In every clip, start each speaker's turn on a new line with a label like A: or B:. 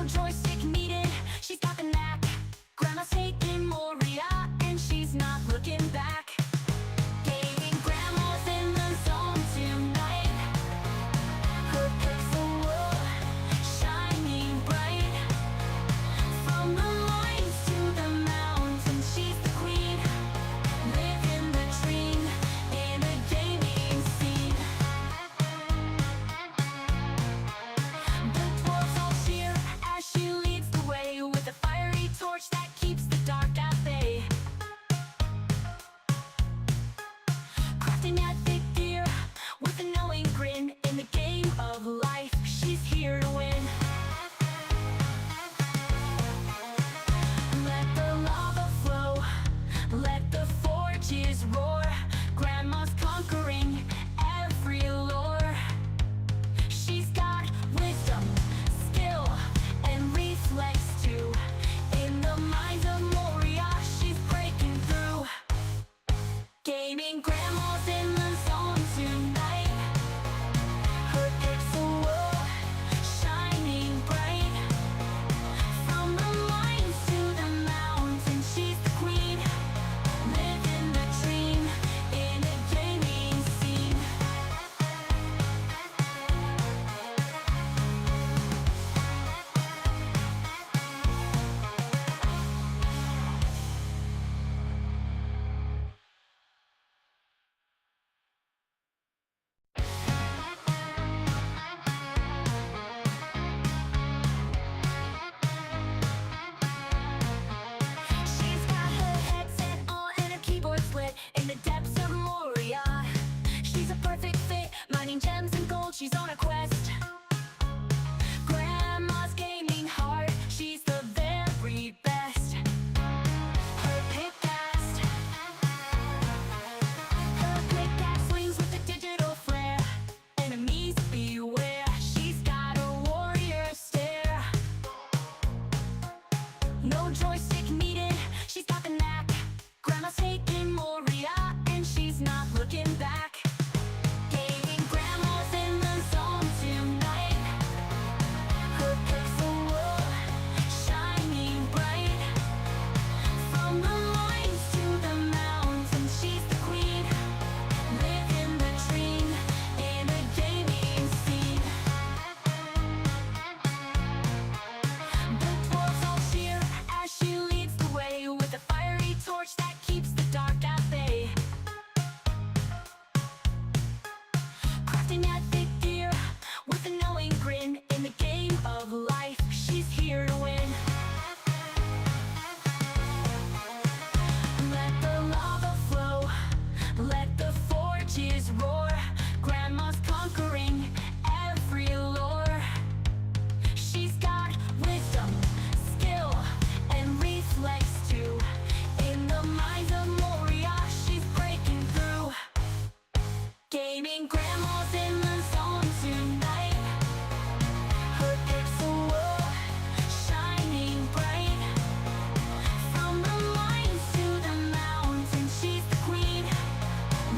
A: No joystick needed, she's got the knack. Grandma's taking Moria, and she's not looking back. Gaming grandma's in the zone tonight. Her pixel world shining bright. From the lines to the mountains, she's the queen. Living the dream in a gaming scene. The dwarves all cheer as she leads the way with a fiery torch that keeps the dark at bay. Crafting epic gear with a knowing grin. In the game of life, she's here to win. Let the lava flow, let the forges roar. Grandma's conquering every lore. She's got wisdom, skill, and reflex too. In the mind of Moria, she's breaking through. Gaming grandma's in the zone tonight. Her pixel world shining bright. From the lines to the mountains, she's the queen. Living the dream in a gaming scene. She's got her headset on and her keyboard's lit. In the depths of Moria, she's a perfect fit. Mining gems and gold, she's on a quest. Grandma's gaming hard, she's the very best. Her pickaxe swings with a digital flare. Enemies beware, she's got a warrior stare. No joystick needed, she's got the knack. Grandma's taking Moria, and she's not looking back. Gaming grandma's in the zone tonight. Her pixel world shining bright. From the lines to the mountains, she's the queen. Living the dream in a gaming scene. The dwarves all cheer as she leads the way with a fiery torch that keeps the dark at bay. Crafting epic gear with a knowing grin. In the game of life, she's here to win. Let the lava flow, let the forges roar. Grandma's conquering every lore. She's got wisdom, skill, and reflex too. In the mind of Moria, she's breaking through. Gaming grandma's in the zone tonight. Her pixel world shining bright. From the lines to the mountains, she's the queen.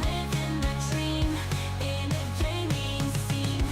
A: Living the dream in a gaming scene.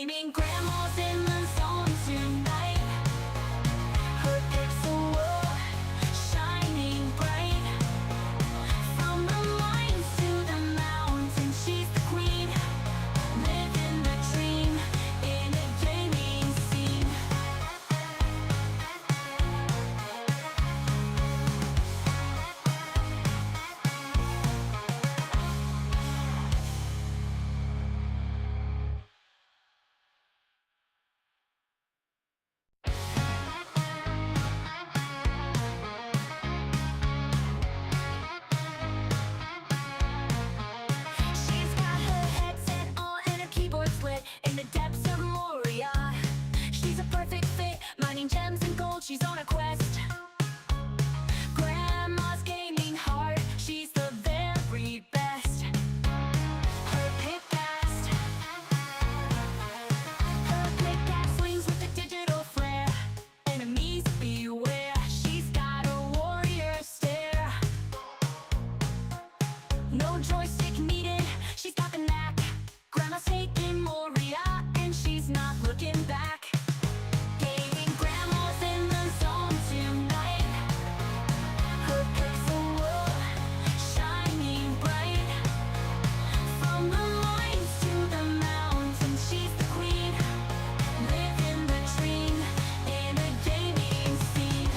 A: Gaming grandma's in the zone tonight. Her pixel world shining bright. From the mines to the mountains, she's the queen. Living the dream in a gaming scene. She's got her headset on and her keyboard's lit in the depths of Moria. She's a perfect fit, mining gems and gold, she's on a quest. Grandma's gaming hard, she's the very best. Her pickaxe swings with a digital flair. Enemies beware, she's got a warrior stare. No joystick needed, she's got the knack. Grandma's taking Moria, and she's not looking back. Gaming grandma's in the zone tonight. Her pixel world shining bright. From the mines to the mountains, she's the queen. Living the dream in a gaming scene.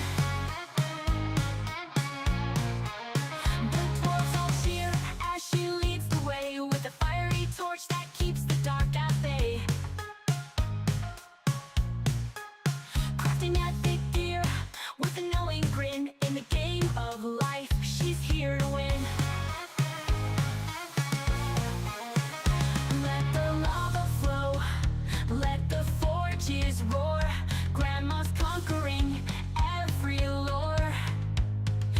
A: The dwarves all cheer as she leads the way with a fiery torch that keeps the dark at bay. Crafting epic gear with a knowing grin. In the game of life, she's here to win. Let the lava flow, let the forges roar. Grandma's conquering every lore.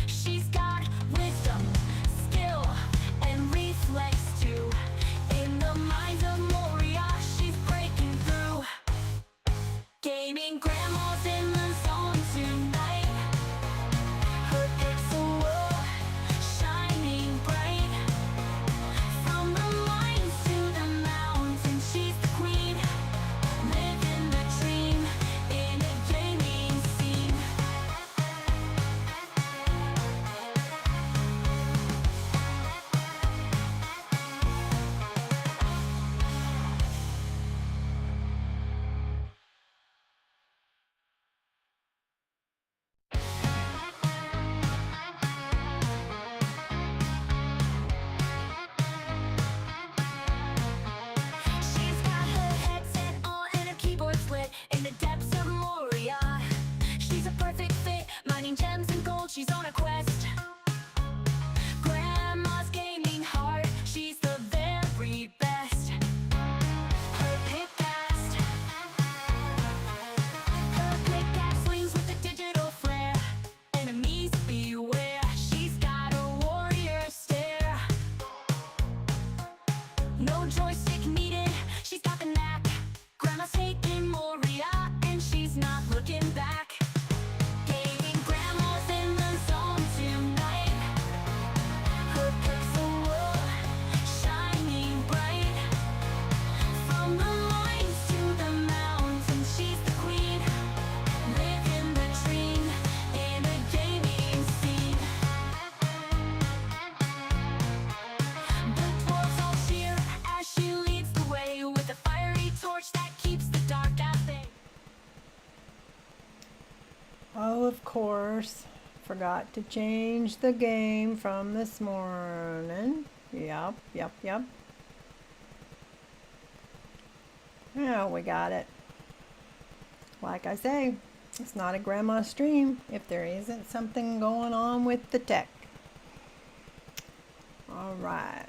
A: She's got wisdom, skill, and reflex too. In the mines of Moria, she's breaking through. Gaming grandma's in the zone tonight. Her pixel world shining bright. From the mines to the mountains, she's the queen. Living the dream in a gaming scene. She's got her headset on and her keyboard's lit in the depths of Moria. She's a perfect fit, mining gems and gold, she's on a quest. Grandma's gaming hard, she's the very best. Her pickaxe swings with a digital flair. Enemies beware, she's got a warrior stare. No joystick needed, she's got the knack. Grandma's taking Moria, and she's not looking back. Gaming grandma's in the zone tonight. Her pixel world shining bright. From the mines to the mountains, she's the queen. Living the dream in a gaming scene. The dwarves all cheer as she leads the way with a fiery torch that keeps the dark at bay.
B: Oh, of course. Forgot to change the game from this morning. Yep. Now we got it. Like I say, it's not a grandma stream if there isn't something going on with the tech. Alright.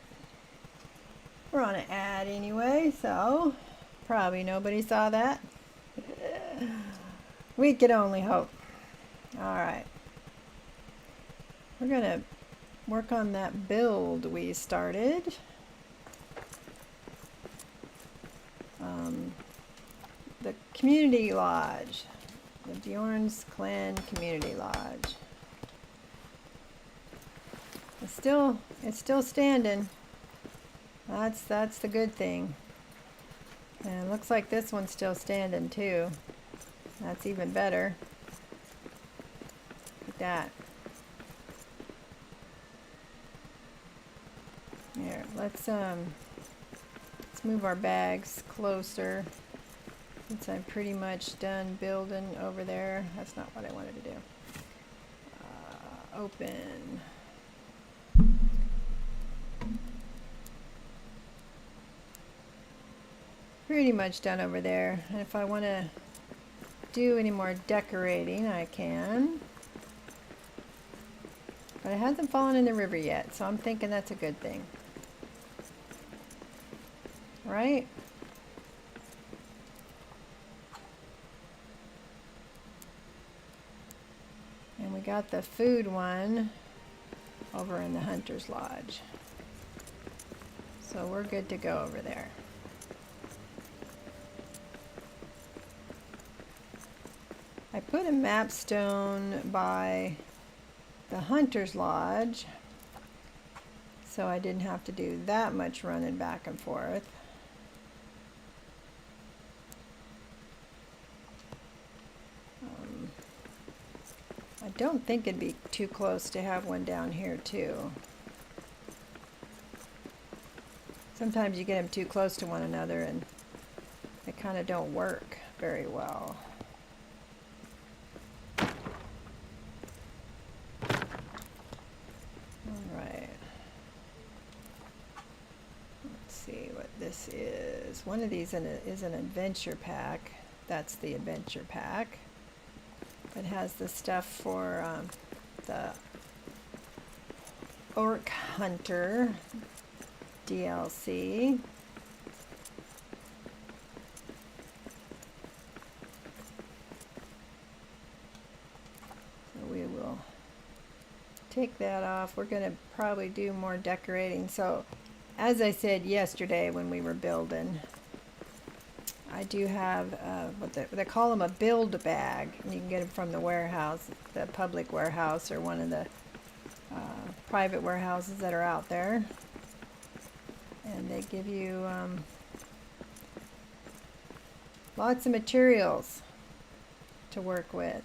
B: We're on an ad anyway, so probably nobody saw that. We could only hope. Alright. We're gonna work on that build we started. The community lodge. The Beorn's clan community lodge. It's still standing. That's the good thing. And it looks like this one's still standing too. That's even better. Look at that. Here, let's move our bags closer since I'm pretty much done building over there. That's not what I wanted to do. Open. Pretty much done over there. And if I want to do any more decorating, I can. But it hasn't fallen in the river yet, so I'm thinking that's a good thing. Right? And we got the food one over in the Hunter's Lodge. So we're good to go over there. I put a map stone by the Hunter's Lodge so I didn't have to do that much running back and forth. I don't think it'd be too close to have one down here too. Sometimes you get them too close to one another and they kind of don't work very well. Alright. Let's see what this is. One of these is an adventure pack. That's the adventure pack. It has the stuff for the Orc Hunter DLC. So we will take that off. We're going to probably do more decorating. So as I said yesterday when we were building, I do have what they call them, a build bag. And you can get them from the warehouse, the public warehouse, or one of the private warehouses that are out there. And they give you lots of materials to work with.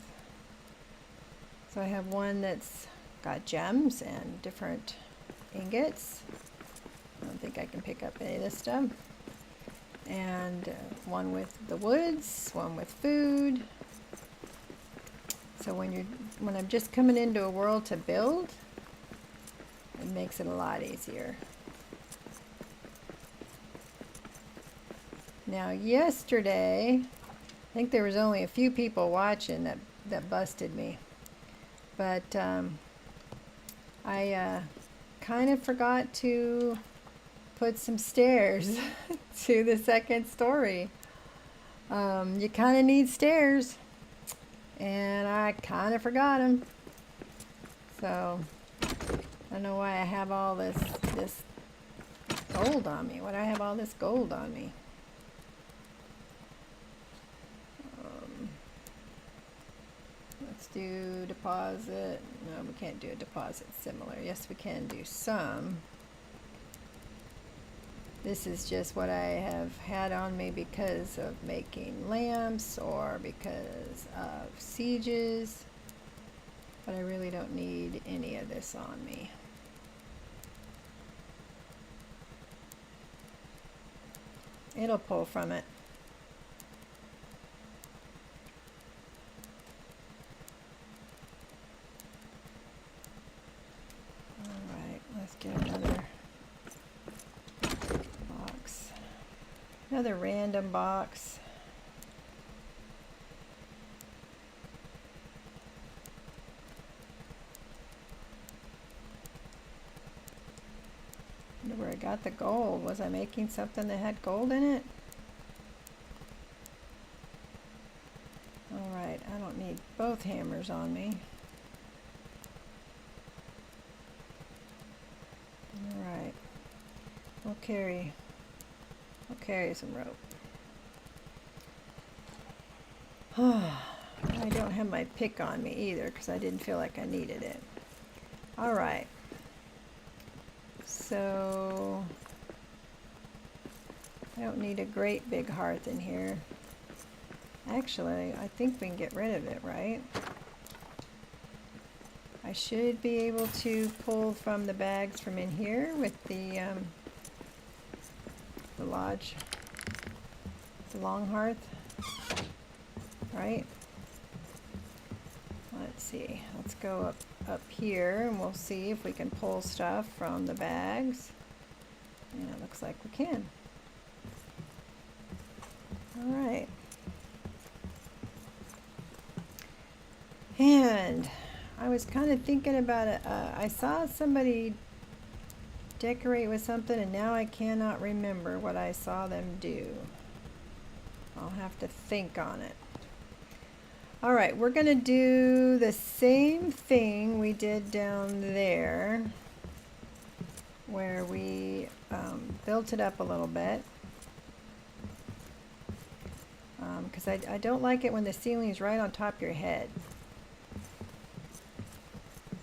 B: So I have one that's got gems and different ingots. I don't think I can pick up any of this stuff. And one with the woods, one with food. So when I'm just coming into a world to build, it makes it a lot easier. Now yesterday, I think there was only a few people watching that busted me, but I kind of forgot to put some stairs to the second story. You kind of need stairs, and I kind of forgot them. So I don't know why I have all this gold on me. Why do I have all this gold on me? Let's do deposit. No, we can't do a deposit similar. Yes, we can do some. This is just what I have had on me because of making lamps or because of sieges. But I really don't need any of this on me. It'll pull from it. Alright, let's get another box. Another random box. I wonder where I got the gold. Was I making something that had gold in it? Alright, I don't need both hammers on me. Alright. We'll carry some rope. I don't have my pick on me either because I didn't feel like I needed it. Alright. So I don't need a great big hearth in here. Actually, I think we can get rid of it, right? I should be able to pull from the bags from in here with the lodge, the long hearth, right? Let's see, let's go up here and we'll see if we can pull stuff from the bags. And it looks like we can. All right. And I was kind of thinking about it. I saw somebody decorate with something and now I cannot remember what I saw them do. I'll have to think on it. All right, we're gonna do the same thing we did down there where we built it up a little bit. Because I don't like it when the ceiling is right on top of your head.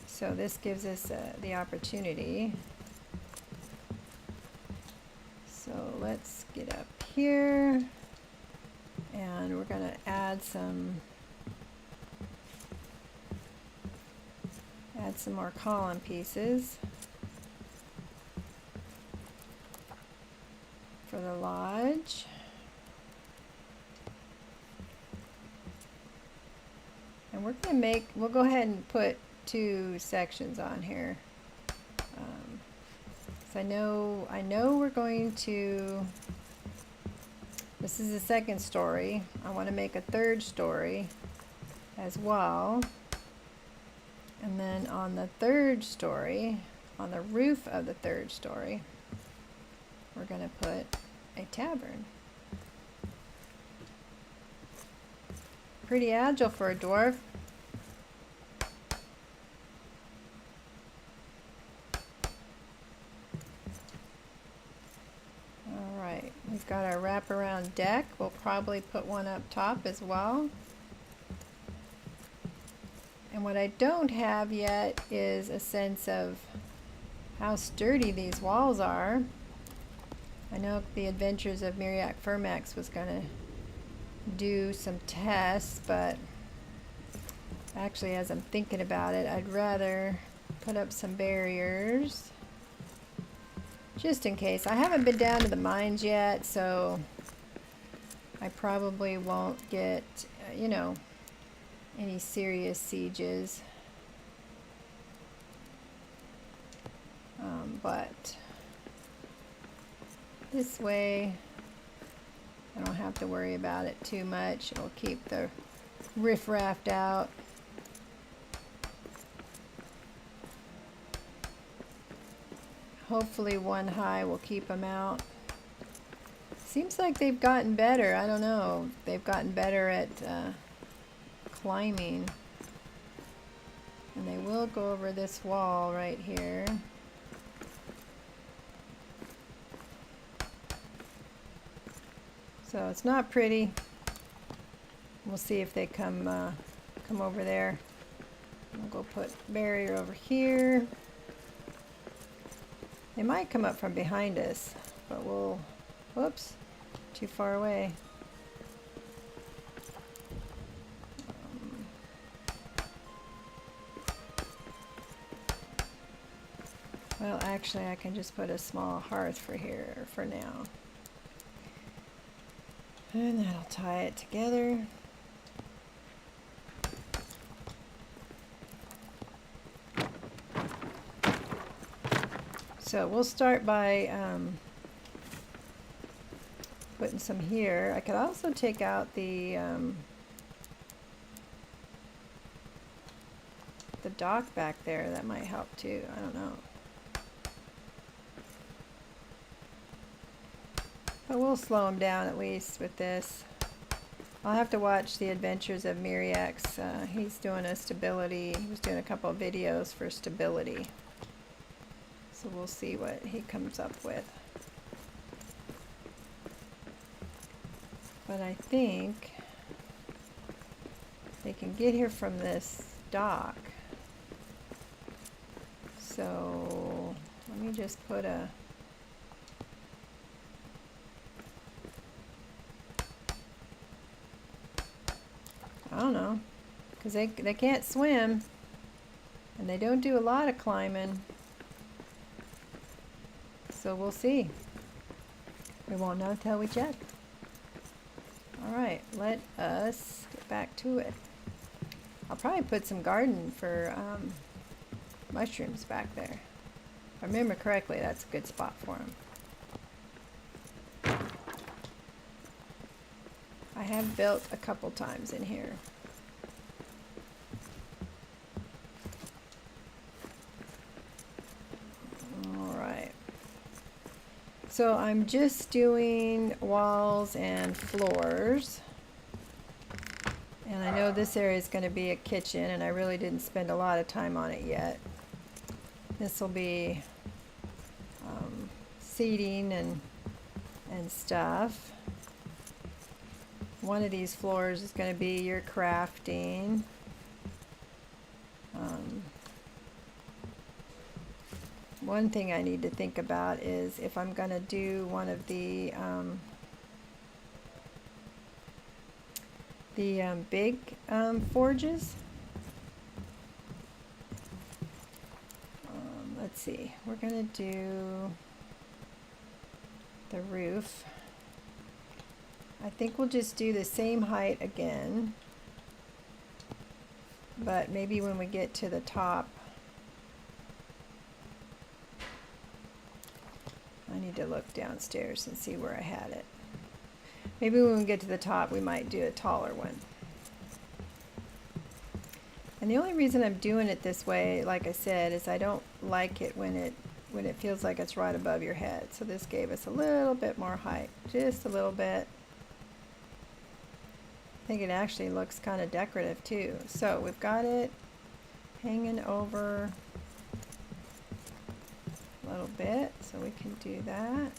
B: So this gives us the opportunity. So let's get up here and we're going to add some more column pieces for the lodge. And we're going to we'll go ahead and put 2 sections on here. So I know we're going to, this is the 2nd story. I want to make a 3rd story as well. And then on the 3rd story, on the roof of the 3rd story, we're going to put a tavern. Pretty agile for a dwarf. Alright, we've got our wraparound deck. We'll probably put one up top as well. And what I don't have yet is a sense of how sturdy these walls are. I know the Adventures of Miriak Firmax was going to do some tests, but actually as I'm thinking about it, I'd rather put up some barriers just in case. I haven't been down to the mines yet, so I probably won't get, you know, any serious sieges. But this way I don't have to worry about it too much. It'll keep the riffraff out. Hopefully 1 high will keep them out. Seems like they've gotten better. I don't know. They've gotten better at climbing. And they will go over this wall right here. So it's not pretty. We'll see if they come over there. We'll go put barrier over here. They might come up from behind us, but we'll, whoops, too far away. Well, actually, I can just put a small hearth for here for now. And that'll tie it together. So we'll start by putting some here. I could also take out the dock back there. That might help too. I don't know. But we'll slow him down at least with this. I'll have to watch the Adventures of Miriak's. He's doing a stability. He was doing a couple of videos for stability. So we'll see what he comes up with. But I think they can get here from this dock. So let me just put a don't know. Because they can't swim. And they don't do a lot of climbing. So we'll see. We won't know until we check. Alright, let us get back to it. I'll probably put some garden for mushrooms back there. If I remember correctly, that's a good spot for them. I have built a couple times in here. Alright. So I'm just doing walls and floors. And I know this area is going to be a kitchen, and I really didn't spend a lot of time on it yet. This will be seating and stuff. One of these floors is going to be your crafting. One thing I need to think about is if I'm going to do one of the big forges. Let's see, we're going to do the roof. I think we'll just do the same height again, but maybe when we get to the top, I need to look downstairs and see where I had it. Maybe when we get to the top, we might do a taller one. And the only reason I'm doing it this way, like I said, is I don't like it when it feels like it's right above your head. So this gave us a little bit more height, just a little bit. I think it actually looks kind of decorative too. So we've got it hanging over a little bit, so we can do that.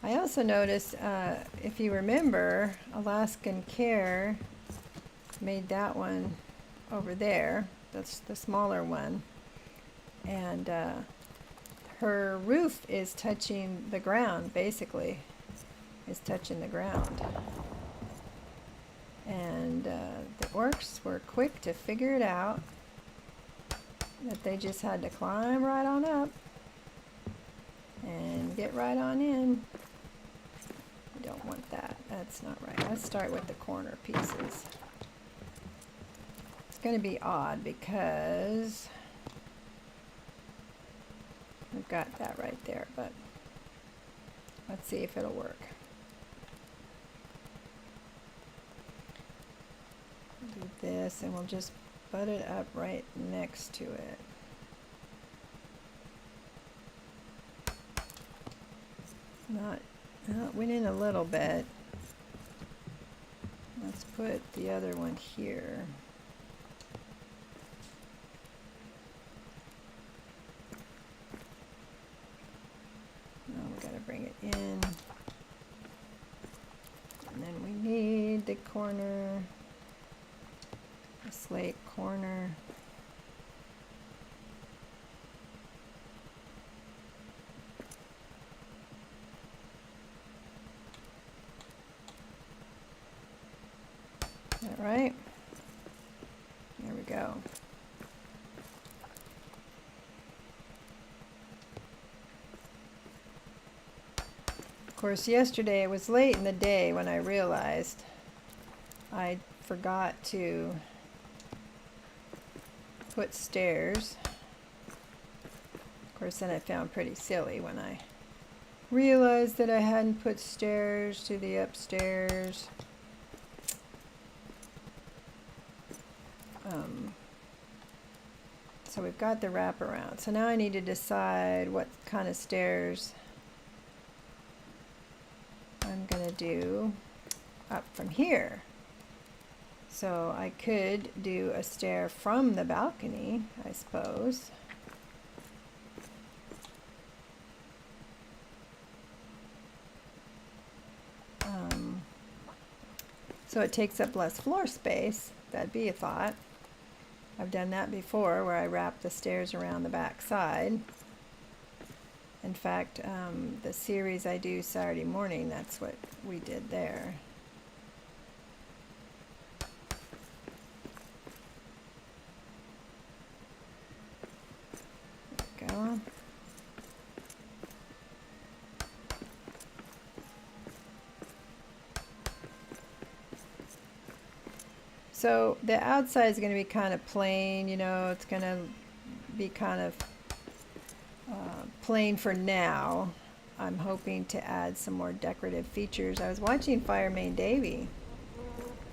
B: I also noticed, if you remember, Alaskan Care made that one over there. That's the smaller one. And her roof is touching the ground, basically. Is touching the ground. And the orcs were quick to figure it out. That they just had to climb right on up and get right on in. We don't want that. That's not right. Let's start with the corner pieces. It's going to be odd because we've got that right there, but let's see if it'll work. Do this and we'll just butt it up right next to it. Not went in a little bit. Let's put the other one here. Now we gotta bring it in. And then we need the corner, the slate corner. Is that right? There we go. Of course, yesterday it was late in the day when I realized I forgot to put stairs. Of course, then I found pretty silly when I realized that I hadn't put stairs to the upstairs. So we've got the wraparound. So now I need to decide what kind of stairs I'm gonna do up from here. So I could do a stair from the balcony, I suppose. So it takes up less floor space. That'd be a thought. I've done that before where I wrap the stairs around the back side. In fact, the series I do Saturday morning, that's what we did there. So the outside is going to be kind of plain, you know, it's going to be kind of plain for now. I'm hoping to add some more decorative features. I was watching Firemain Davy,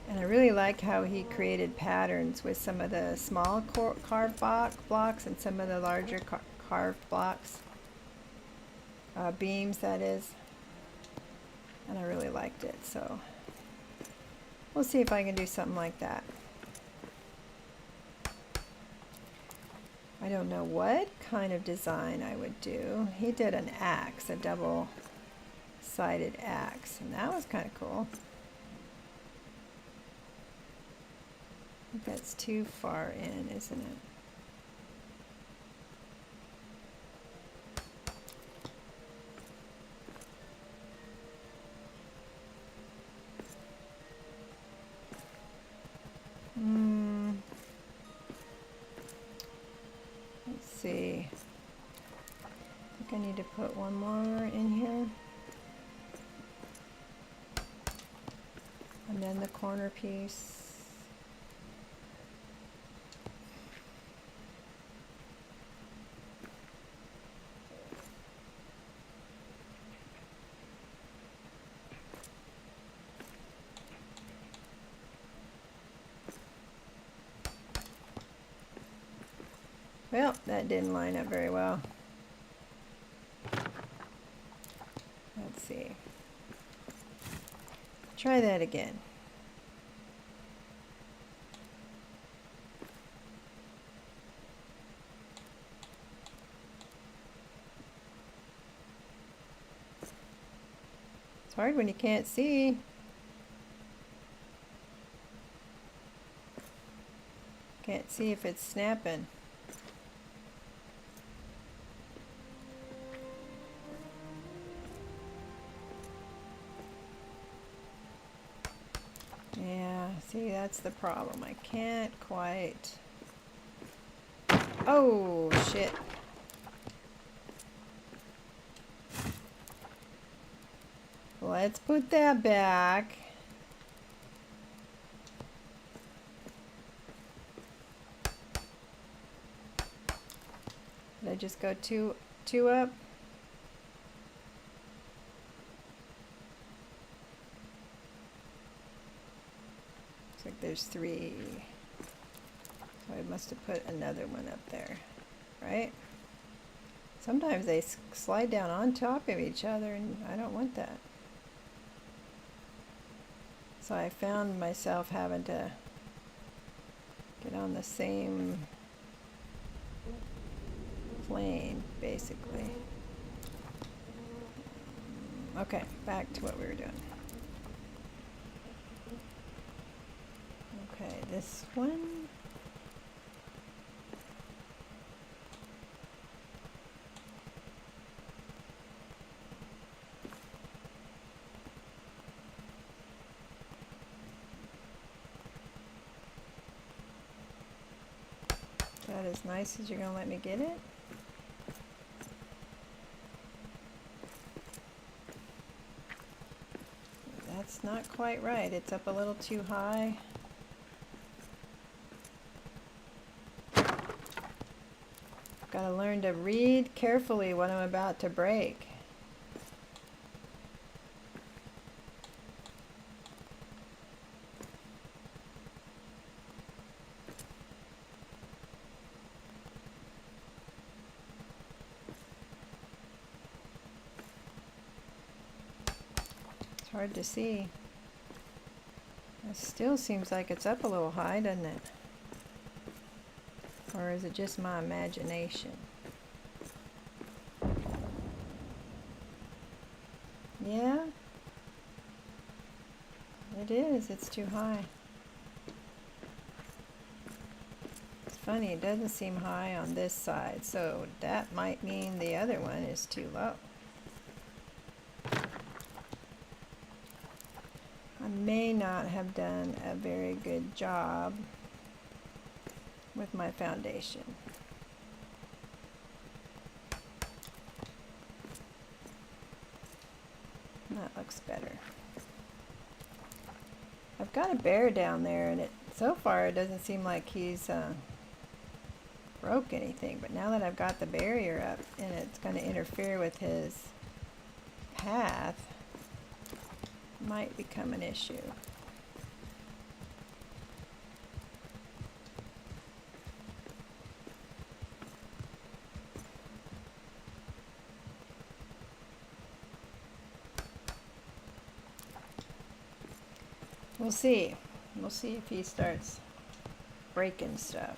B: and I really like how he created patterns with some of the small carved blocks and some of the larger carved blocks, beams that is, and I really liked it. So we'll see if I can do something like that. I don't know what kind of design I would do. He did an axe, a double-sided axe, and that was kind of cool. I think that's too far in, isn't it? Let's see. I think I need to put one more in here. And then the corner piece. Well, that didn't line up very well. Let's see. Try that again. It's hard when you can't see. Can't see if it's snapping. Yeah, see, that's the problem. I can't quite. Oh, shit. Let's put that back. Did I just go two up? Looks like there's 3. So I must have put another one up there, right? Sometimes they slide down on top of each other, and I don't want that. So I found myself having to get on the same plane, basically. Okay, back to what we were doing. Okay, this one. That as nice as you're gonna let me get it? That's not quite right. It's up a little too high. Gotta learn to read carefully what I'm about to break. Hard to see. It still seems like it's up a little high, doesn't it? Or is it just my imagination? Yeah, it is. It's too high. It's funny, it doesn't seem high on this side, so that might mean the other one is too low. I may not have done a very good job with my foundation. That looks better. I've got a bear down there, and it So far, it doesn't seem like he's broke anything, but now that I've got the barrier up and it's going to interfere with his path, might become an issue. We'll see. We'll see if he starts breaking stuff.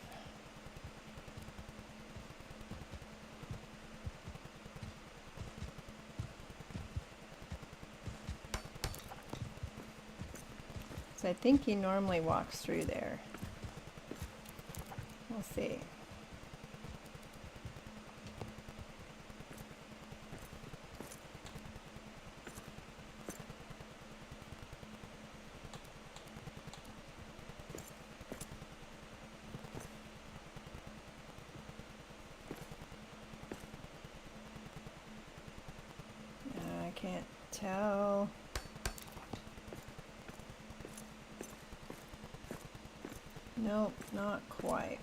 B: So I think he normally walks through there. We'll see. I can't tell. Nope, not quite.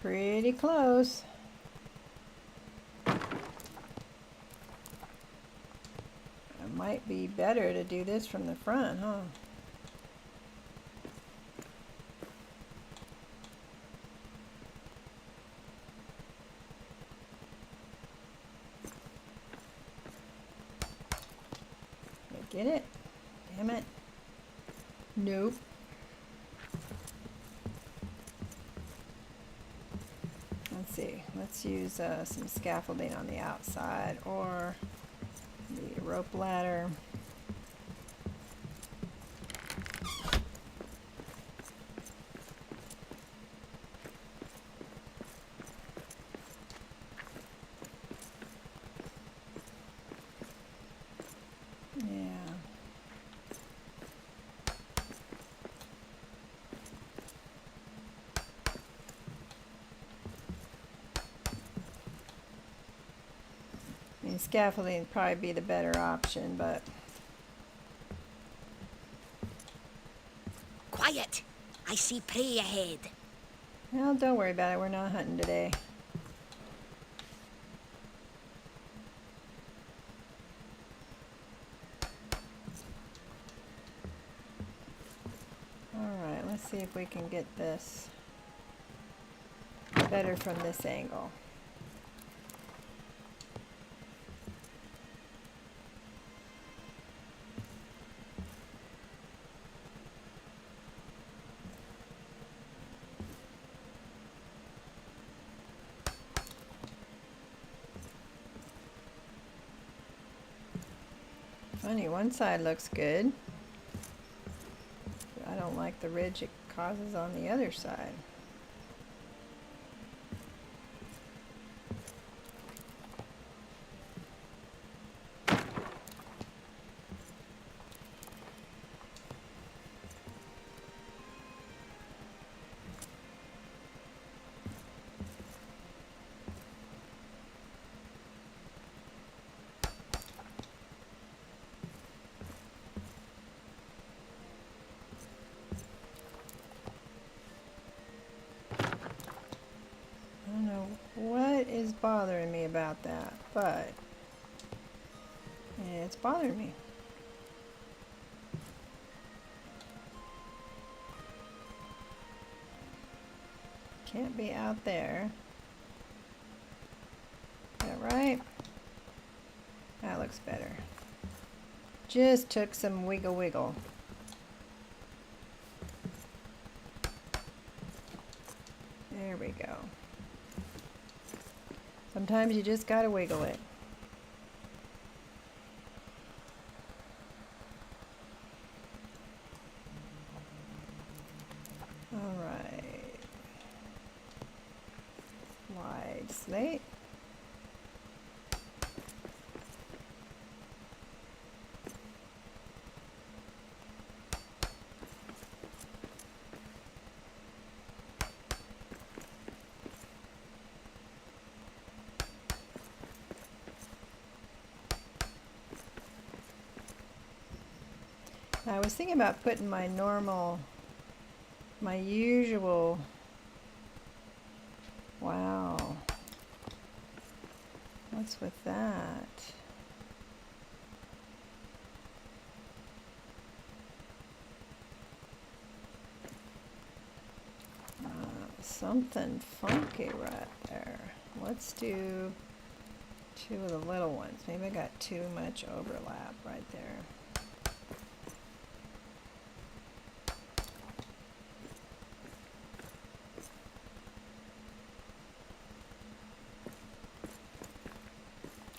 B: Pretty close. It might be better to do this from the front, huh? Get it? Damn it. Nope. Let's see. Let's use some scaffolding on the outside or the rope ladder. Scaffolding would probably be the better option, but...
C: Quiet! I see prey ahead.
B: Well, don't worry about it. We're not hunting today. Alright, let's see if we can get this better from this angle. Funny, one side looks good. But I don't like the ridge it causes on the other side. What is bothering me about that? But it's bothering me. Can't be out there. Is that right? That looks better. Just took some wiggle wiggle. There we go. Sometimes you just gotta wiggle it. Alright. Wide slate. I was thinking about putting my normal my usual. Wow. What's with that? Something funky right there. Let's do two of the little ones. Maybe I got too much overlap right there.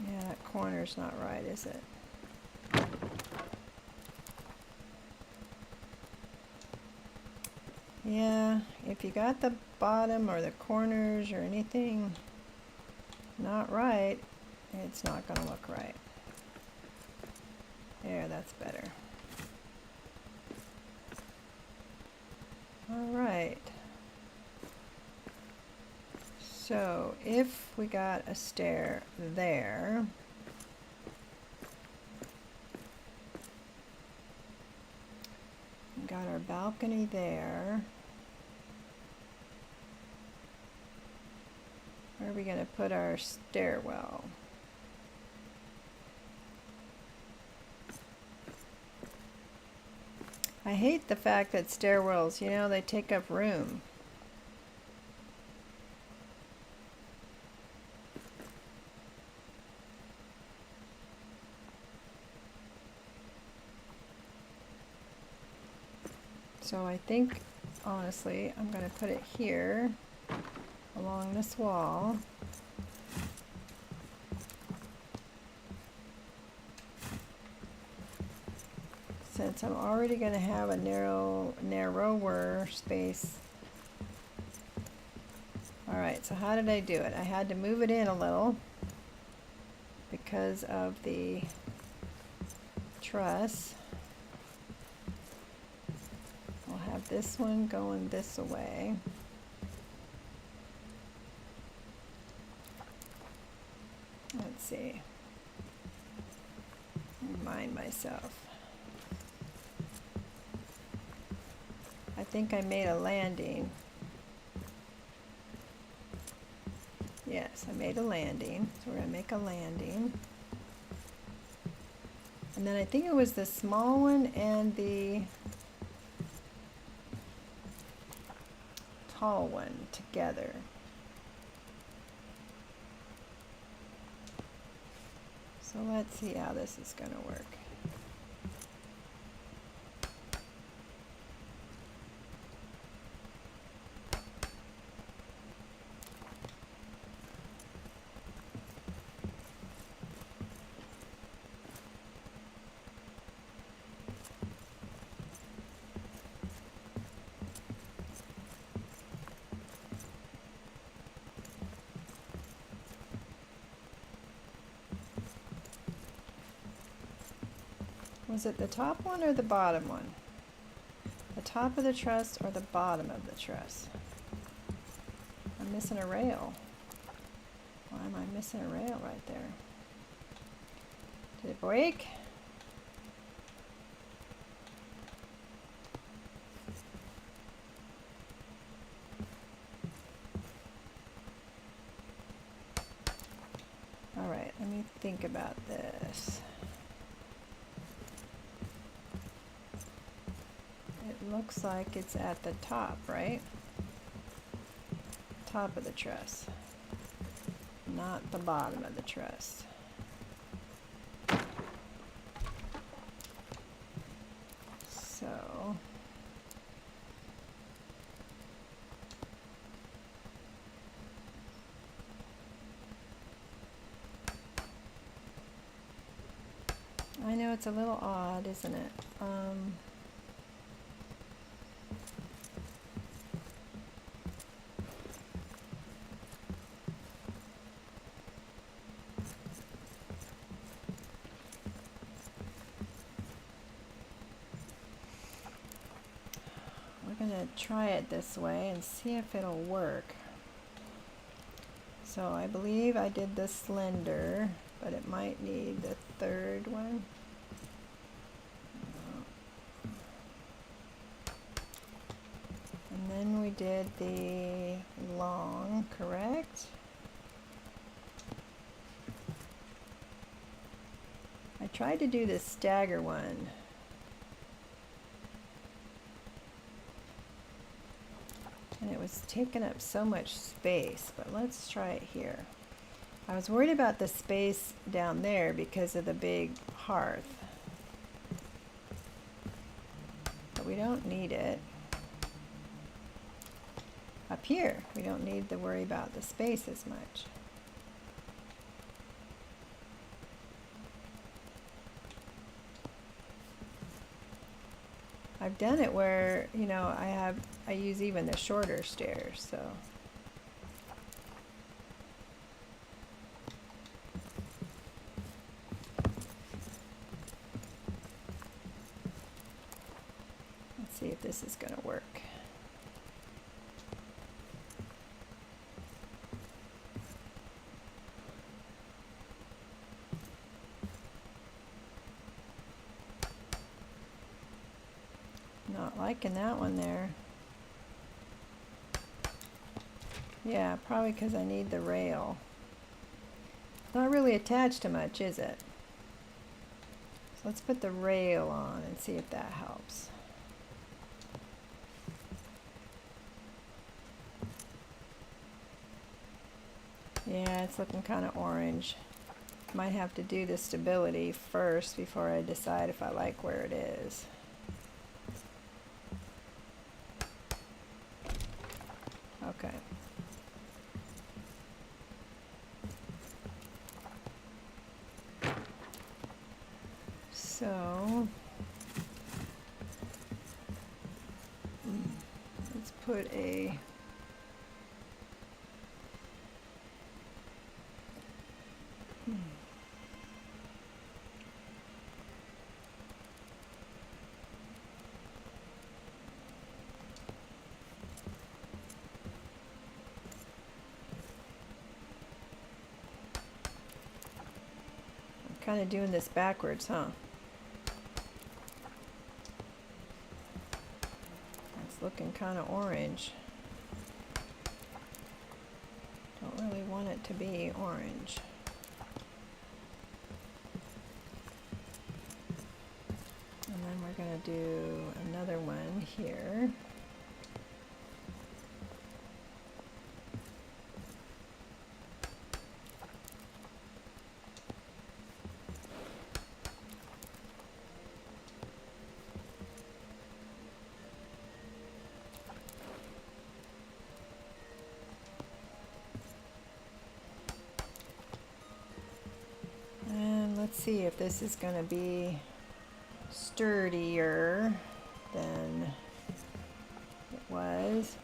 B: Yeah, that corner's not right, is it? Yeah, if you got the bottom or the corners or anything not right, it's not going to look right. There, that's better. All right. So if we got a stair there, we got our balcony there. Where are we going to put our stairwell? I hate the fact that stairwells, you know, they take up room. So I think, honestly, I'm going to put it here along this wall. Since I'm already going to have a narrower space. Alright, so how did I do it? I had to move it in a little because of the truss. I'll have this one going this way. Let's see. Remind myself. I think I made a landing. Yes, I made a landing. So we're going to make a landing. And then I think it was the small one and the tall one together. So let's see how this is going to work. Was it the top one or the bottom one? The top of the truss or the bottom of the truss? I'm missing a rail. Why am I missing a rail right there? Did it break? All right, let me think about this. It looks like it's at the top, right? Top of the truss, not the bottom of the truss. So I know it's a little odd, isn't it? We're going to try it this way and see if it'll work. So I believe I did the slender, but it might need the third one. And did the long, correct? I tried to do the stagger one. And it was taking up so much space, but let's try it here. I was worried about the space down there because of the big hearth. But we don't need it. Up here, we don't need to worry about the space as much. I've done it where, you know, I use even the shorter stairs, so. Let's see if this is gonna work. Not liking that one there. Yeah, probably because I need the rail. Not really attached to much, is it? So let's put the rail on and see if that helps. Yeah, it's looking kind of orange. Might have to do the stability first before I decide if I like where it is. Okay. So let's put a kind of doing this backwards, huh? It's looking kind of orange. Don't really want it to be orange. And then we're going to do another one here. Let's see if this is going to be sturdier than it was.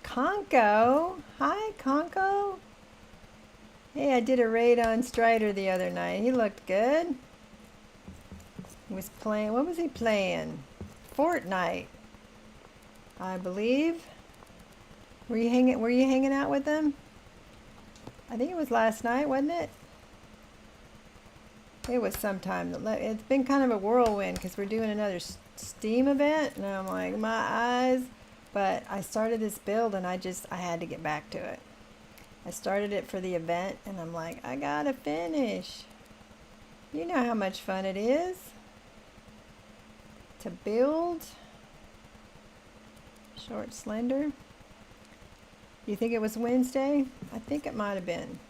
B: Conco! Hi, Conco! Hey, I did a raid on Strider the other night. He looked good. He was playing, what was he playing? Fortnite, I believe. Were you hanging out with them? I think it was last night, wasn't it? It was sometime. It's been kind of a whirlwind because we're doing another Steam event, and I'm like, my eyes. But I started this build, and I had to get back to it. I started it for the event, and I'm like, I gotta finish. You know how much fun it is to build. Short, slender. You think it was Wednesday? I think it might have been.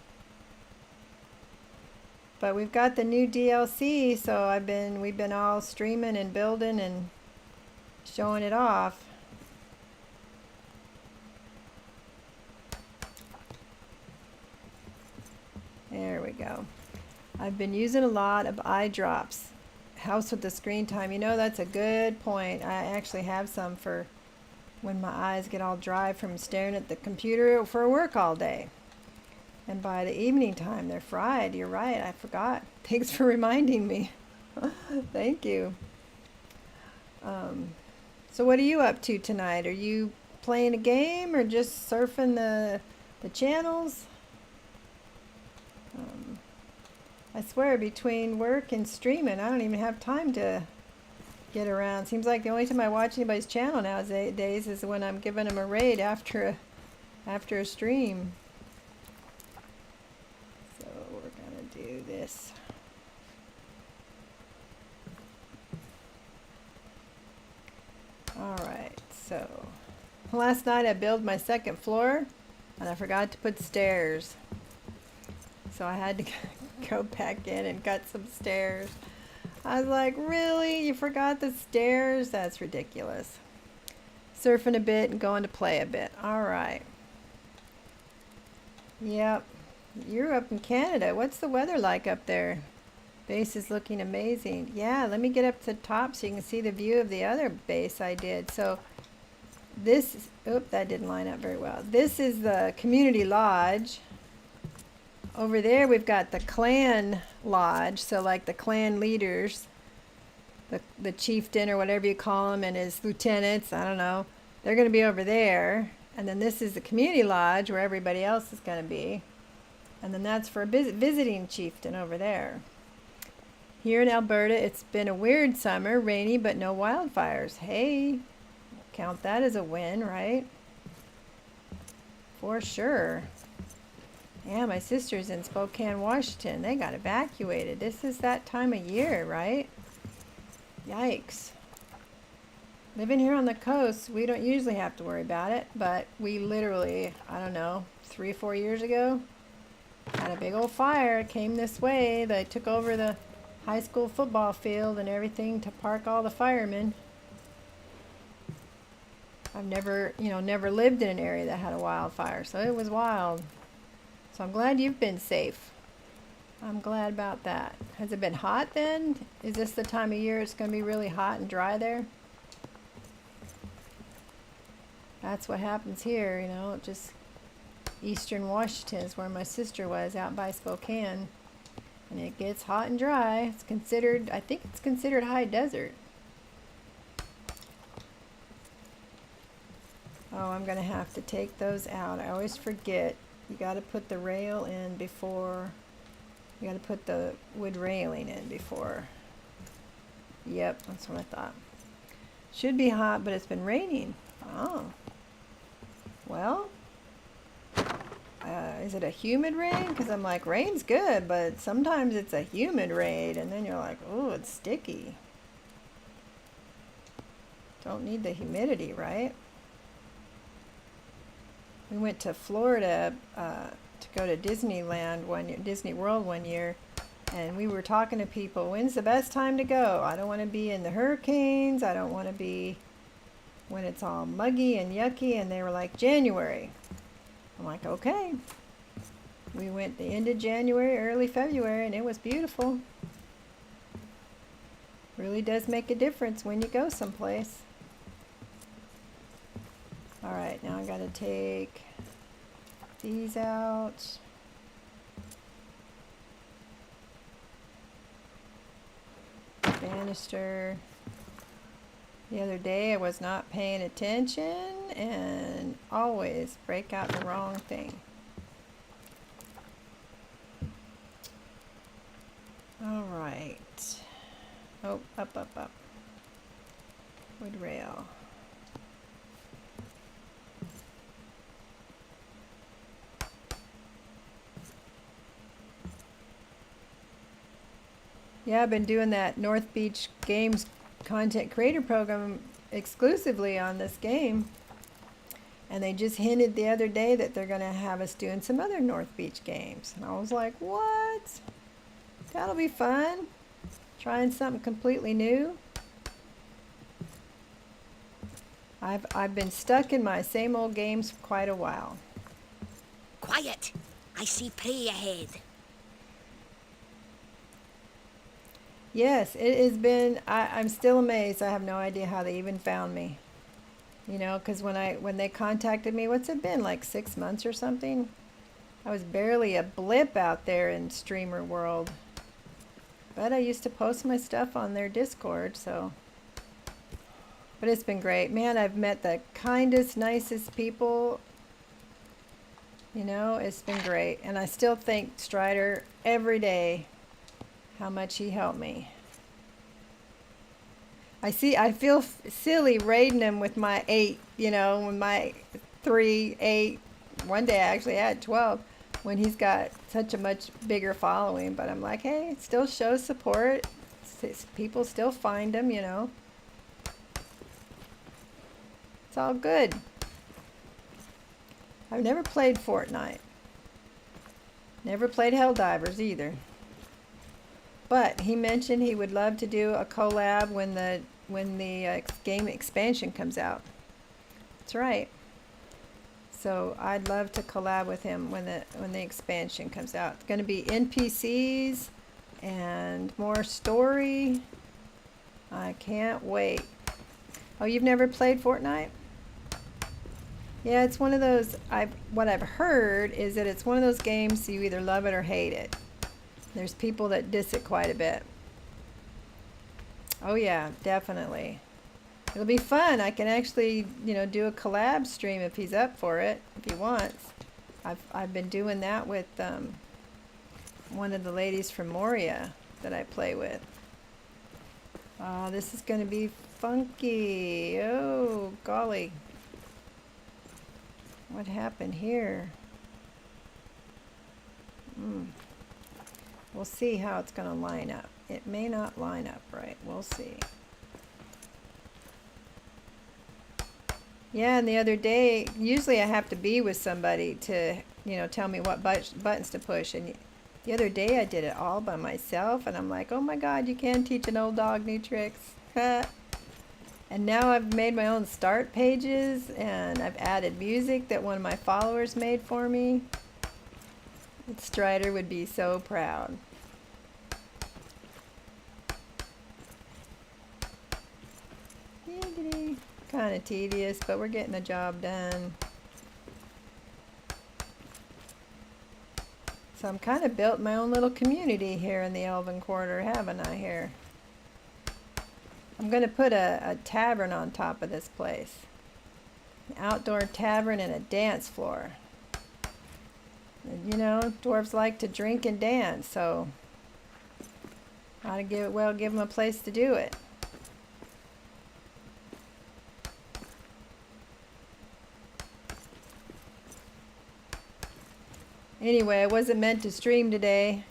B: But we've got the new DLC, so we've been all streaming and building and showing it off. There we go. I've been using a lot of eye drops. Helps with the screen time. You know, that's a good point. I actually have some for when my eyes get all dry from staring at the computer for work all day. And by the evening time, they're fried. You're right. I forgot. Thanks for reminding me. Thank you. So what are you up to tonight? Are you playing a game or just surfing the channels? I swear, between work and streaming, I don't even have time to get around. Seems like the only time I watch anybody's channel nowadays is when I'm giving them a raid after a stream. So we're gonna do this. Alright, so last night I built my second floor and I forgot to put stairs. So I had to go back in and cut some stairs. I was like, really? You forgot the stairs? That's ridiculous. Surfing a bit and going to play a bit. Alright. Yep. You're up in Canada. What's the weather like up there? Base is looking amazing. Yeah, let me get up to the top so you can see the view of the other base I did. So this is, oop, that didn't line up very well. This is the community lodge. Over there we've got the clan lodge, so like the clan leaders, the chieftain or whatever you call him and his lieutenants, I don't know. They're going to be over there. And then this is the community lodge where everybody else is going to be. And then that's for a visiting chieftain over there. Here in Alberta, it's been a weird summer, rainy, but no wildfires. Hey, count that as a win, right? For sure. Yeah, my sister's in Spokane, Washington. They got evacuated. This is that time of year, right? Yikes. Living here on the coast, we don't usually have to worry about it, but we literally, I don't know, 3 or 4 years ago, had a big old fire. It came this way. They took over the high school football field and everything to park all the firemen. I've never lived in an area that had a wildfire, so it was wild. So I'm glad you've been safe. I'm glad about that. Has it been hot then? Is this the time of year it's going to be really hot and dry there? That's what happens here, you know, just eastern Washington is where my sister was, out by Spokane. And it gets hot and dry. It's considered, I think it's considered high desert. Oh, I'm going to have to take those out. I always forget. You got to put the rail in before, you got to put the wood railing in before. Yep, that's what I thought. Should be hot, but it's been raining. Oh. Well, is it a humid rain? Because I'm like, rain's good, but sometimes it's a humid rain, and then you're like, oh, it's sticky. Don't need the humidity, right? We went to Florida to go to Disneyland Disney World one year, and we were talking to people, when's the best time to go? I don't want to be in the hurricanes. I don't want to be when it's all muggy and yucky, and they were like, January. I'm like, okay. We went the end of January, early February, and it was beautiful. Really does make a difference when you go someplace. Alright, now I gotta take these out. Banister. The other day I was not paying attention and always break out the wrong thing. Alright. Oh, up. Wood rail. Yeah, I've been doing that North Beach Games content creator program exclusively on this game. And they just hinted the other day that they're going to have us doing some other North Beach games. And I was like, what? That'll be fun. Trying something completely new. I've been stuck in my same old games for quite a while.
C: Quiet. I see prey ahead.
B: Yes, it has been, I'm still amazed. I have no idea how they even found me. You know, because when they contacted me, what's it been, like 6 months or something? I was barely a blip out there in streamer world. But I used to post my stuff on their Discord, so. But it's been great. Man, I've met the kindest, nicest people. You know, it's been great. And I still thank Strider every day how much he helped me. I feel silly raiding him with my 8, you know, with my 3, 8. One day I actually had 12 when he's got such a much bigger following. But I'm like, hey, it still shows support. People still find him, you know. It's all good. I've never played Fortnite. Never played Helldivers either. But he mentioned he would love to do a collab when the game expansion comes out. That's right. So I'd love to collab with him when the expansion comes out. It's going to be NPCs and more story. I can't wait. Oh, you've never played Fortnite? Yeah, it's one of those. What I've heard is that it's one of those games you either love it or hate it. There's people that diss it quite a bit. Oh yeah, definitely. It'll be fun. I can actually, you know, do a collab stream if he's up for it, if he wants. I've been doing that with one of the ladies from Moria that I play with. Oh, this is going to be funky. Oh, golly. What happened here? We'll see how it's going to line up. It may not line up right. We'll see. Yeah, and the other day, usually I have to be with somebody to, you know, tell me what buttons to push. And the other day I did it all by myself, and I'm like, oh my God, you can teach an old dog new tricks. And now I've made my own start pages, and I've added music that one of my followers made for me. Strider would be so proud. Kind of tedious, but we're getting the job done. So I'm kind of built my own little community here in the Elven Quarter, haven't I, here? I'm going to put a tavern on top of this place. An outdoor tavern and a dance floor. And, you know, dwarves like to drink and dance, so I ought to give them a place to do it. Anyway, I wasn't meant to stream today,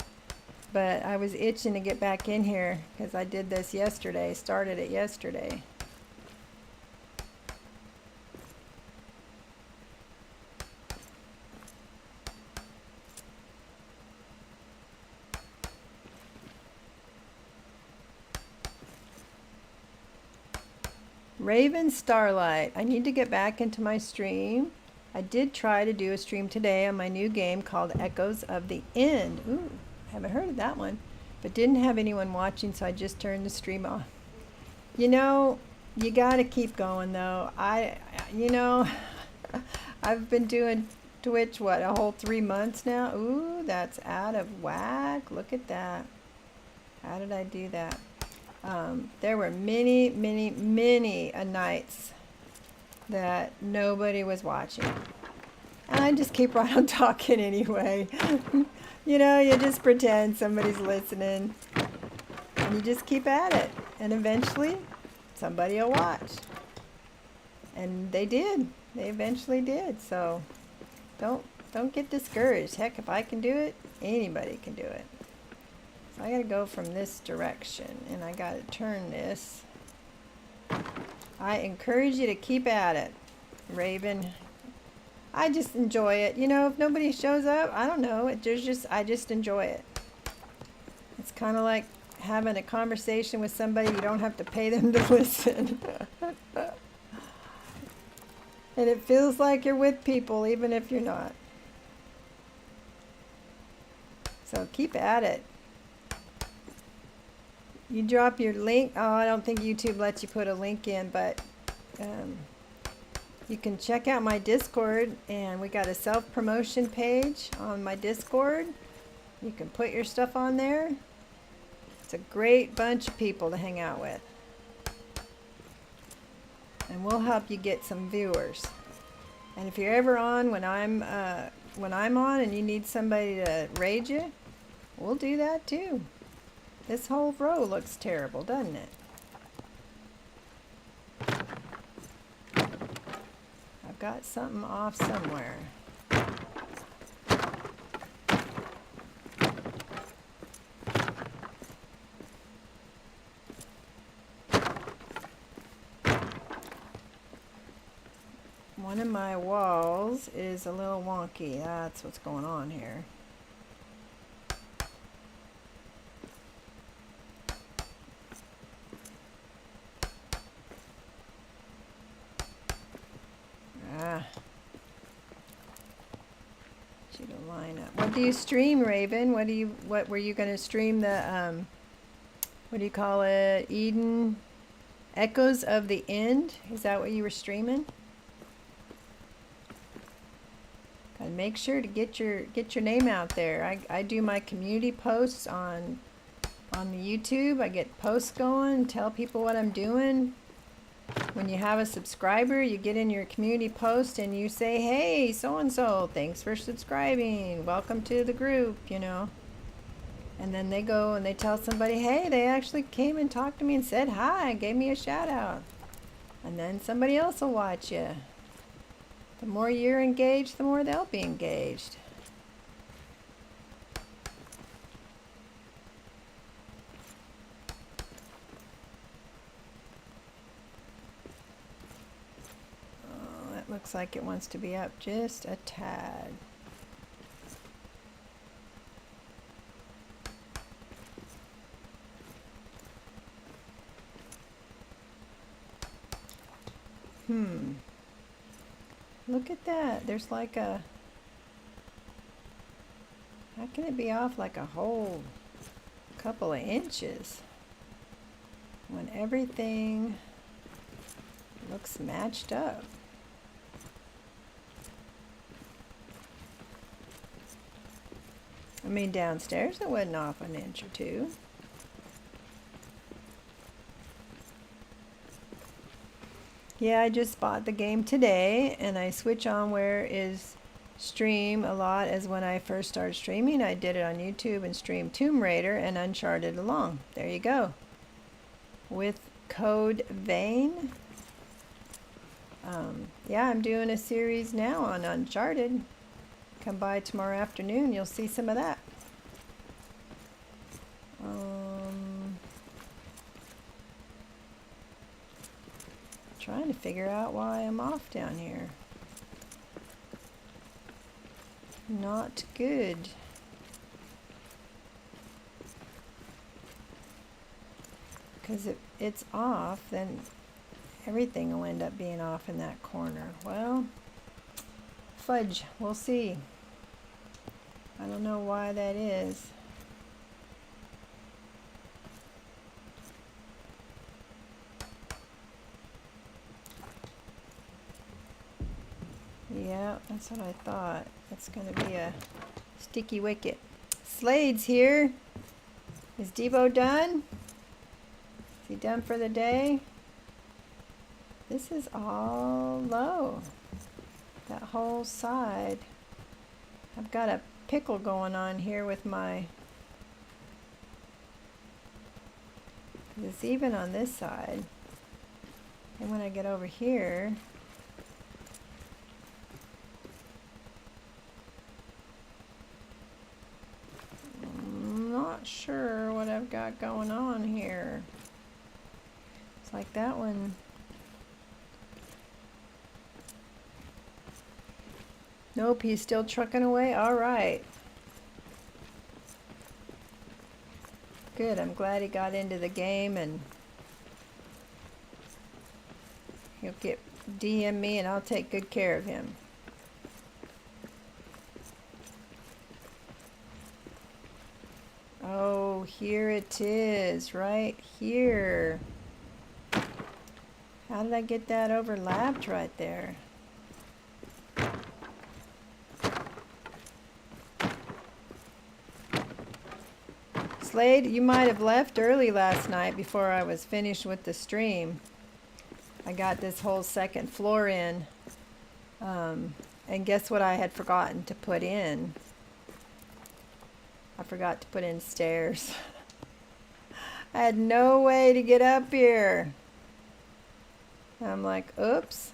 B: but I was itching to get back in here because I did this yesterday, started it yesterday. Raven Starlight. I need to get back into my stream. I did try to do a stream today on my new game called Echoes of the End. Ooh, haven't heard of that one. But didn't have anyone watching, so I just turned the stream off. You know, you gotta keep going though. You know, I've been doing Twitch, what, a whole 3 months now? Ooh, that's out of whack. Look at that. How did I do that? There were many nights that nobody was watching. And I just keep right on talking anyway. You know, you just pretend somebody's listening. And you just keep at it. And eventually, somebody will watch. And they did. They eventually did. So, don't get discouraged. Heck, if I can do it, anybody can do it. So I gotta go from this direction. And I gotta turn this. I encourage you to keep at it, Raven. I just enjoy it. You know, if nobody shows up, I don't know. I just enjoy it. It's kind of like having a conversation with somebody you don't have to pay them to listen. And it feels like you're with people, even if you're not. So keep at it. You drop your link. Oh, I don't think YouTube lets you put a link in, but you can check out my Discord, and we got a self-promotion page on my Discord. You can put your stuff on there. It's a great bunch of people to hang out with. And we'll help you get some viewers. And if you're ever on when I'm on and you need somebody to raid you, we'll do that too. This whole row looks terrible, doesn't it? got something off somewhere. One of my walls is a little wonky. That's what's going on here. You to line up. What do you stream, Raven? What were you going to stream? The what do you call it? Eden Echoes of the End? Is that what you were streaming? Gotta make sure to get your name out there. I do my community posts on the YouTube. I get posts going, tell people what I'm doing. When you have a subscriber, you get in your community post and you say, hey, so-and-so, thanks for subscribing. Welcome to the group, you know. And then they go and they tell somebody, hey, they actually came and talked to me and said hi, gave me a shout out. And then somebody else will watch you. The more you're engaged, the more they'll be engaged. Looks like it wants to be up just a tad. Look at that. There's like a... How can it be off like a whole couple of inches when everything looks matched up? I mean, downstairs it wasn't off an inch or two. Yeah, I just bought the game today, and I switch on where is stream a lot as when I first started streaming. I did it on YouTube and streamed Tomb Raider and Uncharted along. There you go. With code VEIN. Yeah, I'm doing a series now on Uncharted. Come by tomorrow afternoon, you'll see some of that. Trying to figure out why I'm off down here. Not good. Because if it's off, then everything will end up being off in that corner. Well, fudge, we'll see. I don't know why that is. Yeah, that's what I thought. It's going to be a sticky wicket. Slade's here. Is Debo done? Is he done for the day? This is all low. That whole side. I've got a pickle going on here with my... It's even on this side. And when I get over here... I'm not sure what I've got going on here. It's like that one... Nope, he's still trucking away. All right. Good, I'm glad he got into the game, and he'll get DM me and I'll take good care of him. Oh, here it is, right here. How did I get that overlapped right there? Slade, you might have left early last night before I was finished with the stream. I got this whole second floor in. And guess what I had forgotten to put in? I forgot to put in stairs. I had no way to get up here. I'm like, oops.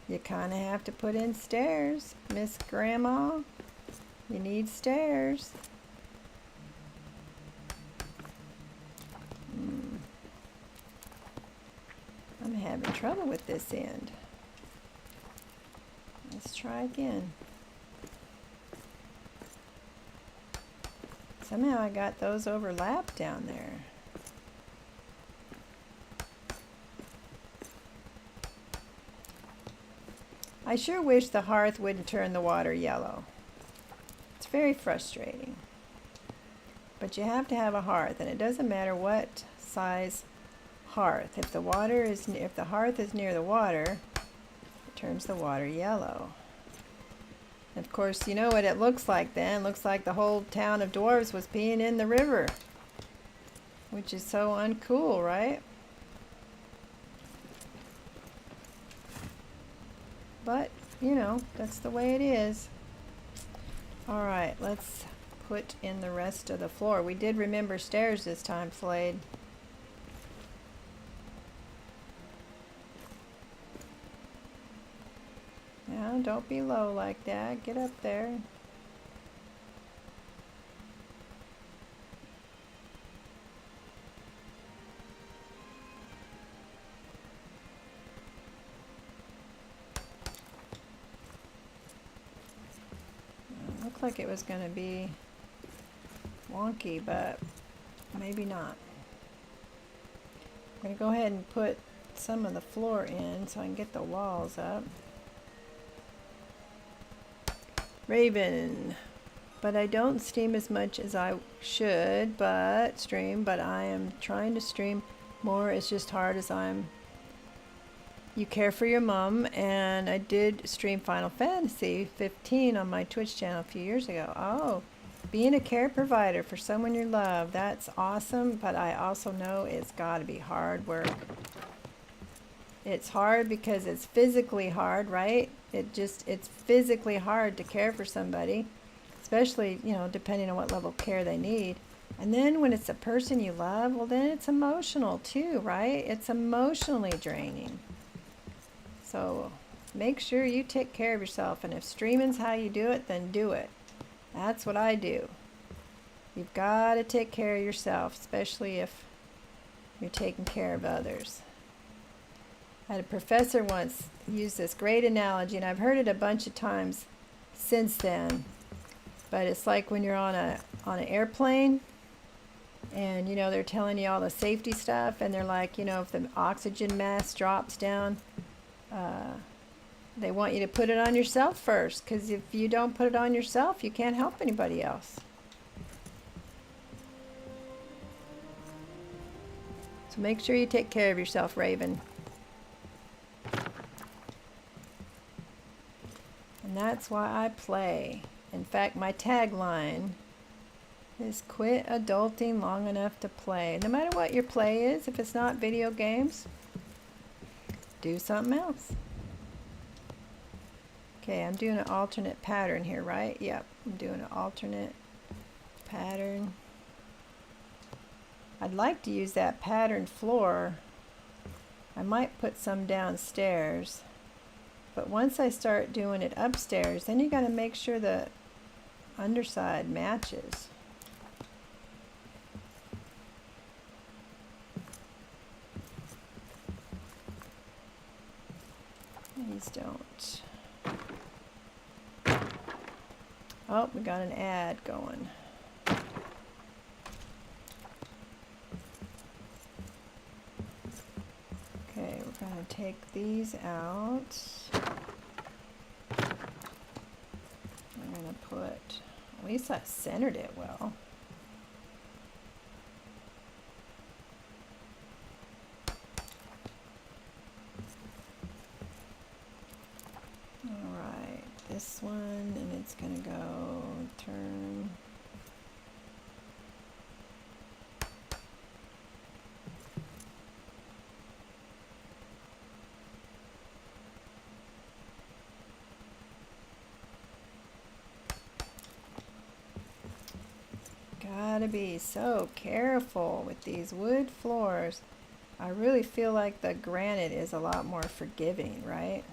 B: You kind of have to put in stairs, Miss Grandma. You need stairs. I'm having trouble with this end. Let's try again. Somehow I got those overlapped down there. I sure wish the hearth wouldn't turn the water yellow. It's very frustrating. But you have to have a hearth, and it doesn't matter what size hearth. If the hearth is near the water, it turns the water yellow. And of course, you know what it looks like then. It looks like the whole town of dwarves was peeing in the river, which is so uncool, right? But, you know, that's the way it is. All right, let's put in the rest of the floor. We did remember stairs this time, Slade. Now, don't be low like that. Get up there. Looked like it was going to be wonky, but maybe not. I'm going to go ahead and put some of the floor in so I can get the walls up. Raven, but I don't stream as much as I should, but I am trying to stream more. It's just hard as you care for your mom, and I did stream Final Fantasy 15 on my Twitch channel a few years ago. Oh, being a care provider for someone you love, that's awesome, but I also know it's got to be hard work. It's hard because it's physically hard, right? It's physically hard to care for somebody, especially, you know, depending on what level of care they need. And then when it's a person you love, well, then it's emotional too, right? It's emotionally draining. So make sure you take care of yourself. And if streaming's how you do it, then do it. That's what I do. You've got to take care of yourself, especially if you're taking care of others. I had a professor once use this great analogy, and I've heard it a bunch of times since then. But it's like when you're on an airplane, and you know they're telling you all the safety stuff, and they're like, you know, if the oxygen mask drops down, they want you to put it on yourself first, because if you don't put it on yourself, you can't help anybody else. So make sure you take care of yourself, Raven. And that's why I play. In fact, my tagline is quit adulting long enough to play. No matter what your play is, if it's not video games, do something else. Okay, I'm doing an alternate pattern here, right? Yep, I'm doing an alternate pattern. I'd like to use that patterned floor. I might put some downstairs. But once I start doing it upstairs, then you got to make sure the underside matches. These don't. Oh, we got an ad going. Okay, we're going to take these out. I'm going to put, at least I centered it well. Alright, this one, and it's going to go turn. Gotta be so careful with these wood floors. I really feel like the granite is a lot more forgiving, right?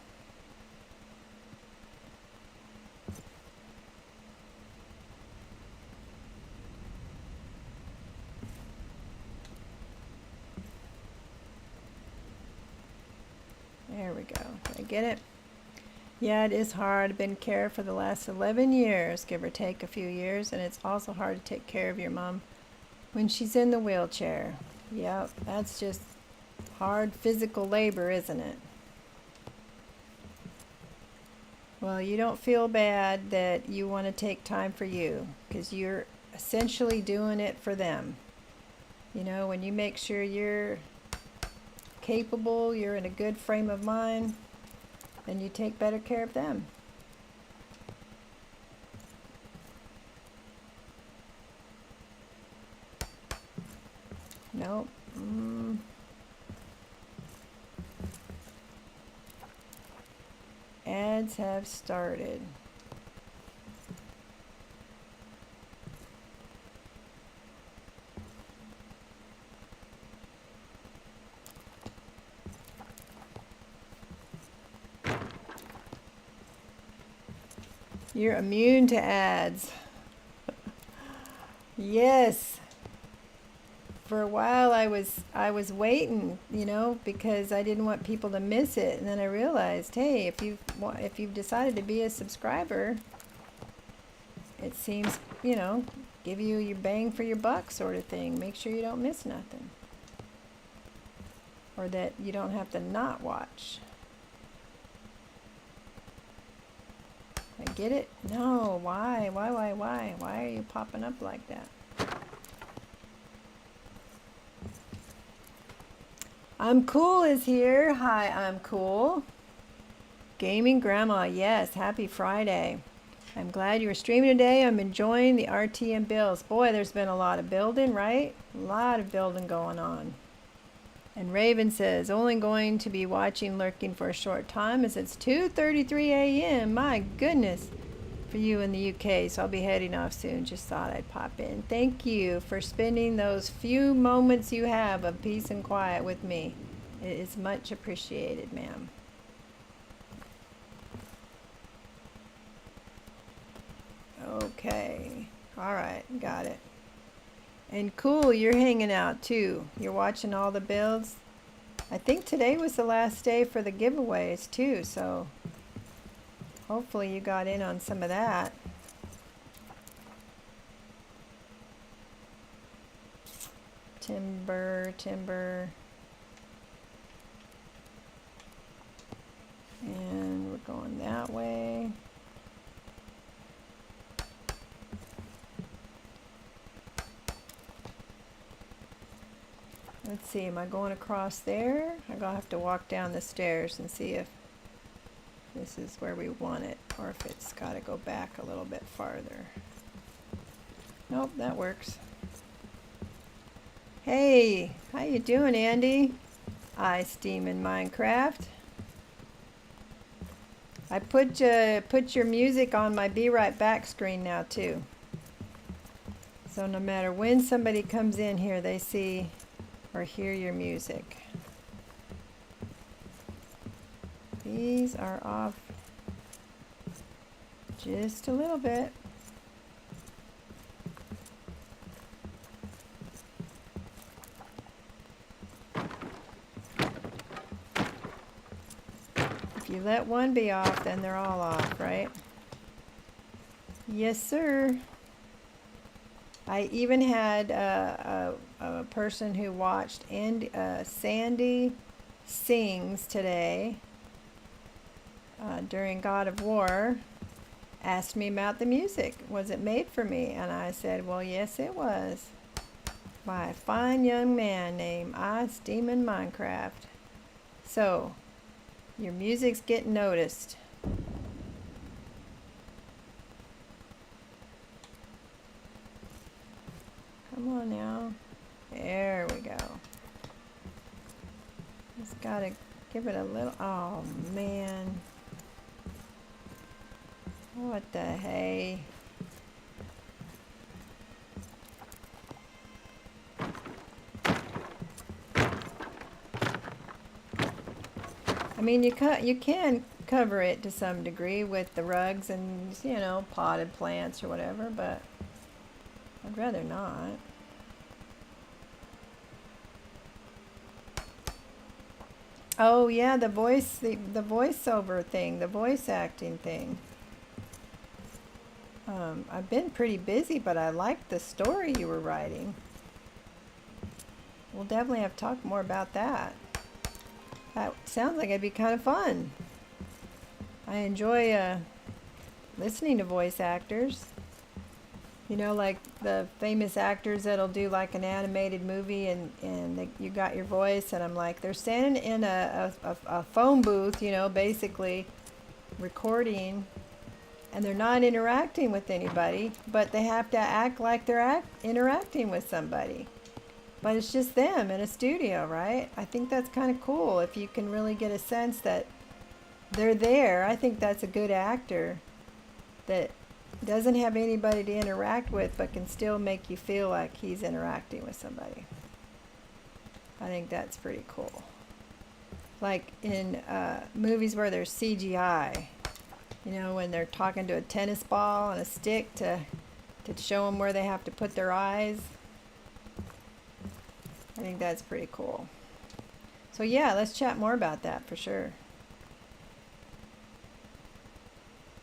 B: we go. Did I get it? Yeah, it is hard. I've been care for the last 11 years, give or take a few years, and it's also hard to take care of your mom when she's in the wheelchair. Yep, that's just hard physical labor, isn't it? Well, you don't feel bad that you want to take time for you, because you're essentially doing it for them. You know, when you make sure you're capable, you're in a good frame of mind, then you take better care of them. Nope. Ads have started. You're immune to ads. Yes. For a while I was waiting, you know, because I didn't want people to miss it, and then I realized, hey, if you've decided to be a subscriber, it seems, you know, give you your bang for your buck sort of thing. Make sure you don't miss nothing, or that you don't have to not watch. I get it? No, why are you popping up like that? I'm Cool is here. Hi, I'm Cool. Gaming Grandma, yes, happy Friday. I'm glad you were streaming today. I'm enjoying the RTM builds. Boy, there's been a lot of building, right? A lot of building going on. And Raven says, only going to be watching Lurking for a short time as it's 2:33 a.m. My goodness, for you in the UK. So I'll be heading off soon. Just thought I'd pop in. Thank you for spending those few moments you have of peace and quiet with me. It is much appreciated, ma'am. Okay. All right. Got it. And Cool, you're hanging out too. You're watching all the builds. I think today was the last day for the giveaways too, so hopefully you got in on some of that. Timber. And we're going that way. Let's see, am I going across there? I'm gonna have to walk down the stairs and see if this is where we want it, or if it's gotta go back a little bit farther. Nope, that works. Hey, how you doing, Andy? I steam in Minecraft. I put your music on my Be Right Back screen now too. So no matter when somebody comes in here, they see or hear your music. These are off just a little bit. If you let one be off, then they're all off, right? Yes, sir. I even had a person who watched Sandy Sings today during God of War asked me about the music. Was it made for me? And I said, well, yes, it was. By a fine young man named I Steam in Minecraft. So, your music's getting noticed. Come on now. There we go. Just gotta give it a little. Oh man. What the hey? I mean, you can cover it to some degree with the rugs and, you know, potted plants or whatever, but I'd rather not. Oh yeah, the voiceover thing, the voice acting thing. I've been pretty busy, but I liked the story you were writing. We'll definitely have to talk more about that. That sounds like it'd be kind of fun. I enjoy listening to voice actors. You know, like the famous actors that'll do like an animated movie and you got your voice, and I'm like, they're standing in a phone booth, you know, basically recording, and they're not interacting with anybody, but they have to act like they're interacting with somebody. But it's just them in a studio, right? I think that's kind of cool if you can really get a sense that they're there. I think that's a good actor that doesn't have anybody to interact with but can still make you feel like he's interacting with somebody. I think that's pretty cool. Like in movies where there's CGI, you know, when they're talking to a tennis ball and a stick to show them where they have to put their eyes. I think that's pretty cool. So yeah, let's chat more about that for sure.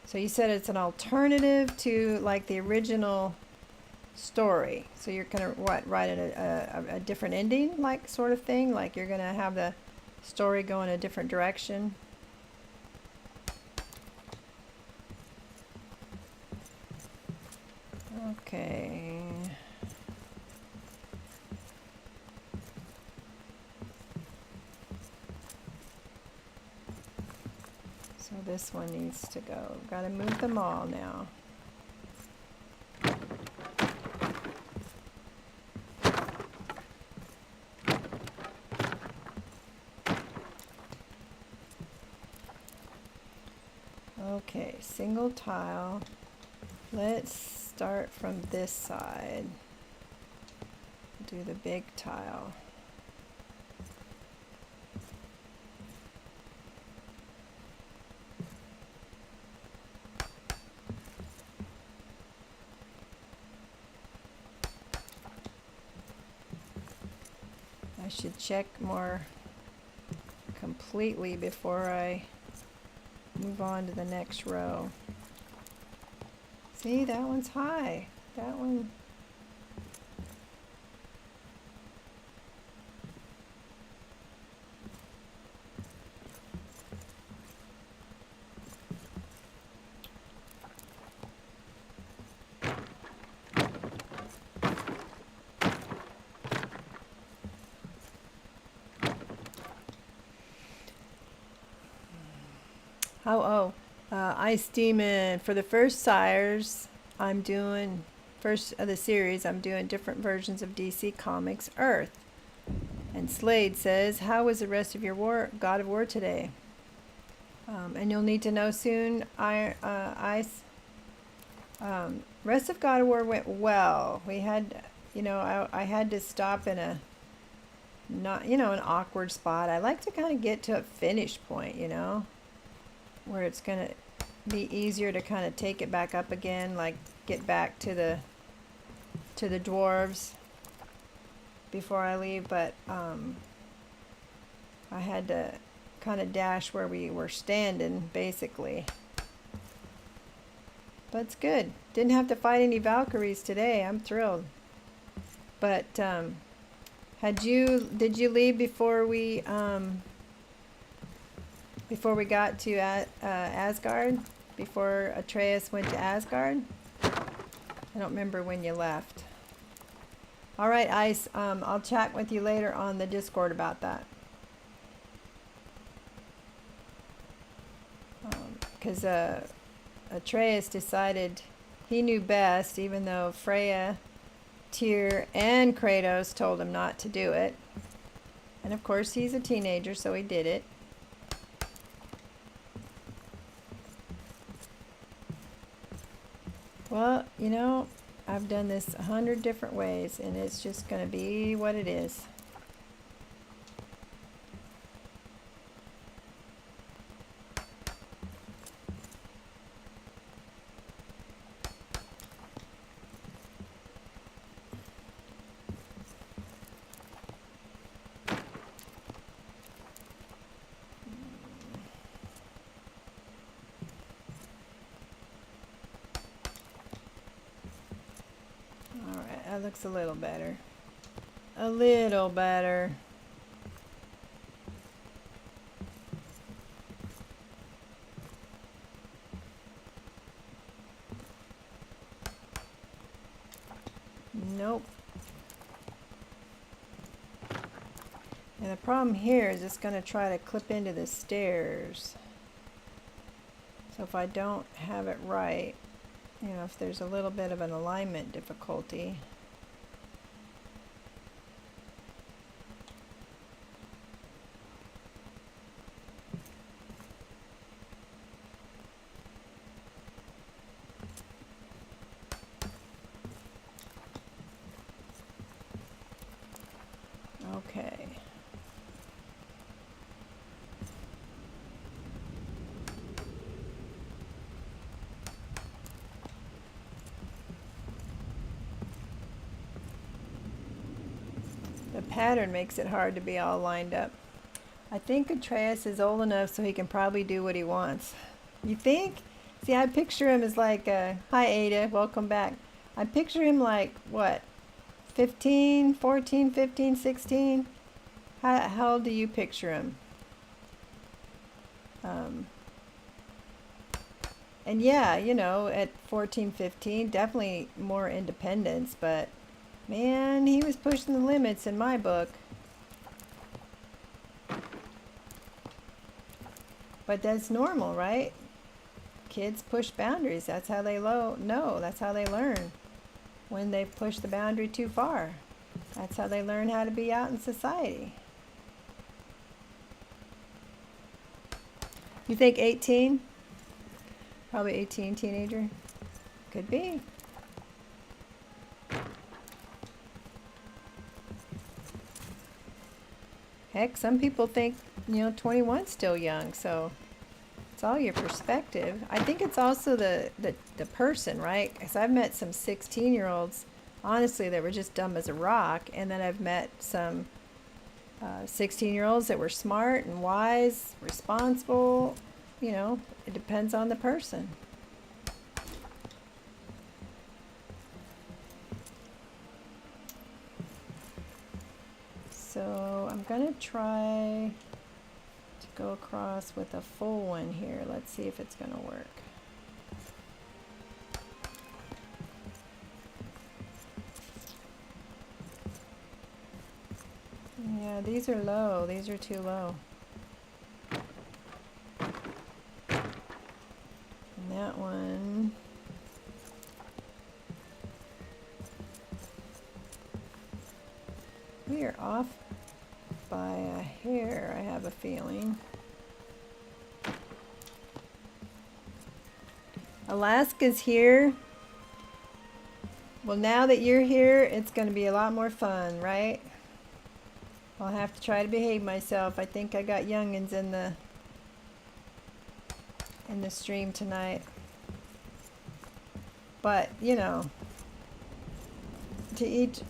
B: So you said it's an alternative to like the original story. So you're gonna write a different ending, like sort of thing. Like you're gonna have the story go in a different direction. Okay. So this one needs to go. Gotta move them all now. Okay, single tile. Let's start from this side. Do the big tile. I should check more completely before I move on to the next row. See, that one's high. That one. Ice Demon. For the first sires, I'm doing, first of the series, I'm doing different versions of DC Comics Earth. And Slade says, how was the rest of your God of War today? And you'll need to know soon, Ice. Rest of God of War went well. We had, you know, I had to stop in a, not, you know, an awkward spot. I like to kind of get to a finish point, you know, where it's going to be easier to kind of take it back up again, like get back to the dwarves before I leave. But I had to kind of dash where we were standing, basically. But it's good. Didn't have to fight any Valkyries today. I'm thrilled. But did you leave before we got to Asgard? Before Atreus went to Asgard? I don't remember when you left. All right, Ice. I'll chat with you later on the Discord about that. Because Atreus decided he knew best, even though Freya, Tyr, and Kratos told him not to do it. And of course, he's a teenager, so he did it. Well, you know, I've done this 100 different ways, and it's just going to be what it is. looks a little better. A little better. Nope. And the problem here is it's going to try to clip into the stairs. So if I don't have it right, you know, if there's a little bit of an alignment difficulty. Okay. The pattern makes it hard to be all lined up. I think Atreus is old enough so he can probably do what he wants. You think? See, I picture him as like, hi Ada, welcome back. I picture him like, what, 15, 14, 15, 16? How old do you picture him? And yeah, you know, at 14, 15, definitely more independence, but man, he was pushing the limits in my book. But that's normal, right? Kids push boundaries. That's how they know. That's how they learn. When they push the boundary too far. That's how they learn how to be out in society. You think 18? Probably 18, teenager. Could be. Heck, some people think, you know, 21's still young, so it's all your perspective. I think it's also the person, right? Because I've met some 16-year-olds, honestly, that were just dumb as a rock, and then I've met some 16-year-olds that were smart and wise, responsible. You know, it depends on the person. So I'm going to try to go across with a full one here. Let's see if it's going to work. Yeah, these are low. These are too low. And that one. We are off by a hair, I have a feeling. Alaska's here. Well, now that you're here, it's going to be a lot more fun, right? I'll have to try to behave myself. I think I got youngins in the stream tonight. But, you know, to each,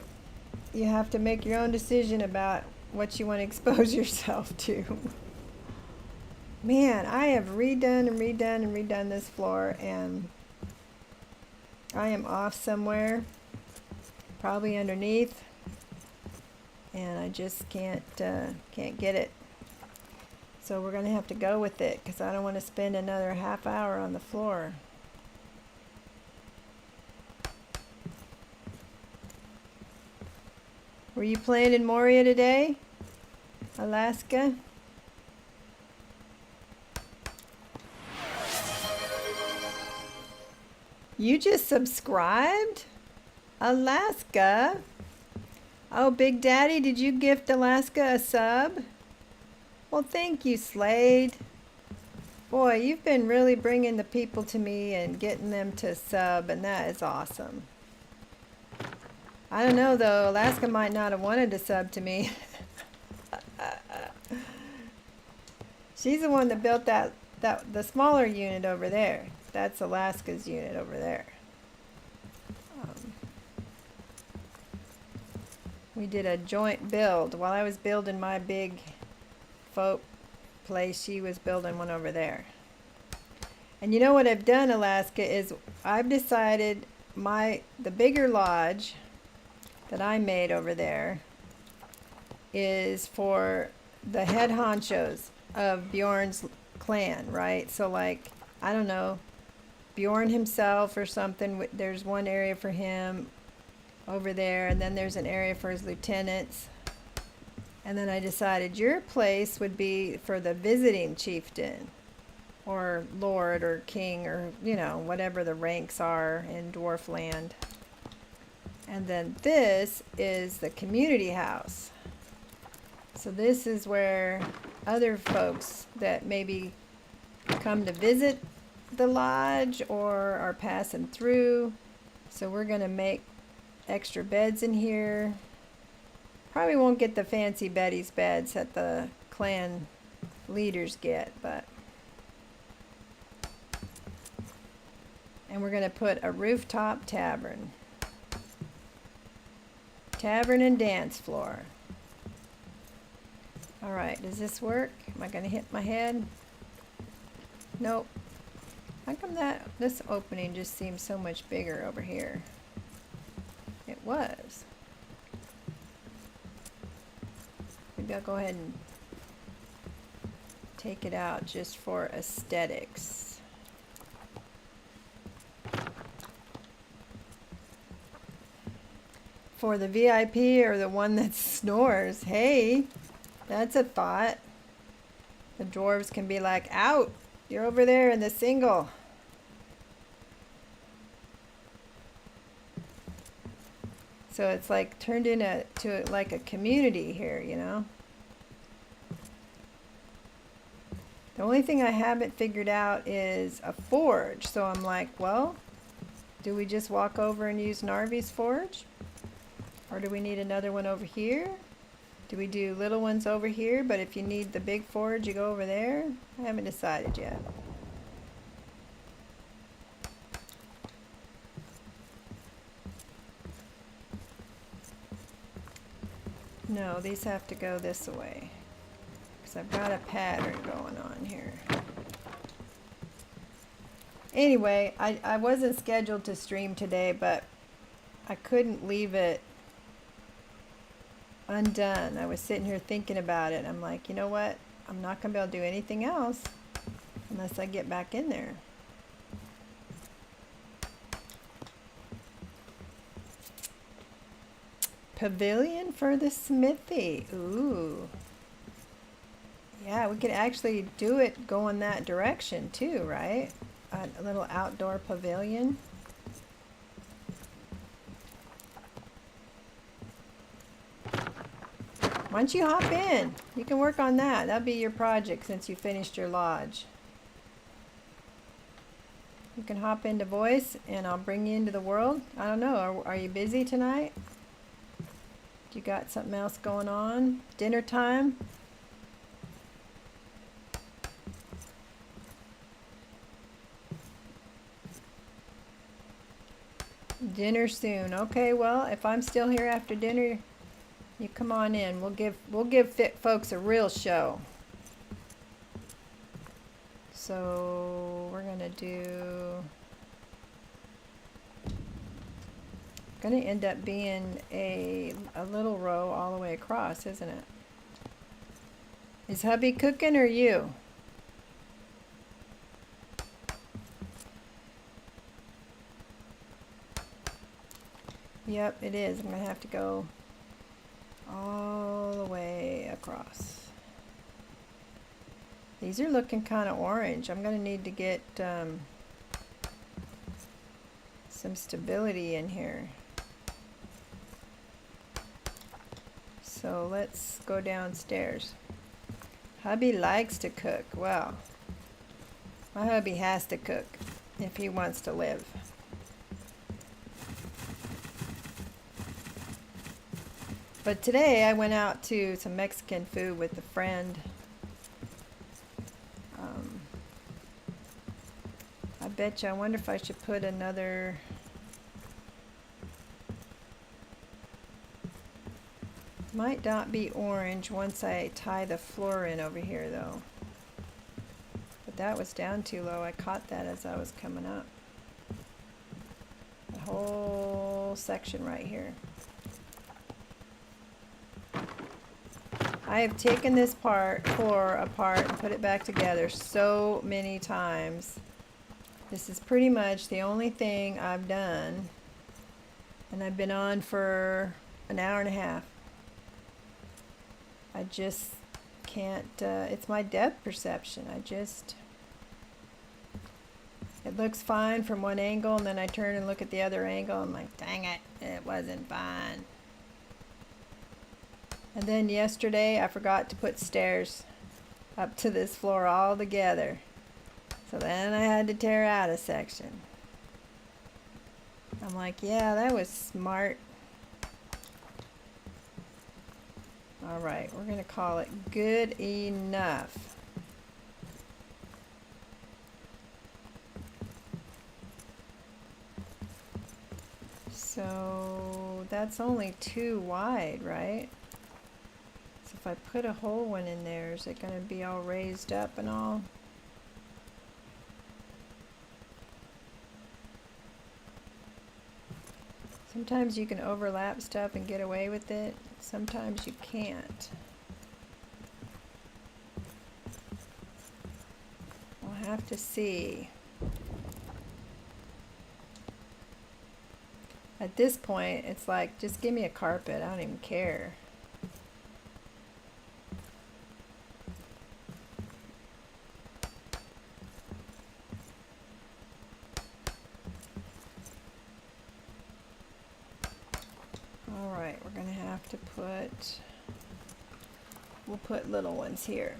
B: you have to make your own decision about what you want to expose yourself to. Man, I have redone and redone and redone this floor, and I am off somewhere, probably underneath, and I just can't get it. So we're going to have to go with it because I don't want to spend another half hour on the floor. Were you playing in Moria today? Alaska? You just subscribed? Alaska? Oh, Big Daddy, did you gift Alaska a sub? Well, thank you, Slade. Boy, you've been really bringing the people to me and getting them to sub, and that is awesome. I don't know, though. Alaska might not have wanted to sub to me. She's the one that built the smaller unit over there. That's Alaska's unit over there. We did a joint build. While I was building my big folk place, she was building one over there. And you know what I've done, Alaska, is I've decided the bigger lodge that I made over there is for the head honchos of Beorn's clan, right? So like, I don't know, Beorn himself or something, there's one area for him over there, and then there's an area for his lieutenants. And then I decided your place would be for the visiting chieftain or lord or king, or you know, whatever the ranks are in dwarf land. And then this is the community house. So this is where other folks that maybe come to visit the lodge or are passing through. So we're gonna make extra beds in here. Probably won't get the fancy Betty's beds that the clan leaders get, but. And we're gonna put a rooftop tavern. Tavern and dance floor. All right, does this work? Am I gonna hit my head? Nope. How come this opening just seems so much bigger over here? It was. Maybe I'll go ahead and take it out just for aesthetics. For the VIP or the one that snores. Hey, that's a thought. The dwarves can be like, out, you're over there in the single. So it's like turned into like a community here, you know. The only thing I haven't figured out is a forge. So I'm like, well, do we just walk over and use Narvi's forge? Or do we need another one over here? Do we do little ones over here, but if you need the big forge, you go over there? I haven't decided yet. No, these have to go this way, because I've got a pattern going on here. Anyway, I wasn't scheduled to stream today, but I couldn't leave it undone. I was sitting here thinking about it. I'm like, you know what? I'm not going to be able to do anything else unless I get back in there. Pavilion for the smithy. Ooh. Yeah, we could actually do it going that direction too, right? A little outdoor pavilion. Why don't you hop in? You can work on that. That'll be your project since you finished your lodge. You can hop into voice and I'll bring you into the world. I don't know. Are you busy tonight? You got something else going on? Dinner time? Dinner soon. Okay, well, if I'm still here after dinner, you come on in. We'll give fit folks a real show. So we're gonna end up being a little row all the way across, isn't it? Is hubby cooking or you? Yep, it is. I'm gonna have to go all the way across. These are looking kind of orange. I'm gonna need to get some stability in here. So let's go downstairs. Hubby likes to cook. Well, my hubby has to cook if he wants to live. But today I went out to some Mexican food with a friend. I bet you, I wonder if I should put another... Might not be orange once I tie the floor in over here though. But that was down too low. I caught that as I was coming up. The whole section right here. I have taken this floor apart and put it back together so many times. This is pretty much the only thing I've done. And I've been on for an hour and a half. I just can't, it's my depth perception. It looks fine from one angle, and then I turn and look at the other angle. I'm like, dang it, it wasn't fine. And then yesterday, I forgot to put stairs up to this floor all together. So then I had to tear out a section. I'm like, yeah, that was smart. All right, we're gonna call it good enough. So that's only 2 wide, right? So if I put a whole one in there, is it gonna be all raised up and all? Sometimes you can overlap stuff and get away with it. Sometimes you can't. We'll have to see. At this point, it's like, just give me a carpet. I don't even care. Alright, we're going to have to put, we'll put little ones here.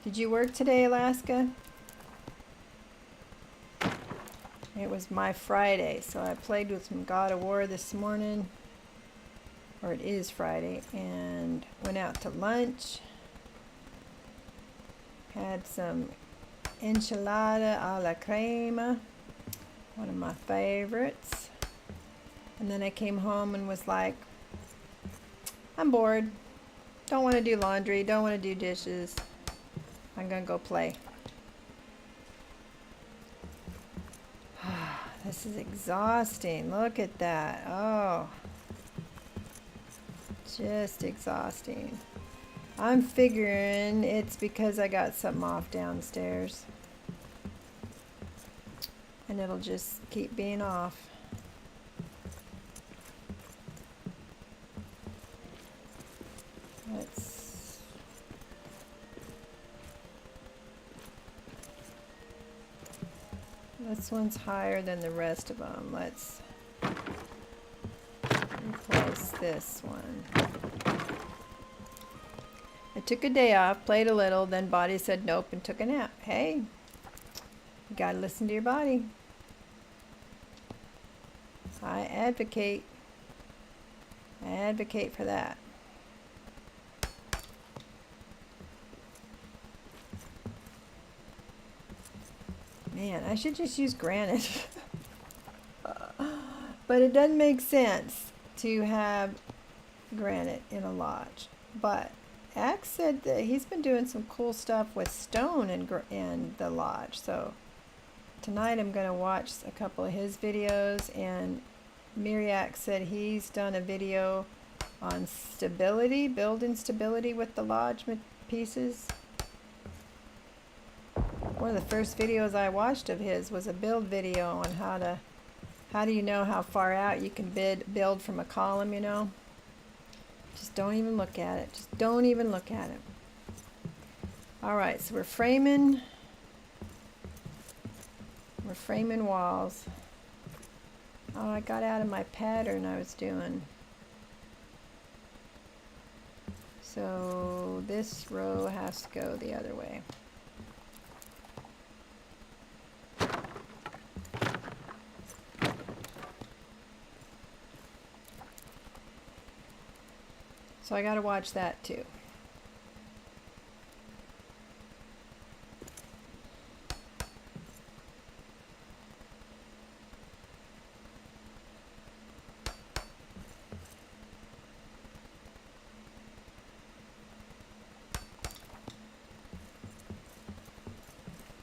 B: Did you work today, Alaska? It was my Friday, so I played with some God of War this morning, or it is Friday, and went out to lunch. Had some enchilada a la crema, one of my favorites. And then I came home and was like, I'm bored. Don't want to do laundry, don't want to do dishes. I'm gonna go play. This is exhausting. Look at that. Oh, just exhausting. I'm figuring it's because I got something off downstairs. And it'll just keep being off. This one's higher than the rest of them. Let's replace this one. I took a day off, played a little, then body said nope and took a nap. Hey, you gotta listen to your body. I advocate for that. Man, I should just use granite. But it doesn't make sense to have granite in a lodge. But Axe said that he's been doing some cool stuff with stone in the lodge. So tonight I'm going to watch a couple of his videos. And Miriak said he's done a video on stability, building stability with the lodge pieces. One of the first videos I watched of his was a build video on how do you know how far out you can build from a column, you know? Just don't even look at it. Just don't even look at it. All right, so we're framing walls. Oh, I got out of my pattern I was doing. So this row has to go the other way. So I got to watch that too.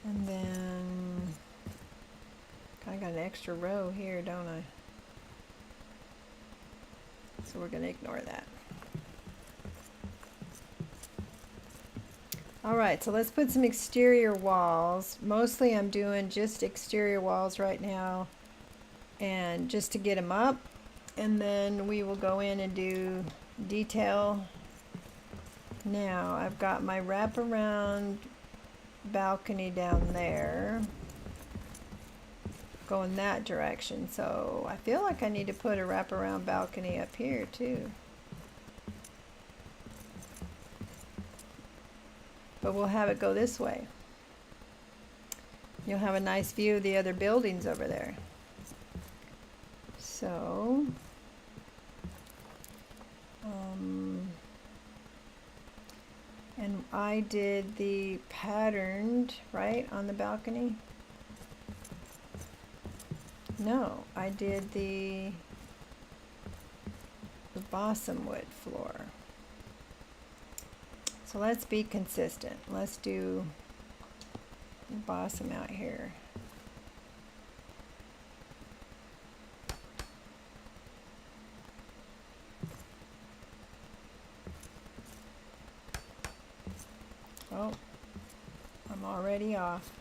B: And then extra row here, don't I? So we're going to ignore that. Alright, so let's put some exterior walls. Mostly I'm doing just exterior walls right now, and just to get them up. And then we will go in and do detail. Now I've got my wraparound balcony down there going that direction, so I feel like I need to put a wraparound balcony up here too. But we'll have it go this way. You'll have a nice view of the other buildings over there. So, and I did the patterned, right, on the balcony? No, I did the balsam wood floor. So let's be consistent. Let's do balsam out here. Oh, I'm already off.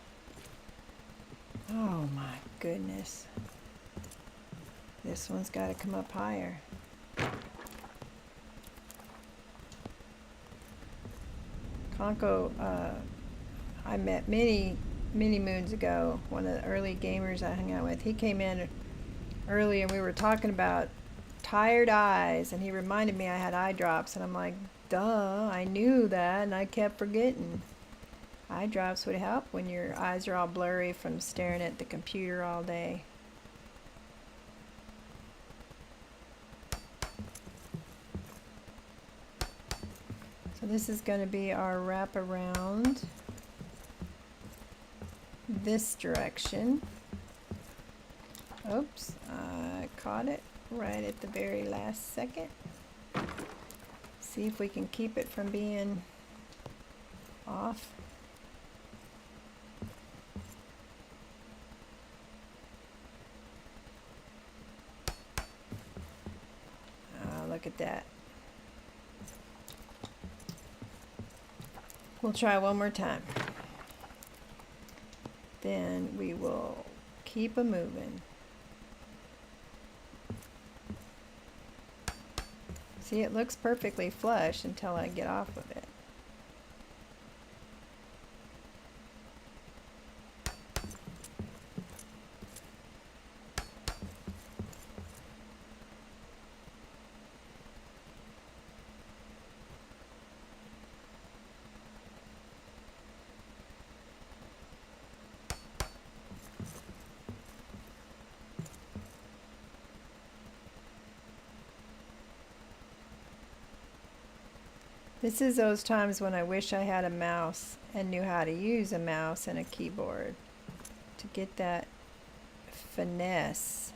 B: Oh my goodness. This one's got to come up higher. Conco, I met many moons ago, one of the early gamers I hung out with. He came in early and we were talking about tired eyes, and he reminded me I had eye drops, and I'm like, duh, I knew that, and I kept forgetting. Eye drops would help when your eyes are all blurry from staring at the computer all day. So this is going to be our wraparound this direction. Oops, I caught it right at the very last second. See if we can keep it from being off. Look at that. We'll try one more time. Then we will keep a moving. See, it looks perfectly flush until I get off of it. This is those times when I wish I had a mouse and knew how to use a mouse and a keyboard to get that finesse.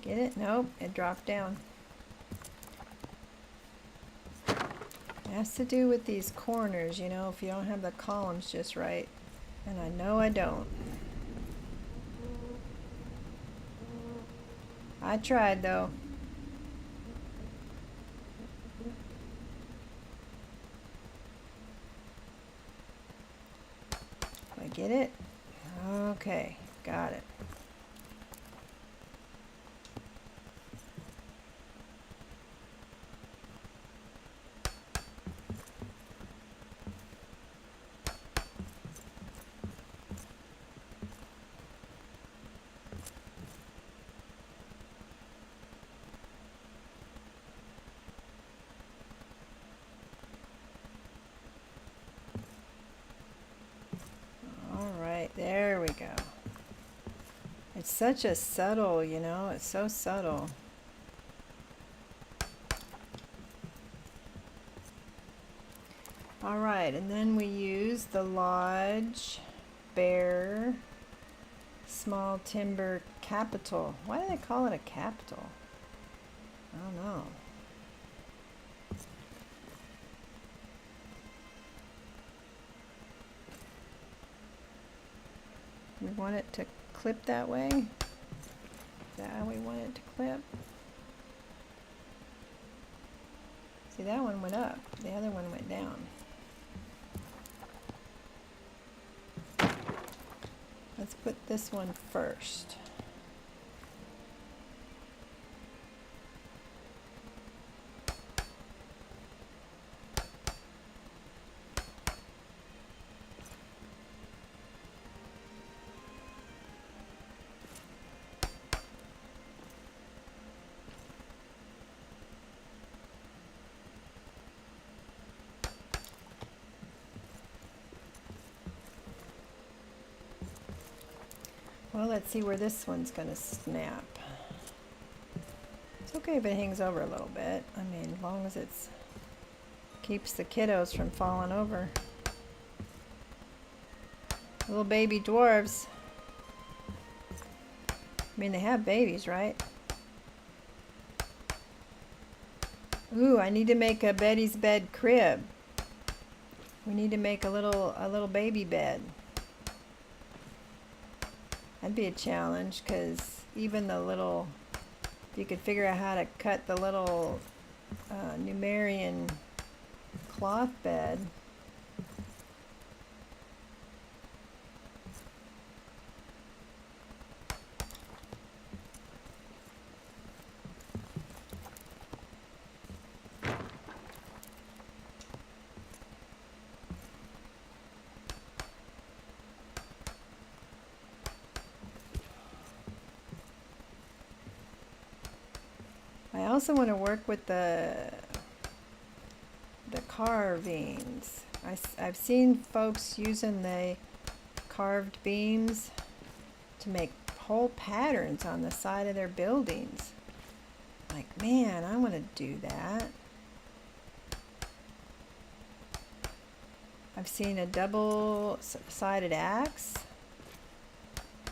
B: Get it? Nope, it dropped down. It has to do with these corners, you know, if you don't have the columns just right. And I know I don't. I tried though. I get it? Okay, got it. There we go. It's such a subtle, you know, it's so subtle. All right, and then we use the Lodge Bear small timber capital. Why do they call it a capital? I don't know. We want it to clip that way? Is that how we want it to clip? See, that one went up. The other one went down. Let's put this one first. Well, let's see where this one's going to snap. It's okay if it hangs over a little bit. I mean, as long as it's keeps the kiddos from falling over. Little baby dwarves. I mean, they have babies, right? Ooh, I need to make a Betty's bed crib. We need to make a little baby bed. That'd be a challenge, because even the little, if you could figure out how to cut the little Numerian cloth bed. I also want to work with the carvings. I've seen folks using the carved beams to make whole patterns on the side of their buildings. Like, man, I want to do that. I've seen a double-sided axe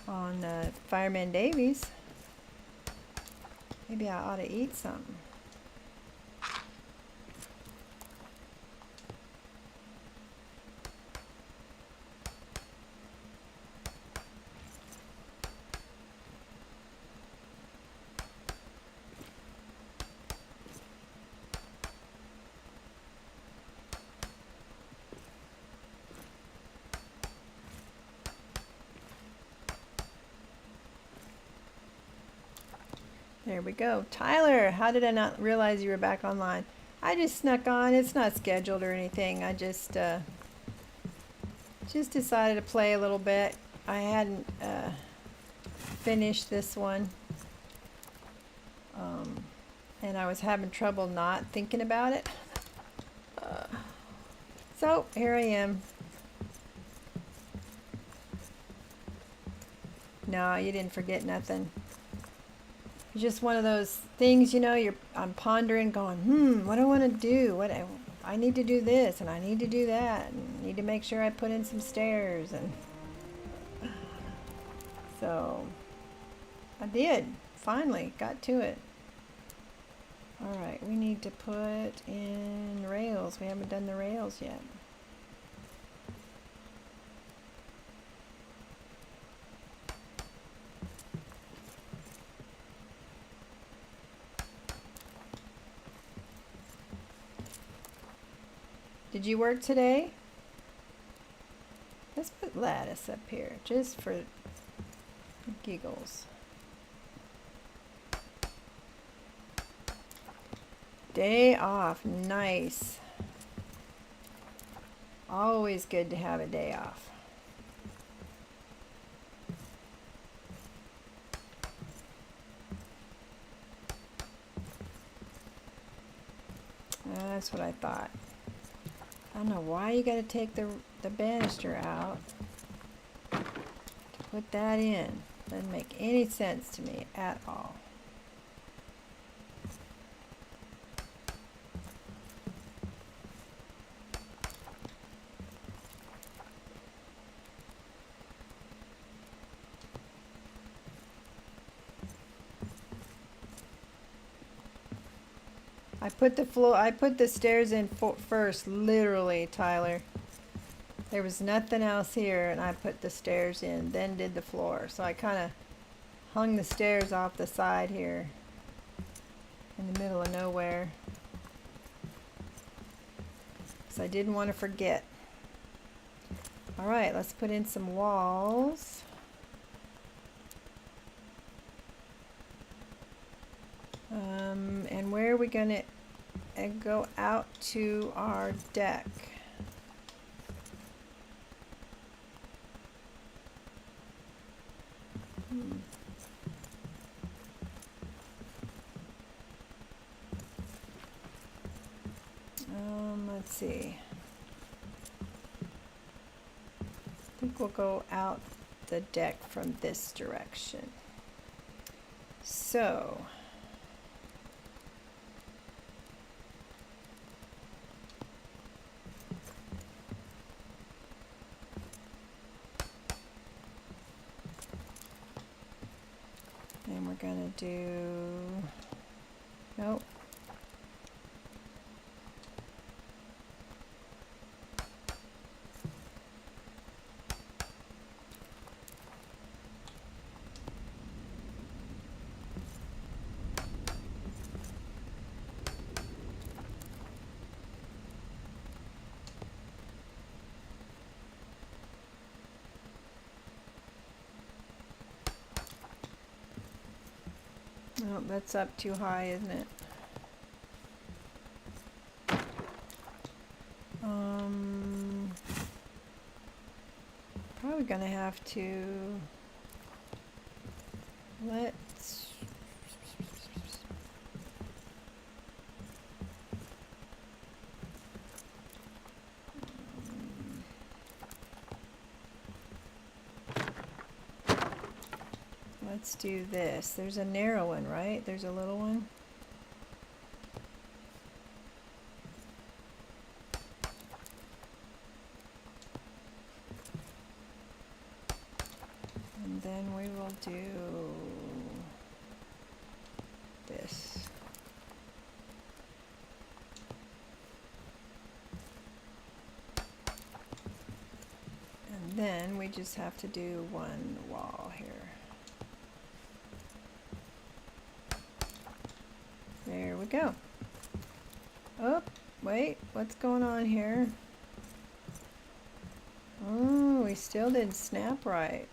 B: on Fireman Davies. Maybe I ought to eat something. There we go. Tyler, how did I not realize you were back online? I just snuck on. It's not scheduled or anything. I just decided to play a little bit. I hadn't finished this one. And I was having trouble not thinking about it. So, here I am. No, you didn't forget nothing. It's just one of those things, you know, I'm pondering, going, what do I want to do? I need to do this, and I need to do that, and I need to make sure I put in some stairs, and so I did. Finally got to it. All right, we need to put in rails. We haven't done the rails yet. Did you work today? Let's put lattice up here, just for giggles. Day off, nice. Always good to have a day off. That's what I thought. I don't know why you got to take the banister out to put that in. Doesn't make any sense to me at all. I put the stairs in first, literally, Tyler. There was nothing else here, and I put the stairs in, then did the floor. So I kind of hung the stairs off the side here in the middle of nowhere. Because I didn't want to forget. Alright, let's put in some walls. And where are we going to go out to our deck? Let's see. I think we'll go out the deck from this direction. So, and we're gonna do, nope. Oh, that's up too high, isn't it? Probably gonna have to let's do this. There's a narrow one, right? There's a little one. And then we will do this. And then we just have to do one wall here. There we go. Oh, wait, what's going on here? Oh, we still didn't snap right.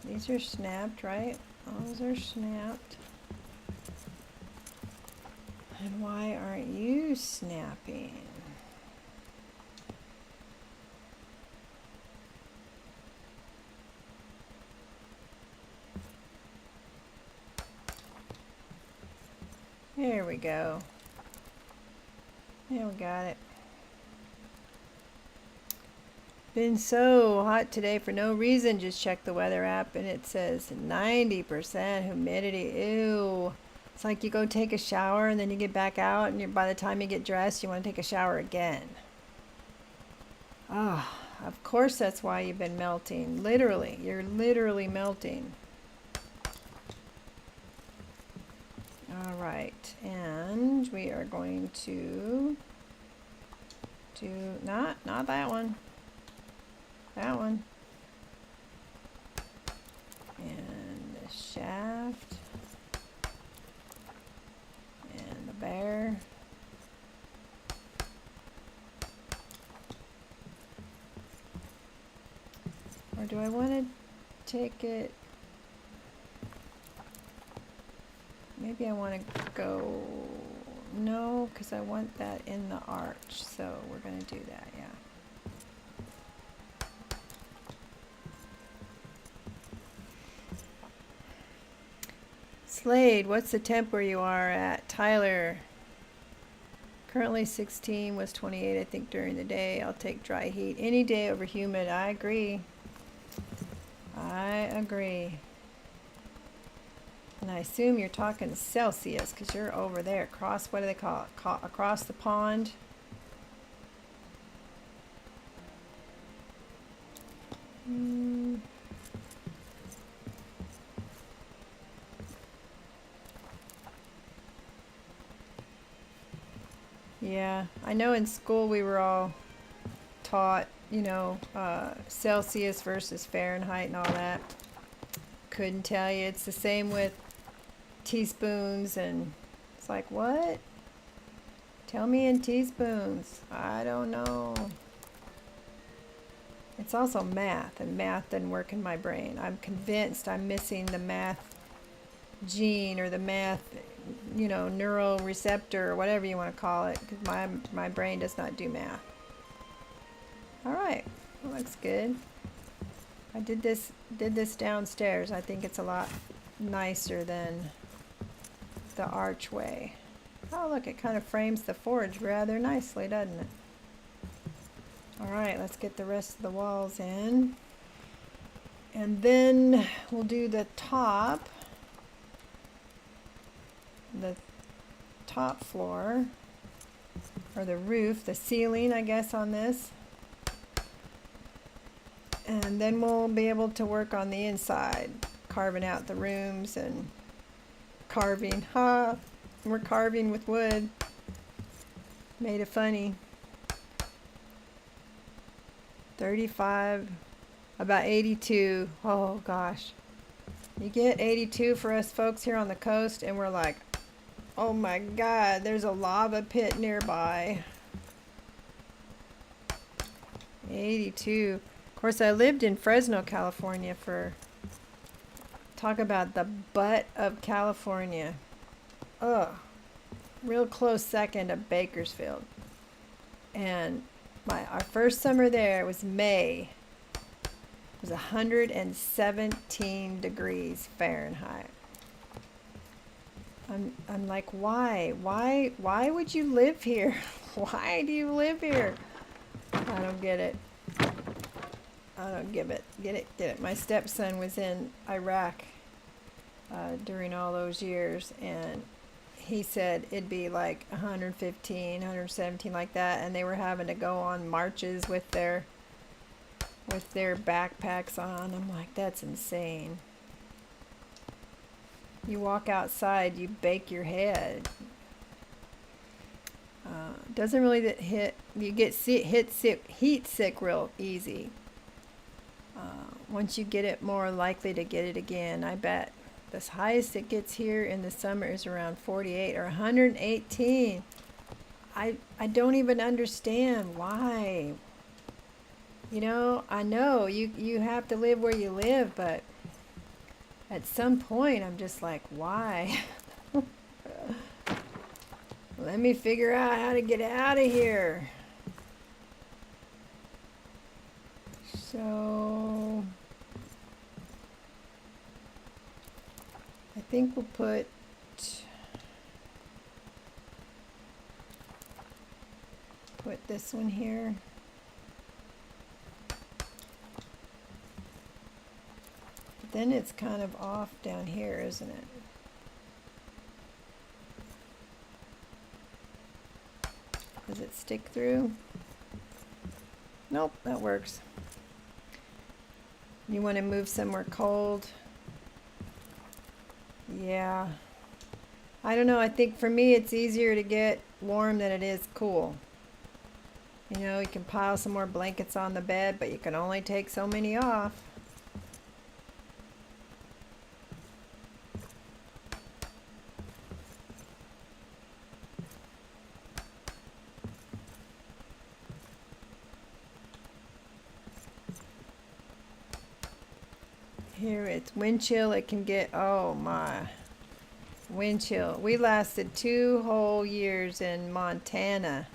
B: These are snapped, right? Those are snapped. And why aren't you snapping? There we go. Yeah, we got it. Been so hot today for no reason. Just check the weather app and it says 90% humidity. Ew. It's like you go take a shower and then you get back out and by the time you get dressed you want to take a shower again. Ah, oh, of course that's why you've been melting. Literally. You're literally melting. Alright, and we are going to do, not that one, that one, and the shaft, and the bear, or do I want to take it? Maybe I want to go, no, because I want that in the arch, so we're going to do that, yeah. Slade, what's the temp where you are at? Tyler, currently 16, was 28, I think, during the day. I'll take dry heat any day over humid. I agree. I agree. And I assume you're talking Celsius because you're over there across, what do they call it? Across the pond. Yeah, I know in school we were all taught, Celsius versus Fahrenheit and all that. Couldn't tell you. It's the same with teaspoons, and it's like, what? Tell me in teaspoons. I don't know. It's also math, and math doesn't work in my brain. I'm convinced I'm missing the math gene or the math, neural receptor or whatever you want to call it, because my brain does not do math. All right, that looks good. I did this downstairs. I think it's a lot nicer than the archway. Oh, look, it kind of frames the forge rather nicely, doesn't it? All right, let's get the rest of the walls in. And then we'll do the top floor, or the roof, the ceiling, I guess, on this. And then we'll be able to work on the inside, carving out the rooms and carving. We're carving with wood. Made it funny. 35, about 82. Oh gosh. You get 82 for us folks here on the coast, and we're like, oh my God, there's a lava pit nearby. 82. Of course, I lived in Fresno, California talk about the butt of California. Ugh. Real close second to Bakersfield. And our first summer there was May. It was 117 degrees Fahrenheit. I'm like, why? Why would you live here? Why do you live here? I don't get it. I don't get it. My stepson was in Iraq during all those years, and he said it'd be like 115, 117 like that, and they were having to go on marches with their backpacks on. I'm like, that's insane. You walk outside, you bake your head. Doesn't really hit. You get heat sick real easy. Once you get it, more likely to get it again. I bet the highest it gets here in the summer is around 48 or 118. I don't even understand why. I know you have to live where you live, but at some point I'm just like, why? Let me figure out how to get out of here. So I think we'll put this one here. But then it's kind of off down here, isn't it? Does it stick through? Nope, that works. You want to move somewhere cold? Yeah. I don't know. I think for me it's easier to get warm than it is cool. You can pile some more blankets on the bed, but you can only take so many off. Here it's wind chill. It can get, oh my, wind chill. We lasted 2 whole years in Montana.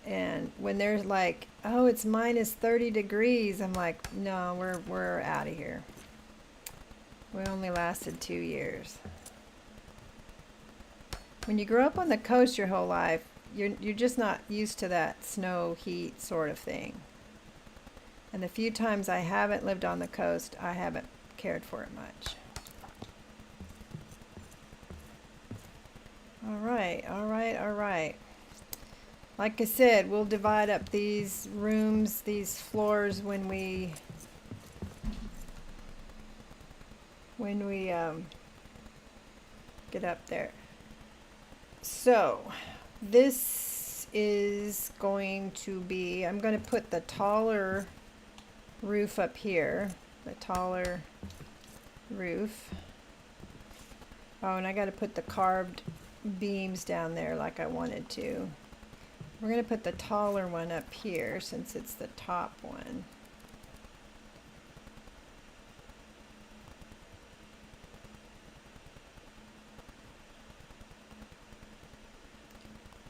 B: And when there's like, oh, it's minus 30 degrees, I'm like, no, we're out of here. We only lasted 2 years. When you grow up on the coast your whole life, you're just not used to that snow heat sort of thing. And the few times I haven't lived on the coast, I haven't cared for it much. All right. Like I said, we'll divide up these rooms, these floors when we get up there. So this is going to be, I'm going to put the taller roof up here, the taller roof. Oh, and I got to put the carved beams down there like I wanted to. We're going to put the taller one up here since it's the top one.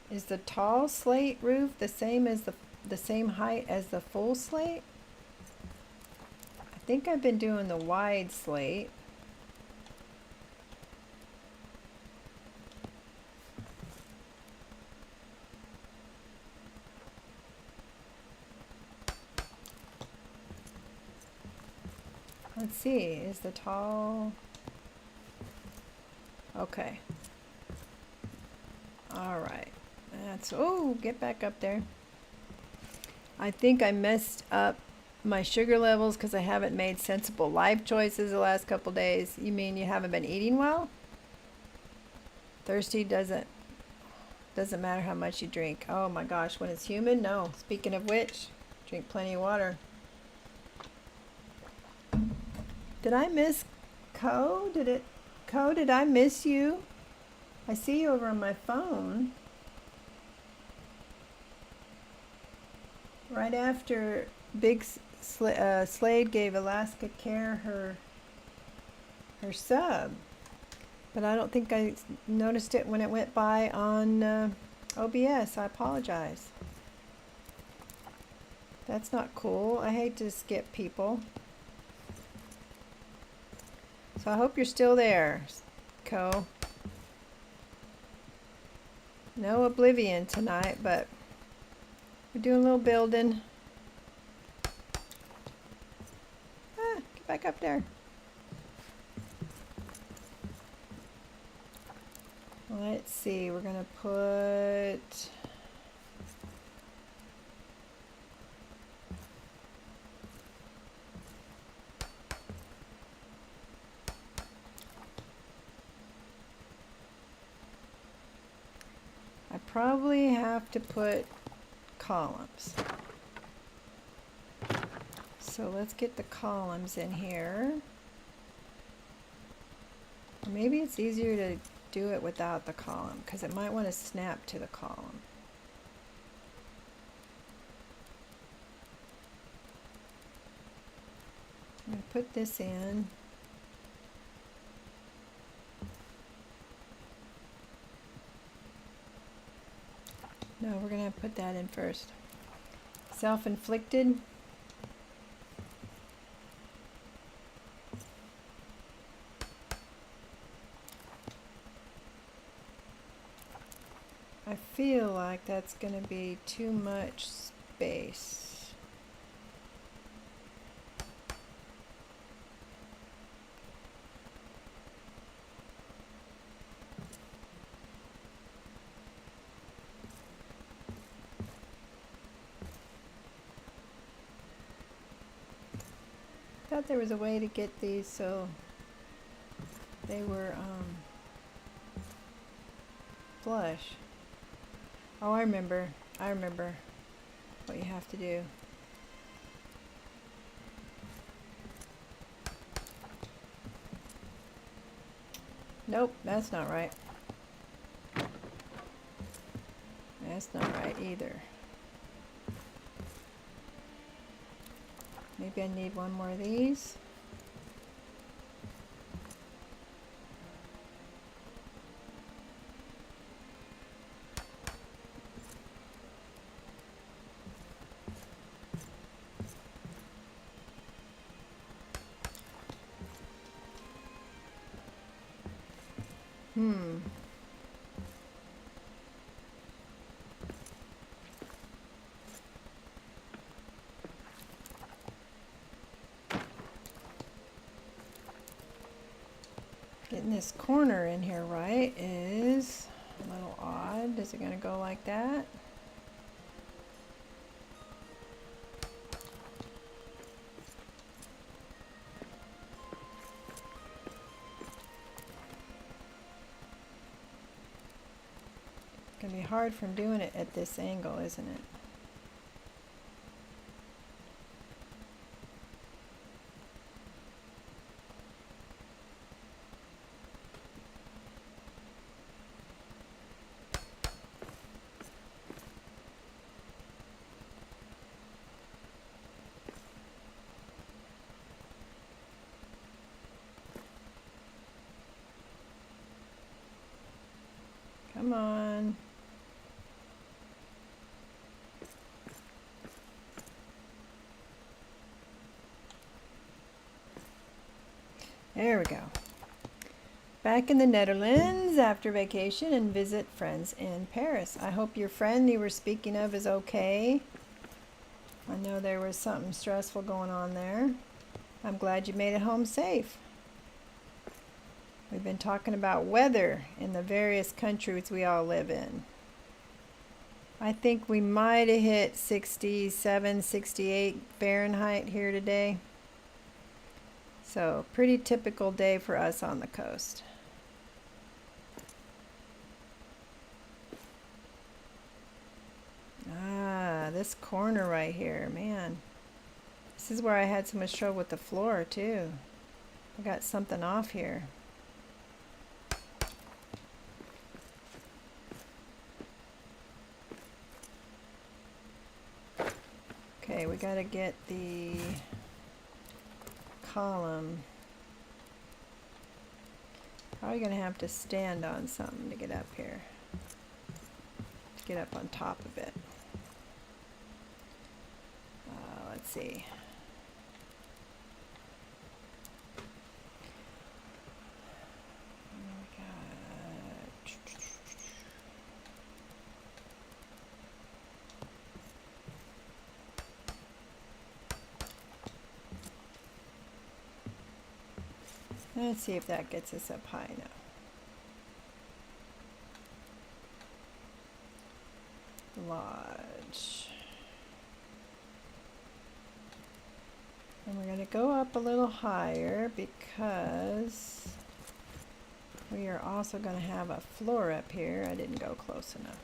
B: Is the tall slate roof the same as the same height as the full slate? I think I've been doing the wide slate. Let's see, is the tall... Okay. All right. That's, oh, get back up there. I think I messed up my sugar levels because I haven't made sensible life choices the last couple days. You mean you haven't been eating well? Thirsty doesn't matter how much you drink. Oh my gosh, when it's humid, no. Speaking of which, drink plenty of water. Did I miss Co? Co, did I miss you? I see you over on my phone. Right after Big Slade gave Alaska Care her sub. But I don't think I noticed it when it went by on OBS. I apologize. That's not cool. I hate to skip people. So I hope you're still there, Co. No Oblivion tonight, but we're doing a little building. Ah, get back up there. Let's see, we're gonna put... I probably have to put columns. So let's get the columns in here. Or maybe it's easier to do it without the column because it might want to snap to the column. I'm going to put this in. No, we're going to put that in first. Self-inflicted. I feel like that's going to be too much space. I thought there was a way to get these so they were flush. Oh, I remember what you have to do. Nope, that's not right. That's not right either. Maybe I need one more of these. Getting this corner in here right is a little odd. Is it going to go like that? It's going to be hard from doing it at this angle, isn't it? Come on. There we go. Back in the Netherlands after vacation and visit friends in Paris. I hope your friend you were speaking of is okay. I know there was something stressful going on there. I'm glad you made it home safe. We've been talking about weather in the various countries we all live in. I think we might have hit 67, 68 Fahrenheit here today. So, pretty typical day for us on the coast. Ah, this corner right here, man. This is where I had so much trouble with the floor, too. I got something off here. Okay, we gotta get the column. Probably gonna have to stand on something to get up here. To get up on top of it. Let's see. Let's see if that gets us up high enough. Lodge. And we're going to go up a little higher because we are also going to have a floor up here. I didn't go close enough.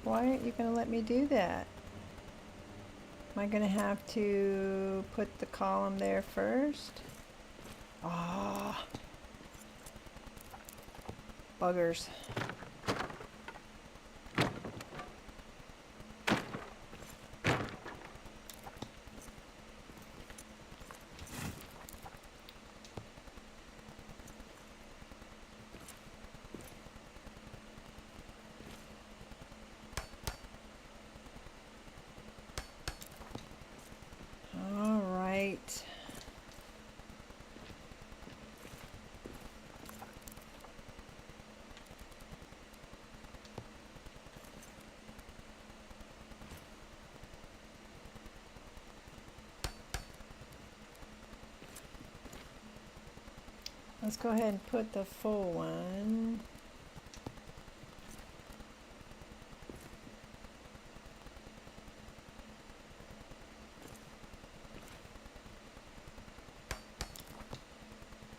B: Why aren't you going to let me do that? Am I going to have to put the column there first? Ah, buggers. Let's go ahead and put the full one.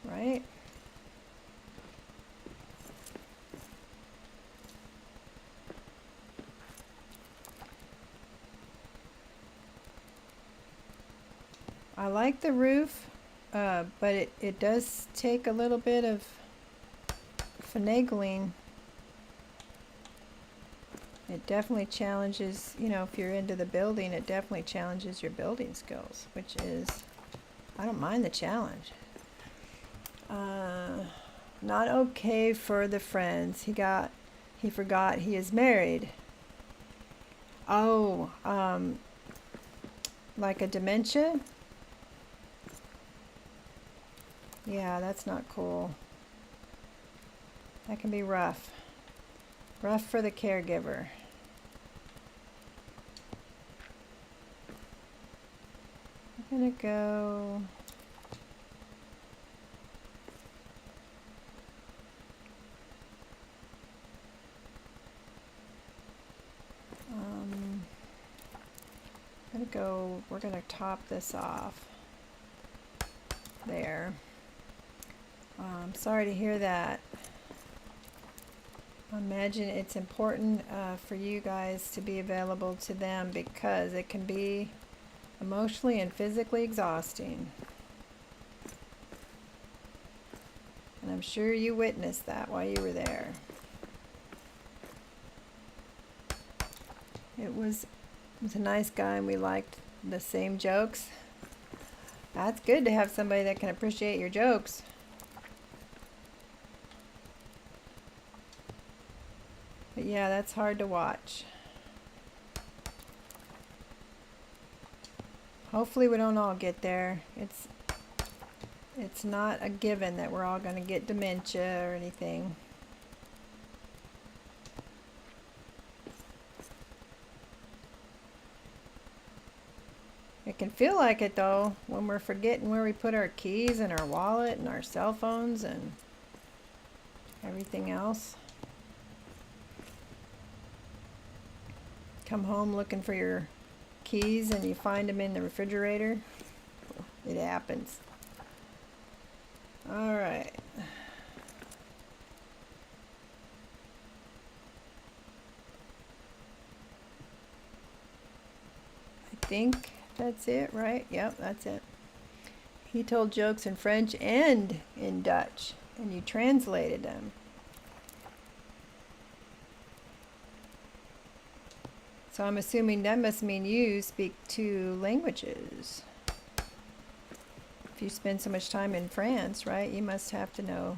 B: Right? I like the roof. But it does take a little bit of finagling. It definitely challenges, you know, if you're into the building, it definitely challenges your building skills, which is, I don't mind the challenge. Not okay for the friends. He forgot he is married. Oh, like a dementia? Yeah, that's not cool. That can be rough. Rough for the caregiver. I'm gonna go. We're gonna top this off there. Sorry to hear that. I imagine it's important for you guys to be available to them because it can be emotionally and physically exhausting. And I'm sure you witnessed that while you were there. It was a nice guy and we liked the same jokes. That's good to have somebody that can appreciate your jokes. But yeah, that's hard to watch. Hopefully we don't all get there. It's not a given that we're all going to get dementia or anything. It can feel like it though when we're forgetting where we put our keys and our wallet and our cell phones and everything else. Come home looking for your keys and you find them in the refrigerator. It happens. All right. I think that's it, right? Yep, that's it. He told jokes in French and in Dutch, and you translated them. So I'm assuming that must mean you speak 2 languages. If you spend so much time in France, right, you must have to know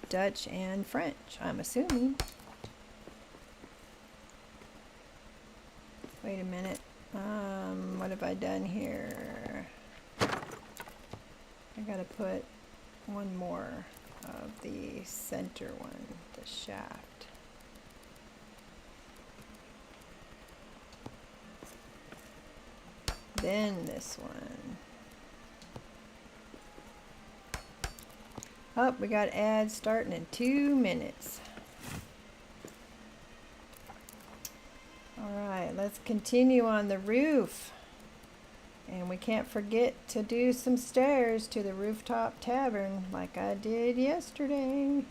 B: Dutch and French, I'm assuming. Wait a minute. What have I done here? I gotta put one more of the center one, the shaft. Then this one. Oh, we got ads starting in 2 minutes. Alright, let's continue on the roof. And we can't forget to do some stairs to the rooftop tavern like I did yesterday.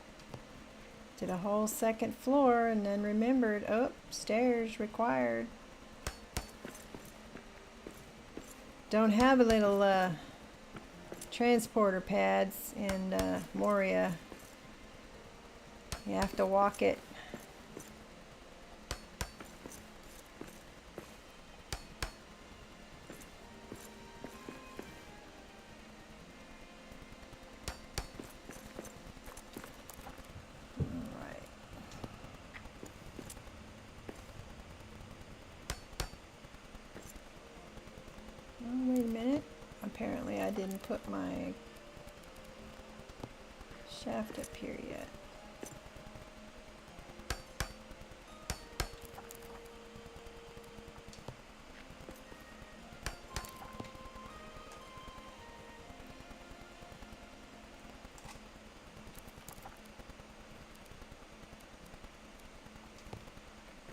B: Did a whole 2nd floor and then remembered, oh, stairs required. Don't have a little transporter pads in Moria. You have to walk it. Wait a minute. Apparently I didn't put my shaft up here yet.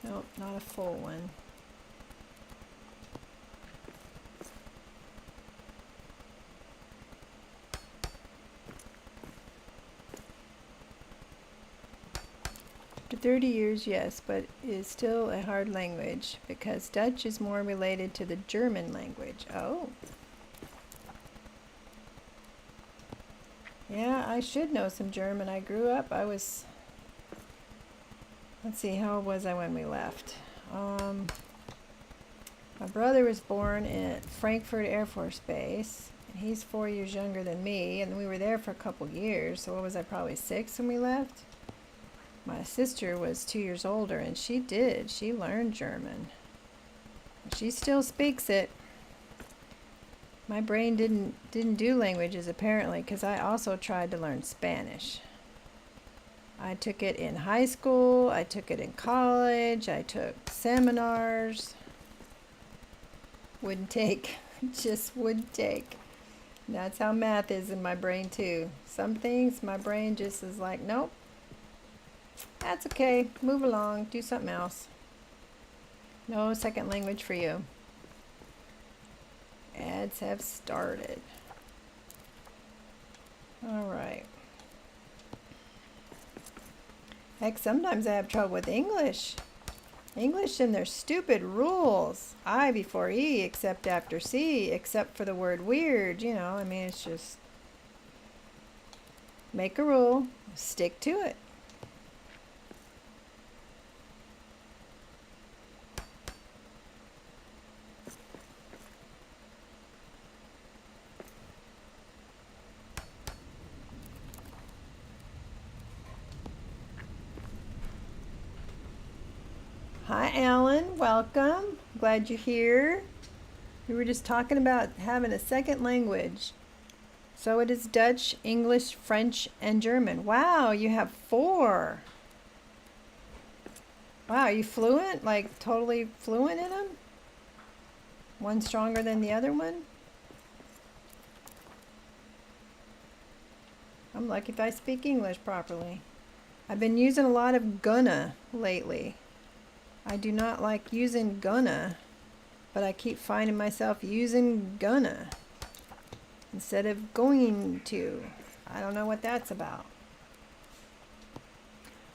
B: Nope, not a full one. After 30 years, yes, but it is still a hard language because Dutch is more related to the German language. Oh. Yeah, I should know some German. I grew up, let's see, how old was I when we left? My brother was born at Frankfurt Air Force Base, and he's 4 years younger than me, and we were there for a couple years, so what was I, probably 6 when we left? My sister was 2 years older, and she learned German. She still speaks it. My brain didn't do languages apparently, because I also tried to learn Spanish. I took it in high school. I took it in college. I took seminars. Wouldn't take. Just wouldn't take. That's how math is in my brain too. Some things my brain just is like, nope. That's okay. Move along. Do something else. No second language for you. Ads have started. All right. Heck, sometimes I have trouble with English. English and their stupid rules. I before E except after C, except for the word weird. You know, I mean, it's just make a rule, stick to it. Hi, Alan. Welcome. Glad you're here. We were just talking about having a second language. So it is Dutch, English, French, and German. Wow, you have 4. Wow, are you fluent? Like totally fluent in them? One stronger than the other one? I'm lucky if I speak English properly. I've been using a lot of gonna lately. I do not like using gonna, but I keep finding myself using gonna instead of going to. I don't know what that's about.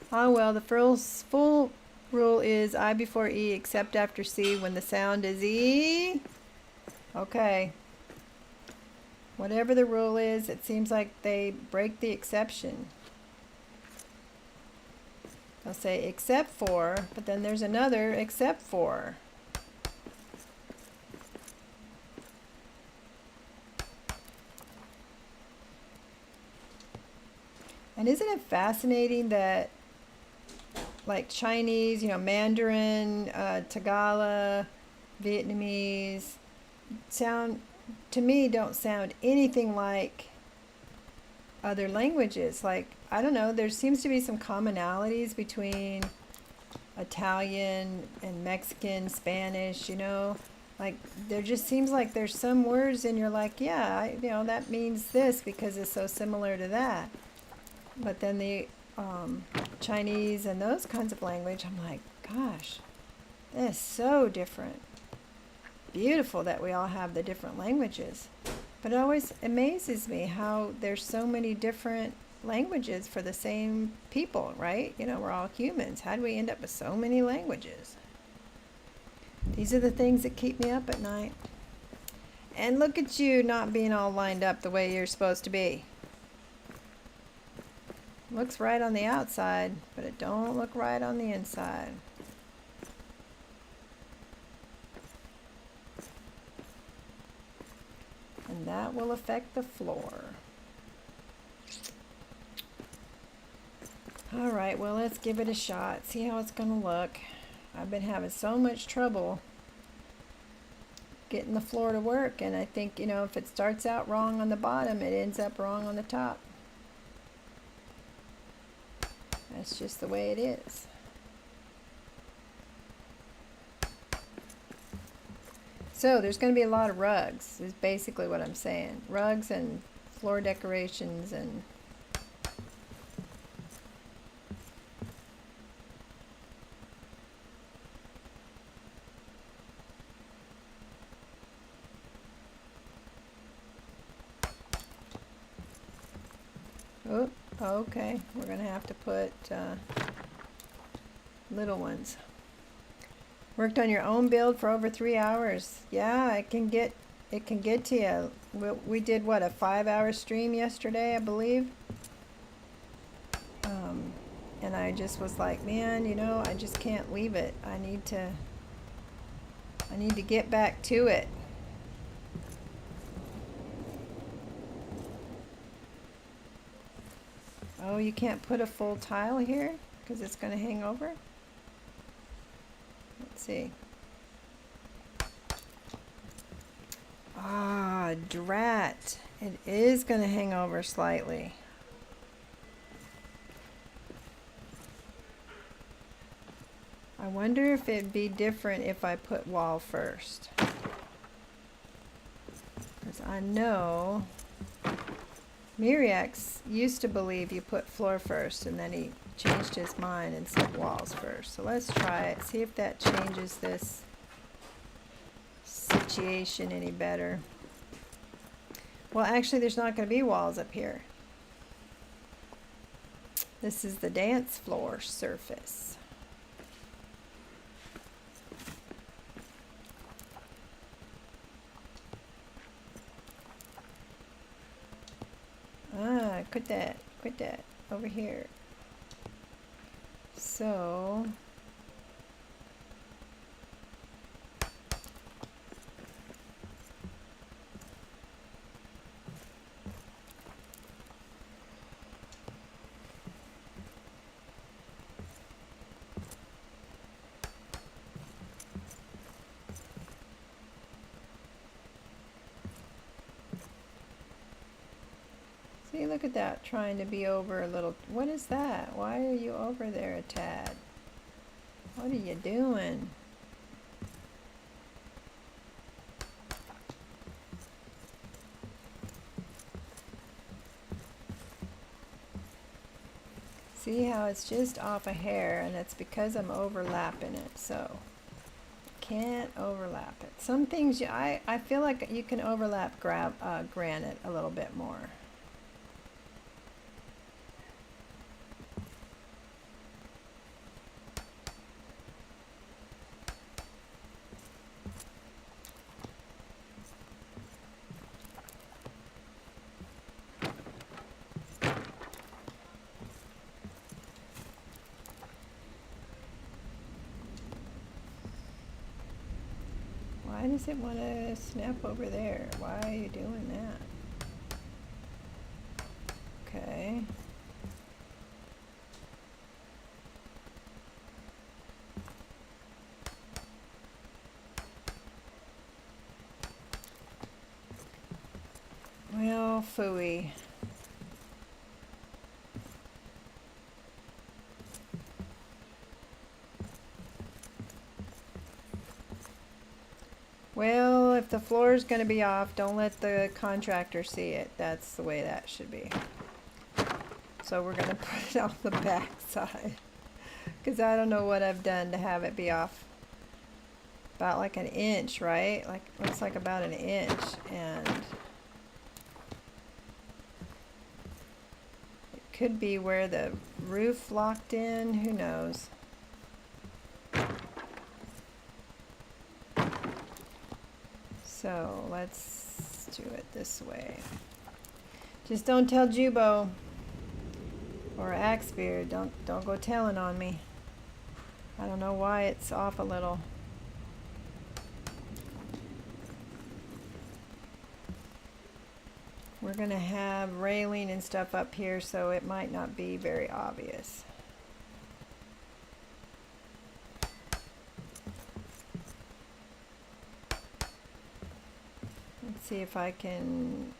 B: Oh well, the full rule is I before E except after C when the sound is E. Okay. Whatever the rule is, it seems like they break the exception. They'll say except for, but then there's another except for. And isn't it fascinating that like Chinese, you know, Mandarin, Tagalog, Vietnamese sound, to me, don't sound anything like other languages. Like, I don't know, there seems to be some commonalities between Italian and Mexican, Spanish, you know, like there just seems like there's some words and you're like, yeah, you know, that means this because it's so similar to that. But then the Chinese and those kinds of language, I'm like, gosh, that is so different. Beautiful that we all have the different languages. But it always amazes me how there's so many different languages for the same people, right? You know, we're all humans. How do we end up with so many languages? These are the things that keep me up at night. And look at you not being all lined up the way you're supposed to be. Looks right on the outside, but it don't look right on the inside. And that will affect the floor. All right, well, let's give it a shot. See how it's going to look. I've been having so much trouble getting the floor to work. And I think, you know, if it starts out wrong on the bottom, it ends up wrong on the top. That's just the way it is. So there's going to be a lot of rugs, is basically what I'm saying. Rugs and floor decorations and oh, okay. We're going to have to put little ones. Worked on your own build for over 3 hours. Yeah, it can get to you. We did what, a 5-hour stream yesterday, I believe. And I just was like, man, you know, I just can't leave it. I need to get back to it. Oh, you can't put a full tile here because it's going to hang over? Let's see. Ah, drat. It is going to hang over slightly. Wonder if it'd be different if I put wall first. Because I know Miriax used to believe you put floor first, and then he changed his mind and said walls first. So let's try it, see if that changes this situation any better. Well, actually, there's not going to be walls up here. This is the dance floor surface. Ah, quit that over here. So see, look at that, trying to be over a little. What is that? Why are you over there a tad? What are you doing? See how it's just off a hair, and it's because I'm overlapping it, so can't overlap it. Some things I feel like you can overlap granite a little bit more. Why does it want to snap over there? Why are you doing that? Okay. Well, phooey. Well, if the floor is going to be off, don't let the contractor see it. That's the way that should be. So we're going to put it on the back side. Because I don't know what I've done to have it be off. About like an inch, right? Like, looks like about an inch. And it could be where the roof locked in. Who knows? So let's do it this way. Just don't tell Jubo or Axebeard. Don't go telling on me. I don't know why it's off a little. We're gonna have railing and stuff up here, so it might not be very obvious. Let's see if I can.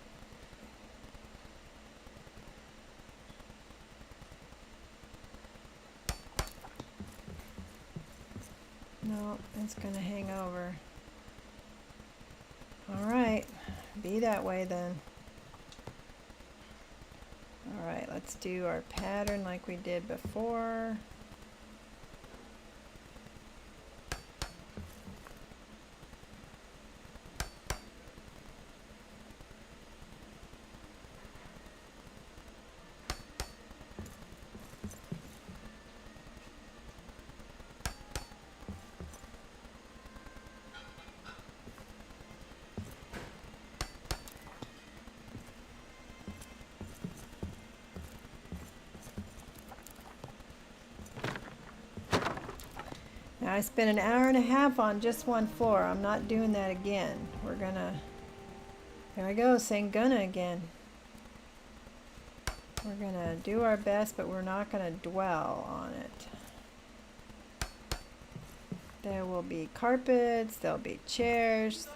B: No, it's gonna hang over. All right, be that way then. All right, let's do our pattern like we did before. Now I spent an hour and a half on just one floor. I'm not doing that again. We're gonna, there I go, saying gonna again. We're gonna do our best, but we're not gonna dwell on it. There will be carpets, there'll be chairs.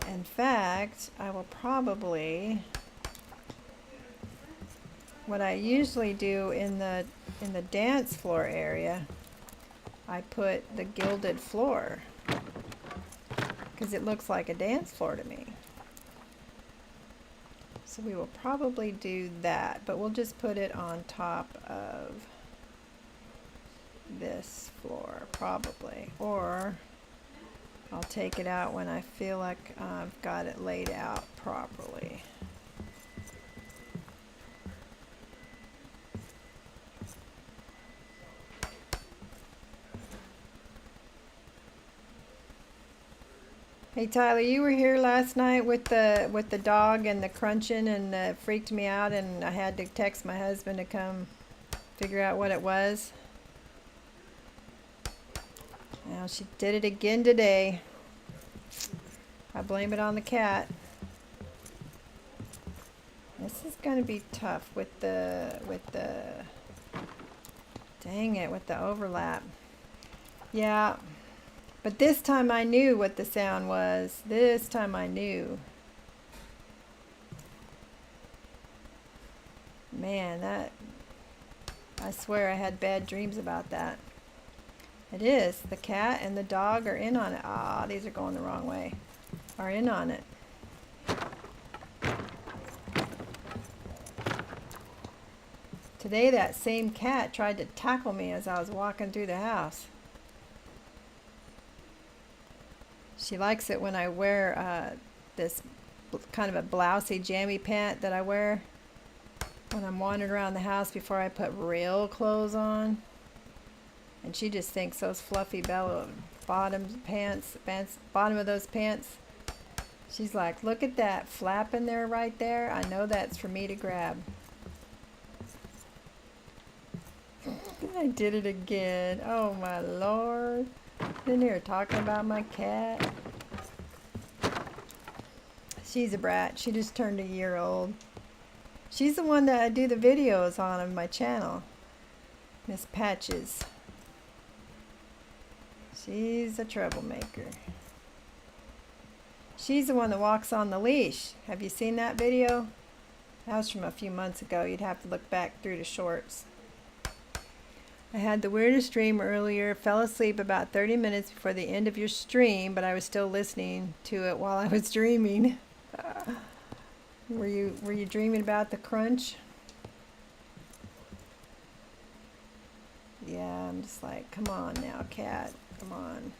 B: In fact, I will probably, what I usually do in the dance floor area, I put the gilded floor, because it looks like a dance floor to me. So we will probably do that, but we'll just put it on top of this floor probably, or I'll take it out when I feel like I've got it laid out properly. Hey Tyler, you were here last night with the dog and the crunching, and freaked me out, and I had to text my husband to come figure out what it was. Now she did it again today. I blame it on the cat. This is going to be tough with the dang it, with the overlap. Yeah. But this time I knew what the sound was. This time I knew. Man, that, I swear I had bad dreams about that. It is. The cat and the dog are in on it. Ah, these are going the wrong way. Are in on it. Today that same cat tried to tackle me as I was walking through the house. She likes it when I wear this kind of a blousey jammy pant that I wear when I'm wandering around the house before I put real clothes on. And she just thinks those fluffy bottom of those pants. She's like, look at that flap in there right there. I know that's for me to grab. I did it again. Oh my Lord. In here talking about my cat. She's a brat. She just turned a year old. She's the one that I do the videos on my channel. Miss Patches. She's a troublemaker. She's the one that walks on the leash. Have you seen that video? That was from a few months ago. You'd have to look back through the shorts. I had the weirdest dream earlier. Fell asleep about 30 minutes before the end of your stream, but I was still listening to it while I was dreaming. Were you dreaming about the crunch? Yeah, I'm just like, come on now, cat. Come on.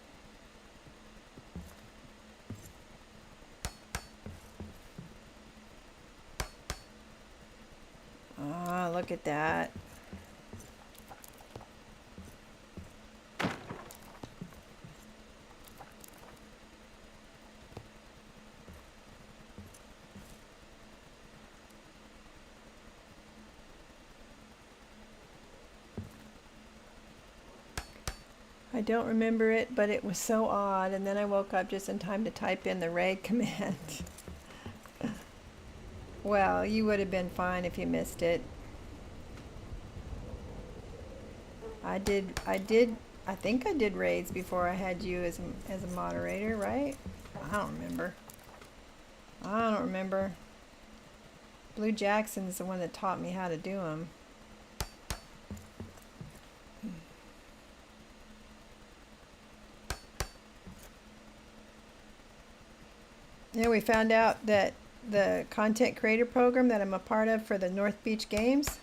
B: Ah, look at that. I don't remember it, but it was so odd, and then I woke up just in time to type in the raid command. Well, you would have been fine if you missed it. I think I did raids before I had you as a moderator, right? I don't remember. Blue Jackson's the one that taught me how to do them. Yeah, we found out that the content creator program that I'm a part of for the North Beach Games,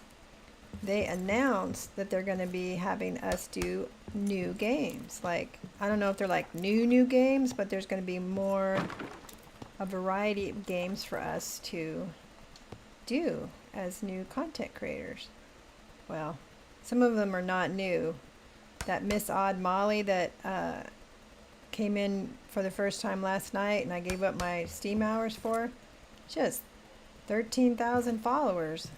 B: they announced that they're going to be having us do new games. Like, I don't know if they're like new games, but there's going to be a variety of games for us to do as new content creators. Well, some of them are not new. That Miss Odd Molly that came in for the first time last night and I gave up my Steam hours for, just 13,000 followers.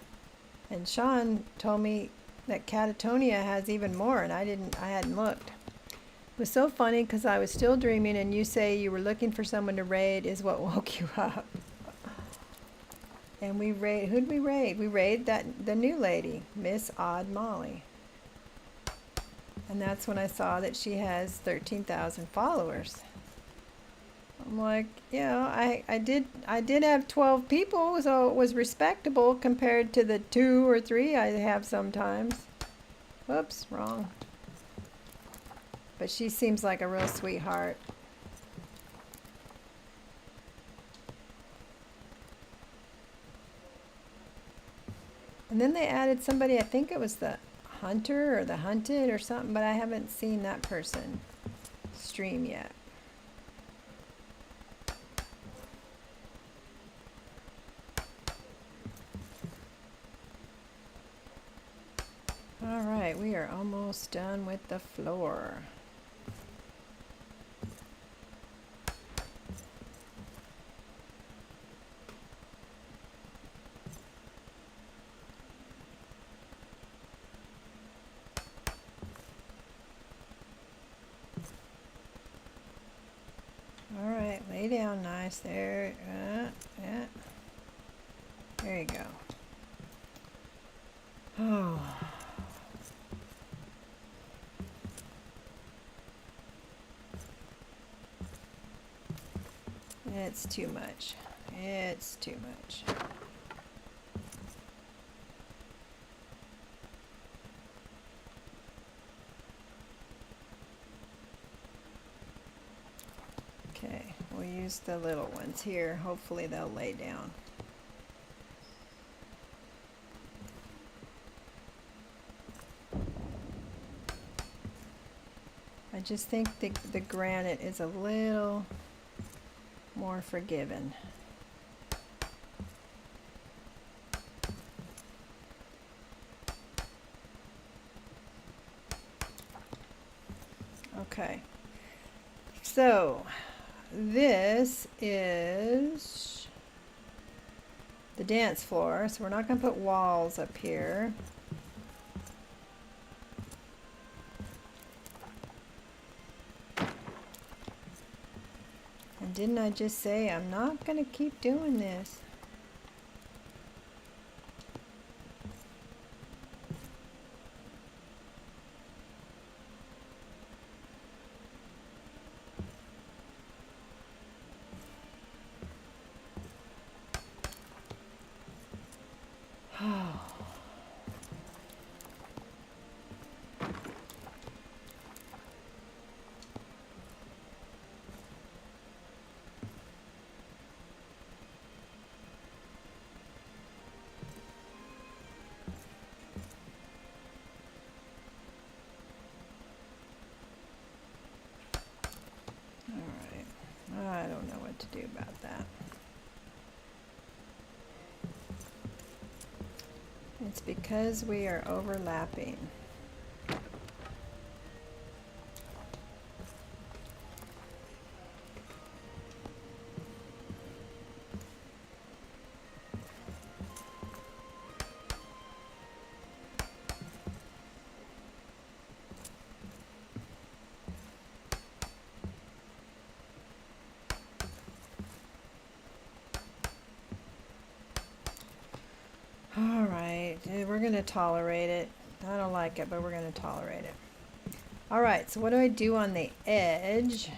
B: And Sean told me that Catatonia has even more, and I hadn't looked. It was so funny because I was still dreaming, and you say you were looking for someone to raid is what woke you up. And who'd we raid? We raided the new lady, Miss Odd Molly. And that's when I saw that she has 13,000 followers. I'm like, I did have 12 people, so it was respectable compared to the 2 or 3 I have sometimes. Whoops, wrong. But she seems like a real sweetheart. And then they added somebody, I think it was the hunter or the hunted or something, but I haven't seen that person stream yet. All right, we are almost done with the floor. All right, lay down nice there. Yeah. There you go. Oh. It's too much. It's too much. Okay, we'll use the little ones here. Hopefully they'll lay down. I just think the granite is a little more forgiving. Okay, so this is the dance floor, so we're not going to put walls up here. And didn't I just say I'm not going to keep doing this? I don't know what to do about that. It's because we are overlapping. All right, we're going to tolerate it. I don't like it, but we're going to tolerate it. All right, so what do I do on the edge?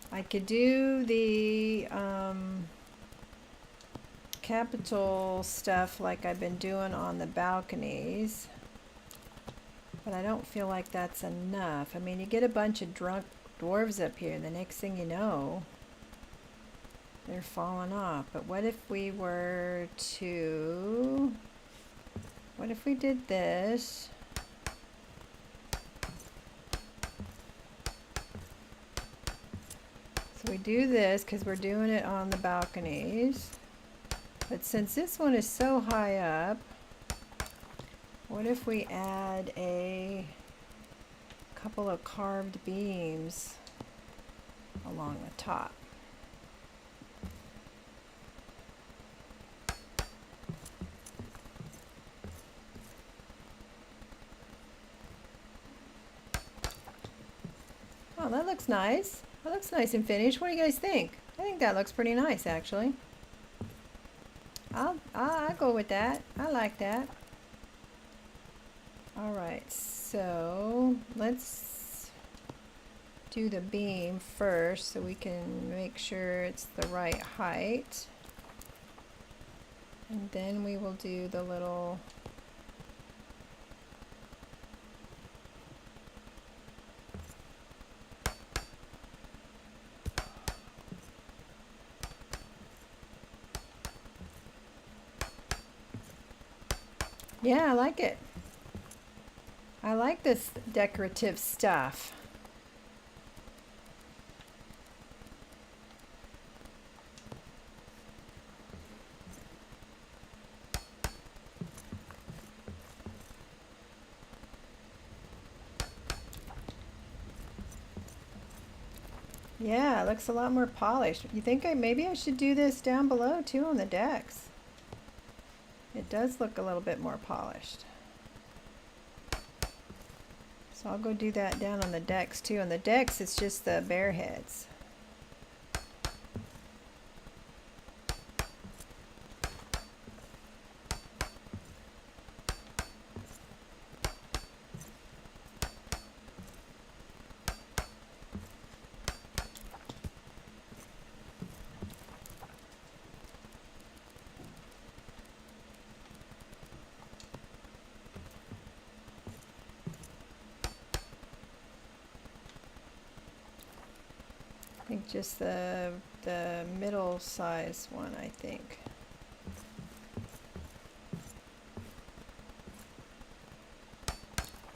B: I could do the capital stuff like I've been doing on the balconies, but I don't feel like that's enough. I mean, you get a bunch of drunk dwarves up here, the next thing you know, they're falling off. But what if we were to, what if we did this? So we do this because we're doing it on the balconies. But since this one is so high up, what if we add a couple of carved beams along the top? Oh, that looks nice. That looks nice and finished. What do you guys think? I think that looks pretty nice, actually. I'll go with that. I like that. All right, so let's do the beam first so we can make sure it's the right height. And then we will do the little Yeah, I like it. I like this decorative stuff. Yeah, it looks a lot more polished. You think maybe I should do this down below too on the decks? It does look a little bit more polished. So I'll go do that down on the decks too. On the decks, it's just the bear heads. I think just the middle size one, I think.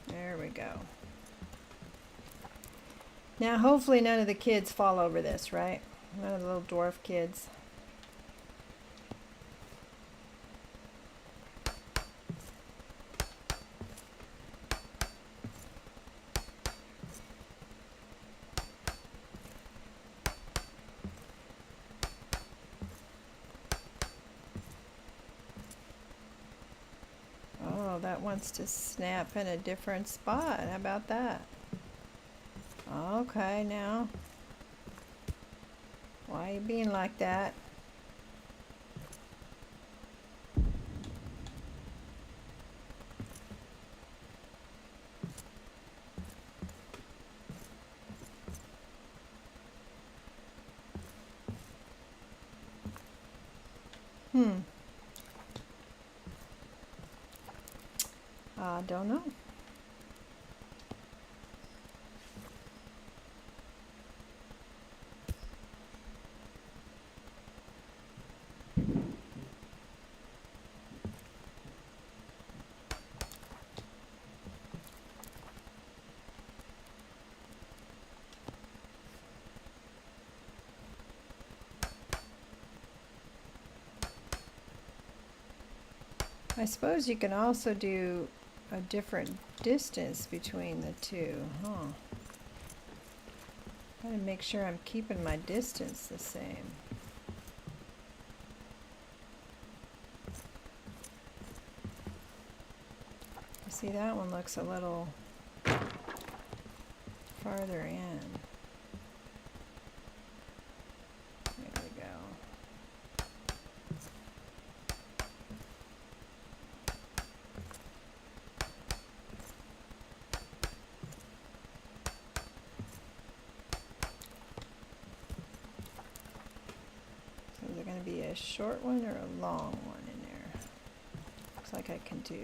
B: There we go. Now hopefully none of the kids fall over this, right? None of the little dwarf kids. Oh, that wants to snap in a different spot. How about that? Okay, now. Why are you being like that? Don't know. I suppose you can also do a different distance between the two, huh? Gotta make sure I'm keeping my distance the same. See, that one looks a little farther in. There we go. So is it going to be a short one or a long one in there? Looks like I can do...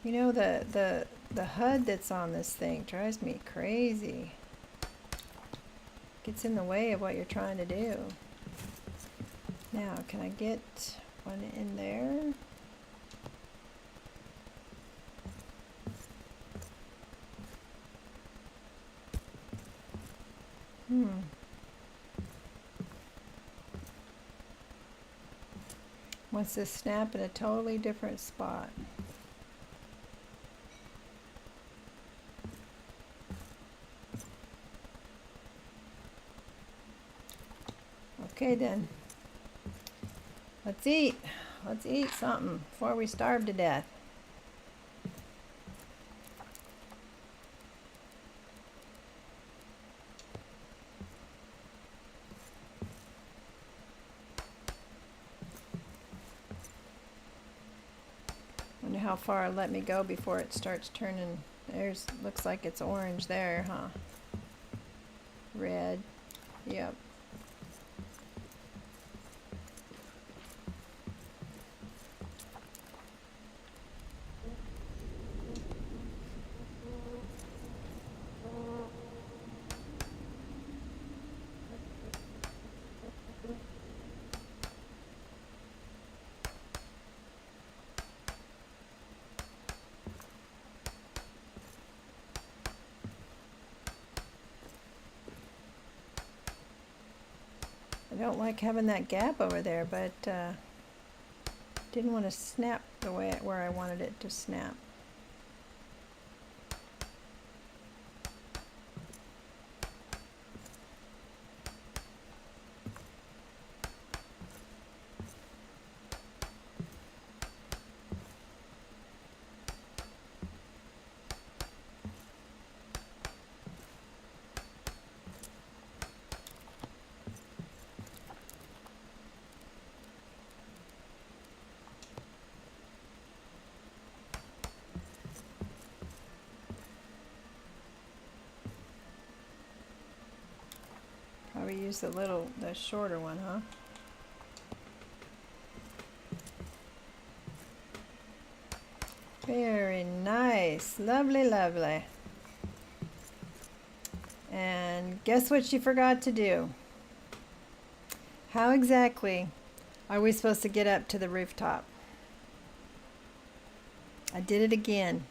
B: You know, the HUD that's on this thing drives me crazy. Gets in the way of what you're trying to do. Now, can I get one in there? Wants to snap in a totally different spot. Okay then, let's eat. Let's eat something before we starve to death. Wonder how far it'll let me go before it starts turning. There's, looks like it's orange there, huh? Red, yep. I don't like having that gap over there, but didn't want to snap the way where I wanted it to snap. Probably use the shorter one, huh? Very nice. Lovely, lovely. And guess what she forgot to do? How exactly are we supposed to get up to the rooftop? I did it again.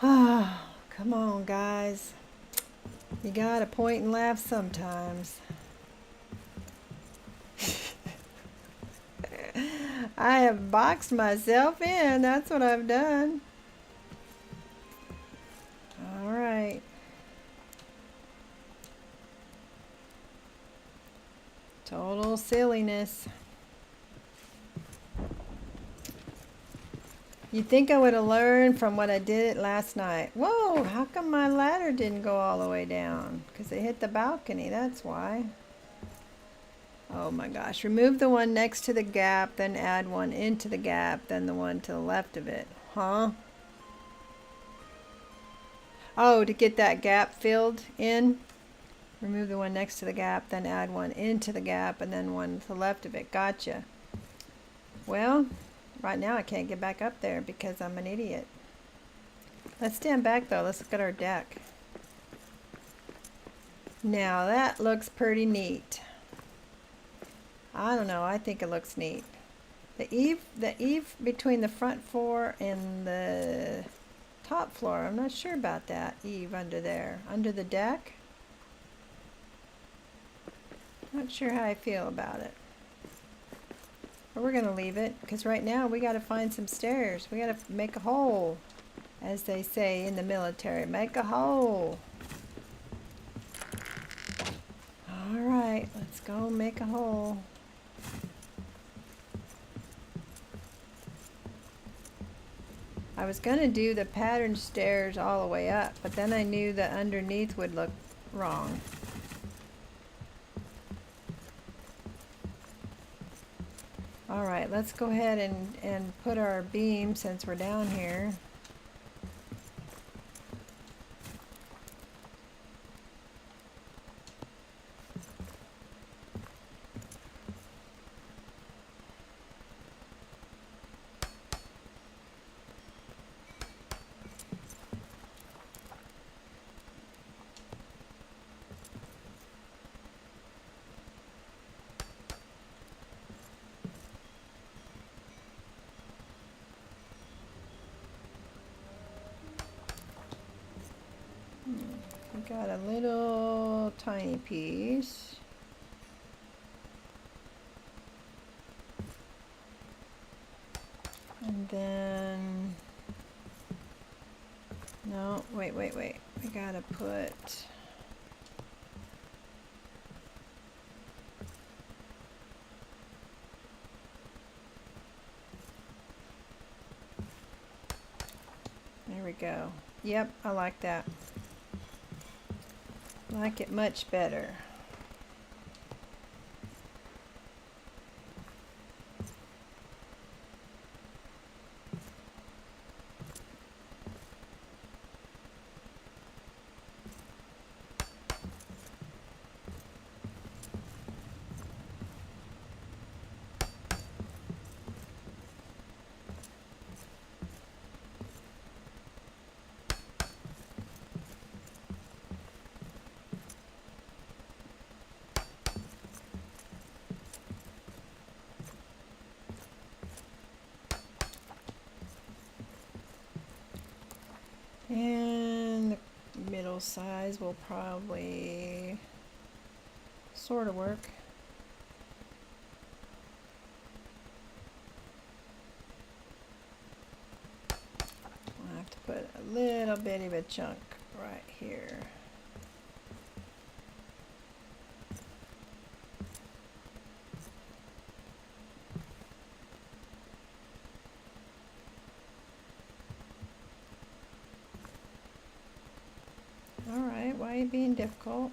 B: Ah, come on, guys. You gotta point and laugh sometimes. I have boxed myself in. That's what I've done. All right. Total silliness. You'd think I would have learned from what I did last night. Whoa, how come my ladder didn't go all the way down? Because it hit the balcony, that's why. Oh my gosh. Remove the one next to the gap, then add one into the gap, then the one to the left of it. Huh? Oh, to get that gap filled in? Remove the one next to the gap, then add one into the gap, and then one to the left of it. Gotcha. Well, right now I can't get back up there because I'm an idiot. Let's stand back though. Let's look at our deck. Now that looks pretty neat. I don't know. I think it looks neat. The eave between the front floor and the top floor. I'm not sure about that eave under there. Under the deck. Not sure how I feel about it. But we're going to leave it because right now we got to find some stairs. We got to make a hole, as they say in the military. Make a hole. All right, let's go make a hole. I was going to do the pattern stairs all the way up, but then I knew that underneath would look wrong. All right, let's go ahead and put our beam since we're down here. We got a little tiny piece. And then, no, wait. We gotta put, there we go. Yep, I like that. Like it much better. size will probably sort of work. I'll have to put a little bit of a chunk right here. Alright, why are you being difficult?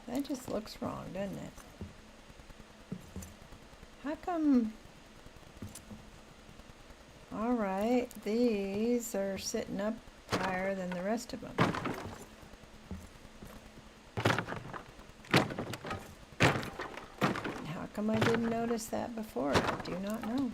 B: That just looks wrong, doesn't it? How come... Alright, these are sitting up higher than the rest of them. How come I didn't notice that before? I do not know.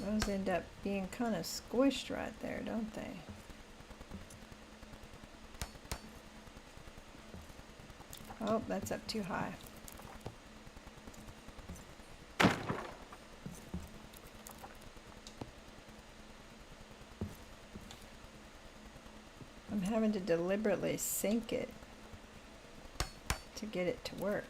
B: Those end up being kind of squished right there, don't they? Oh, that's up too high. I'm having to deliberately sink it to get it to work.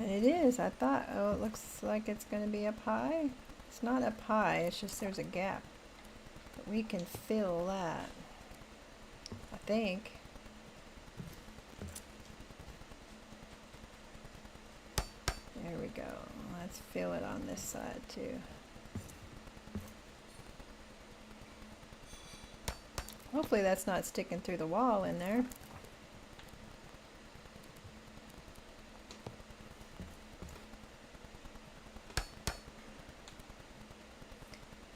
B: And it is. I thought, oh, it looks like it's going to be up high. It's not up high, it's just there's a gap. But we can fill that, I think. There we go. Let's fill it on this side too. Hopefully that's not sticking through the wall in there.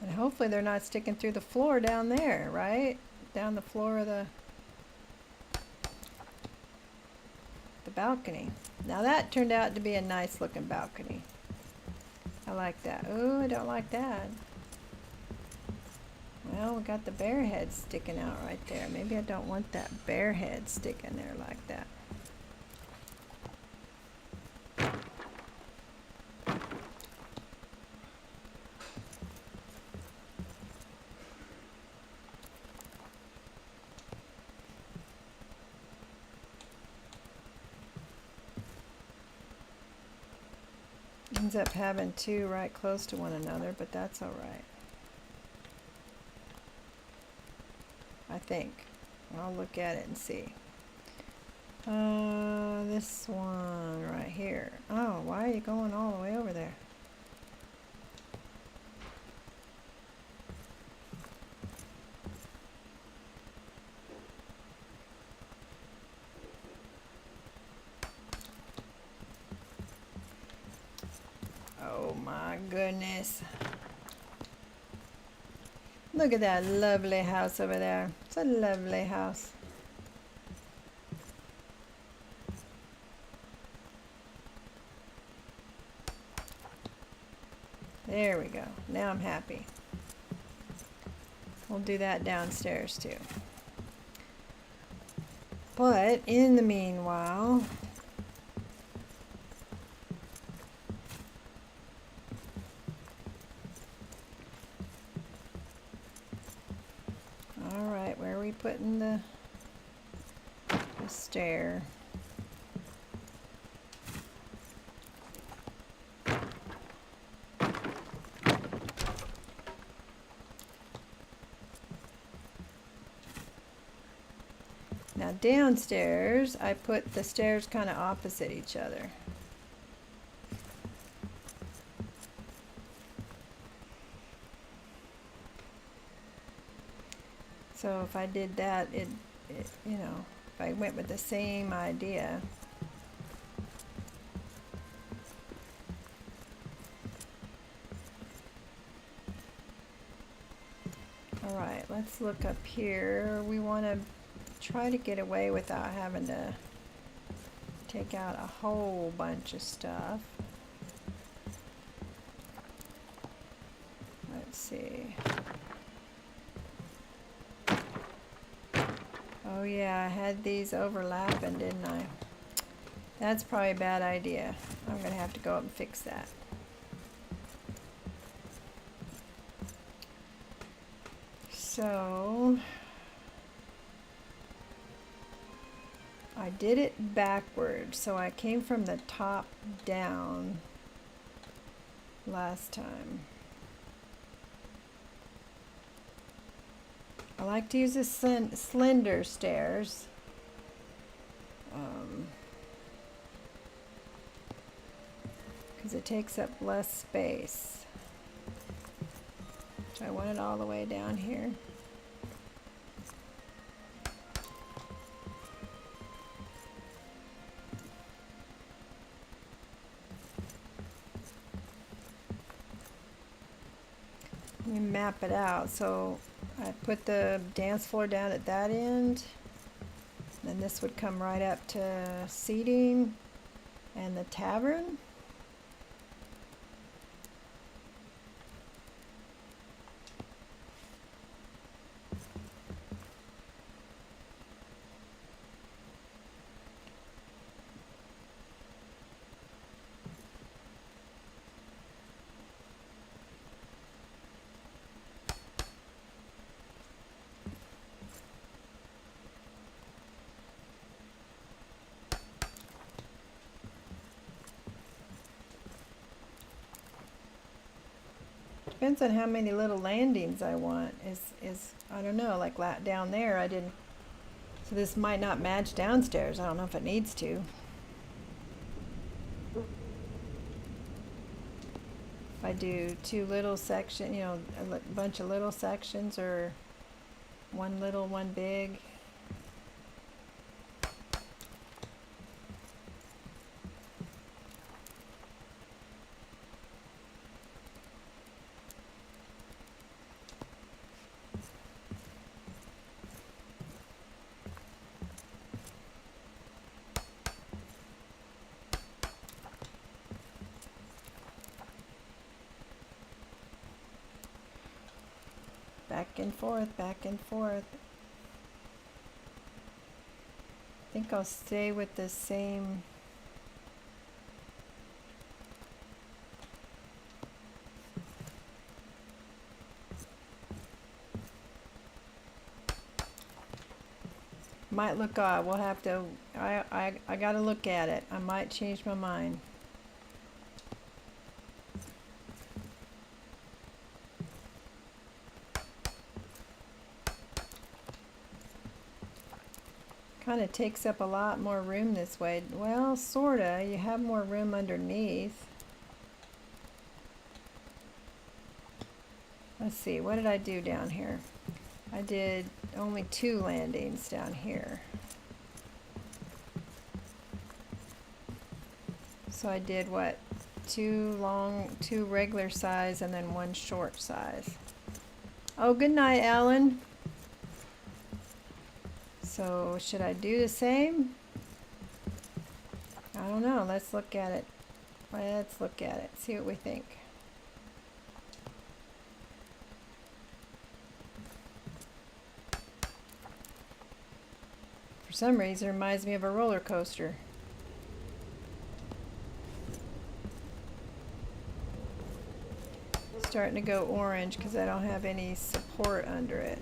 B: And hopefully they're not sticking through the floor down there, right? Down the floor of the balcony. Now that turned out to be a nice looking balcony. I like that. Oh, I don't like that. Well, we got the bear head sticking out right there. Maybe I don't want that bear head sticking there like that. Ends up having two right close to one another, but that's all right. I think. I'll look at it and see. This one right here. Oh, why are you going all the way over there? Oh my goodness. Look at that lovely house over there. It's a lovely house. There we go. Now I'm happy. We'll do that downstairs too. But in the meanwhile, alright, where are we putting the stair? Now downstairs, I put the stairs kind of opposite each other. So if I did that, you know, if I went with the same idea. All right, let's look up here. We want to try to get away without having to take out a whole bunch of stuff. Let's see. Oh yeah, I had these overlapping, didn't I? That's probably a bad idea. I'm gonna have to go up and fix that. So I did it backwards, so I came from the top down last time. I like to use the slender stairs. Because it takes up less space. So I want it all the way down here. You map it out. So I put the dance floor down at that end. Then this would come right up to seating and the tavern. Depends on how many little landings I want. Is I don't know, like down there I didn't, so this might not match downstairs. I don't know if it needs to. If I do two little section, you know, a bunch of little sections, or one little, one big. Back and forth, back and forth. I think I'll stay with the same. Might look odd. We'll have to, I gotta look at it. I might change my mind. Kind of takes up a lot more room this way. Well, sorta. You have more room underneath. Let's see, what did I do down here? I did only 2 landings down here. So I did what? 2 regular size, and then 1 short size. Oh, good night, Alan. So should I do the same? I don't know. Let's look at it. Let's look at it. See what we think. For some reason, it reminds me of a roller coaster. Starting to go orange because I don't have any support under it.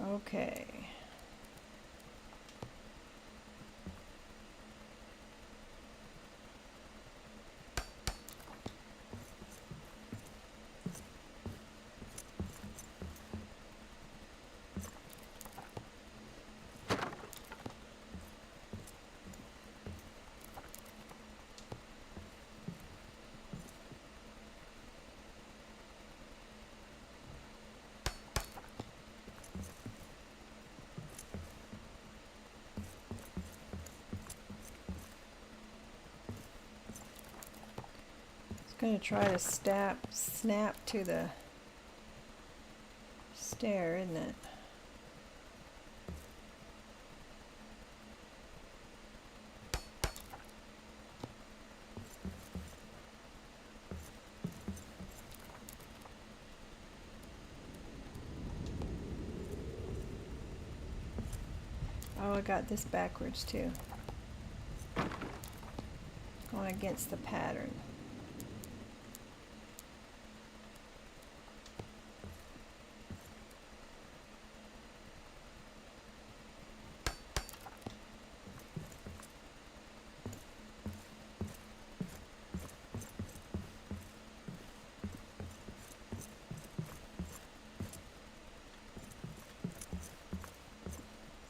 B: Okay. Gonna try to snap to the stair, isn't it? Oh, I got this backwards too. Going against the pattern.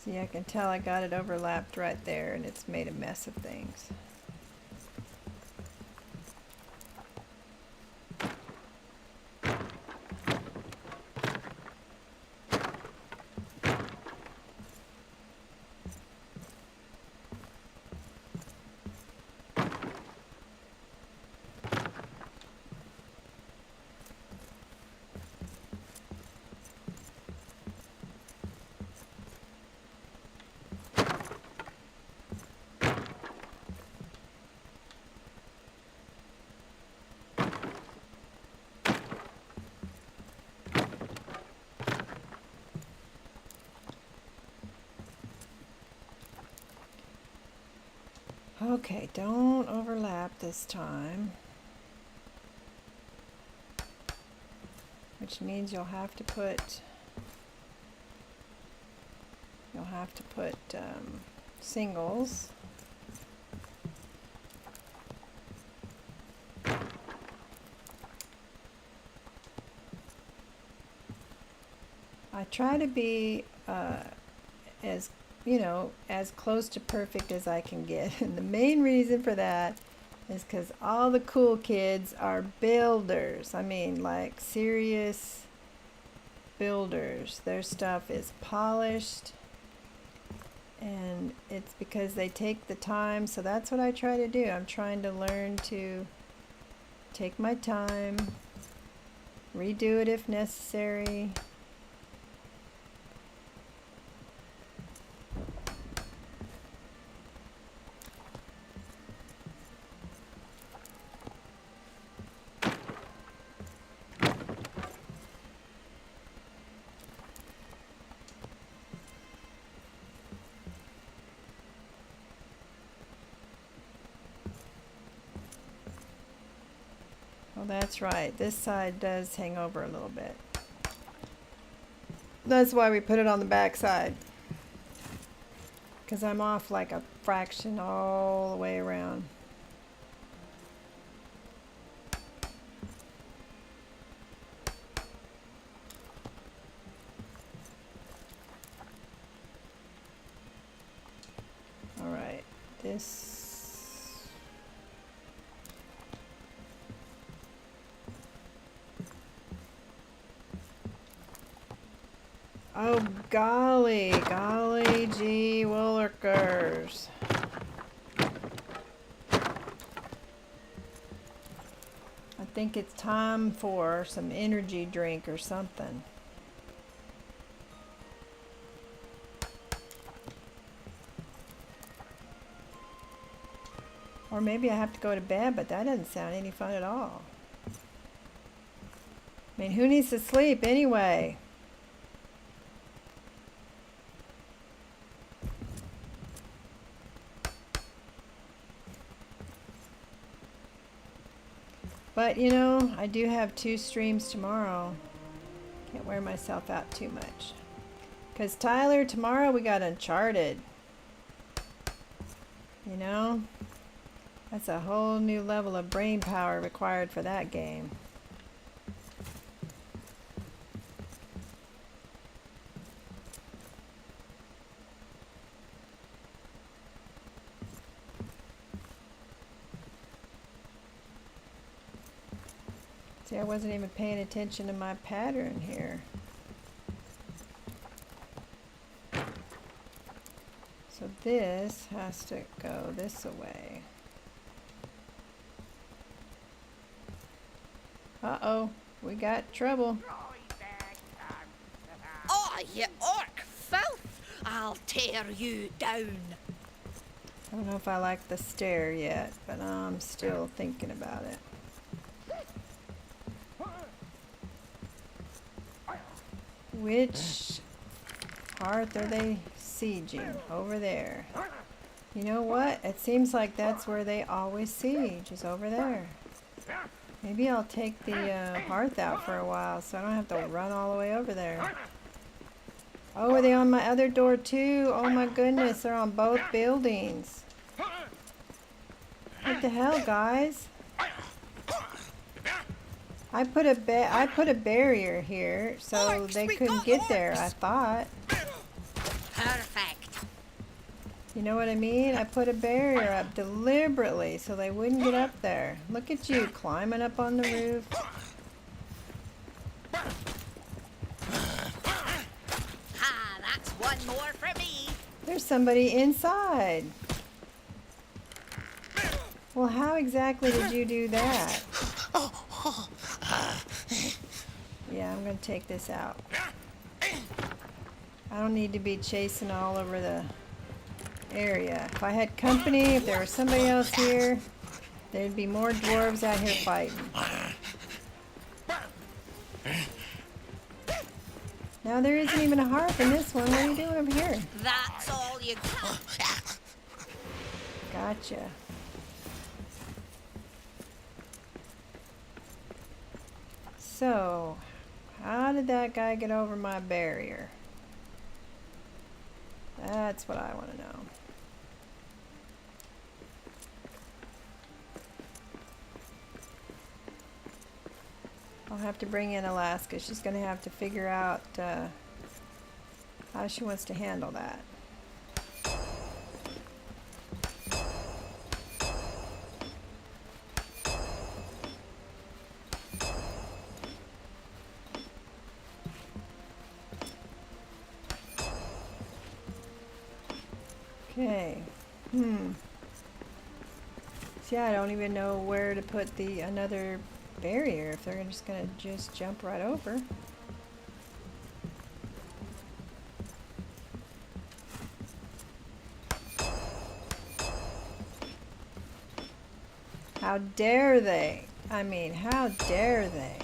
B: See, I can tell I got it overlapped right there, and it's made a mess of things. Okay, don't overlap this time. Which means you'll have to put singles. I try to be as as close to perfect as I can get. And the main reason for that is because all the cool kids are builders. I mean, like serious builders. Their stuff is polished, and it's because they take the time. So that's what I try to do. I'm trying to learn to take my time, redo it if necessary. Oh, that's right. This side does hang over a little bit. That's why we put it on the back side. Because I'm off like a fraction all the way around. All right. This... Oh, golly gee willikers. I think it's time for some energy drink or something. Or maybe I have to go to bed, but that doesn't sound any fun at all. I mean, who needs to sleep anyway? But, you know, I do have 2 streams tomorrow. Can't wear myself out too much. Because Tyler, tomorrow we got Uncharted. You know? That's a whole new level of brain power required for that game. See, I wasn't even paying attention to my pattern here. So this has to go this way. Uh-oh, we got trouble.
C: Oh, you orc filth! I'll tear you down.
B: I don't know if I like the stare yet, but I'm still thinking about it. Which hearth are they sieging? Over there. You know what? It seems like that's where they always siege, is over there. Maybe I'll take the hearth out for a while so I don't have to run all the way over there. Oh, are they on my other door too? Oh my goodness, they're on both buildings. What the hell, guys? I put a barrier here so they couldn't get there, I thought.
C: Perfect.
B: You know what I mean? I put a barrier up deliberately so they wouldn't get up there. Look at you climbing up on the roof.
C: Ha, that's one more for me.
B: There's somebody inside. Well, how exactly did you do that? Yeah, I'm going to take this out. I don't need to be chasing all over the area. If I had company, if there was somebody else here, there'd be more dwarves out here fighting. Now there isn't even a harp in this one. What are you doing over here?
C: That's all you got.
B: Gotcha. So, how did that guy get over my barrier? That's what I want to know. I'll have to bring in Alaska. She's going to have to figure out how she wants to handle that. Okay. See, I don't even know where to put the another barrier if they're just gonna just jump right over. How dare they? I mean, how dare they?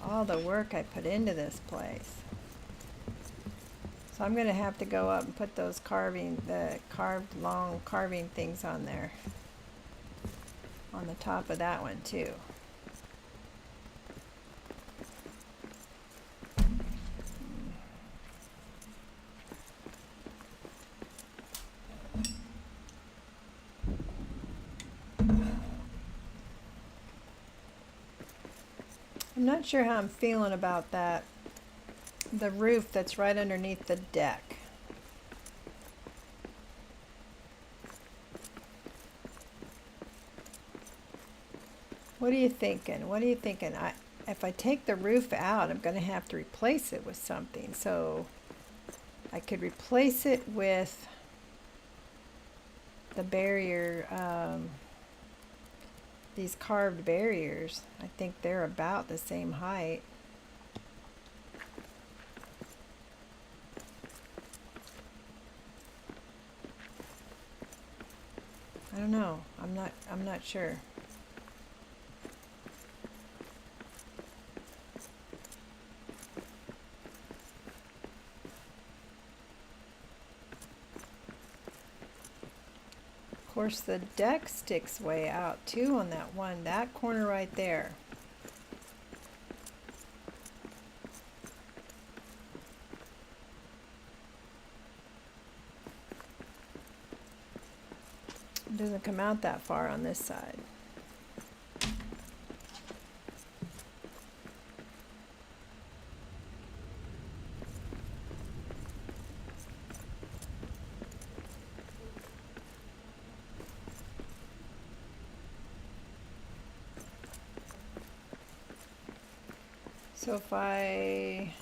B: All the work I put into this place. So I'm going to have to go up and put those carved long carving things on there. On the top of that one too. I'm not sure how I'm feeling about that. The roof that's right underneath the deck. What are you thinking? What are you thinking? If I take the roof out, I'm going to have to replace it with something. So I could replace it with the barrier, these carved barriers. I think they're about the same height. I don't know. I'm not sure. Of course, the deck sticks way out too on that corner right there. It doesn't come out that far on this side. So if I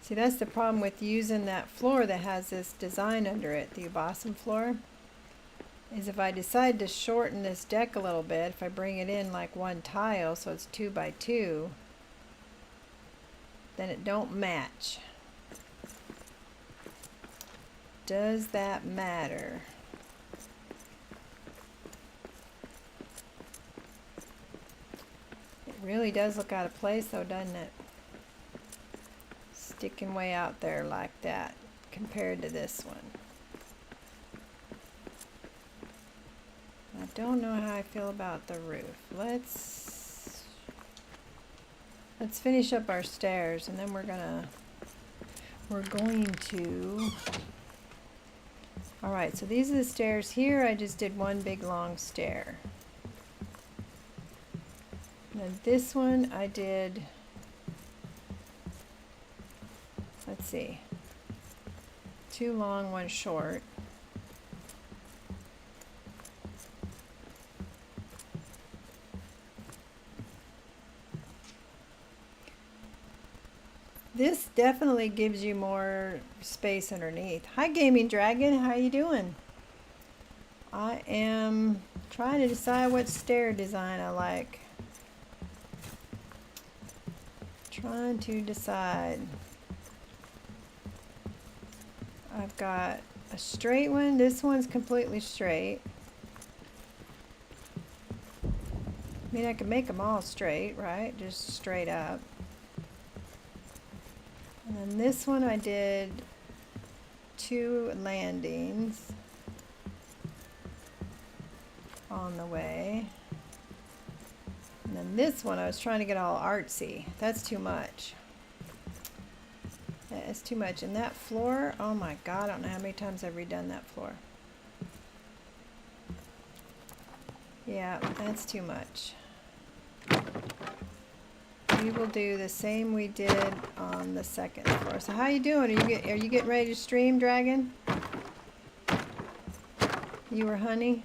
B: see, that's the problem with using that floor that has this design under it, the Ubasam floor, is if I decide to shorten this deck a little bit, if I bring it in like one tile, so it's 2 by 2, then it don't match. Does that matter? It really does look out of place though, doesn't it? Sticking way out there like that compared to this one. I don't know how I feel about the roof. Let's finish up our stairs, and then we're going to all right, so these are the stairs here. I just did one big long stair. And then this one I did, let's see, 2 long, 1 short. This definitely gives you more space underneath. Hi Gaming Dragon, how you doing? I am trying to decide what stair design I like. Trying to decide. I've got a straight one. This one's completely straight. I mean, I could make them all straight, right? Just straight up. And then this one I did 2 landings on the way. And then this one I was trying to get all artsy. That's too much. That is too much. And that floor, oh my God, I don't know how many times I've redone that floor. Yeah, that's too much. We will do the same we did on the second floor. So how you doing? Are you getting ready to stream, Dragon? You or Honey?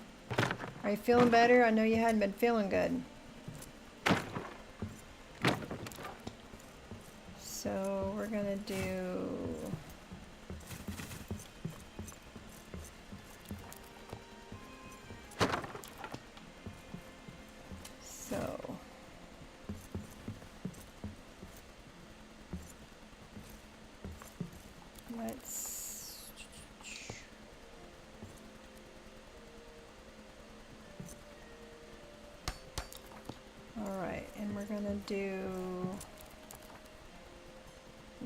B: Are you feeling better? I know you hadn't been feeling good. So we're gonna do so. Let's all right, and we're gonna do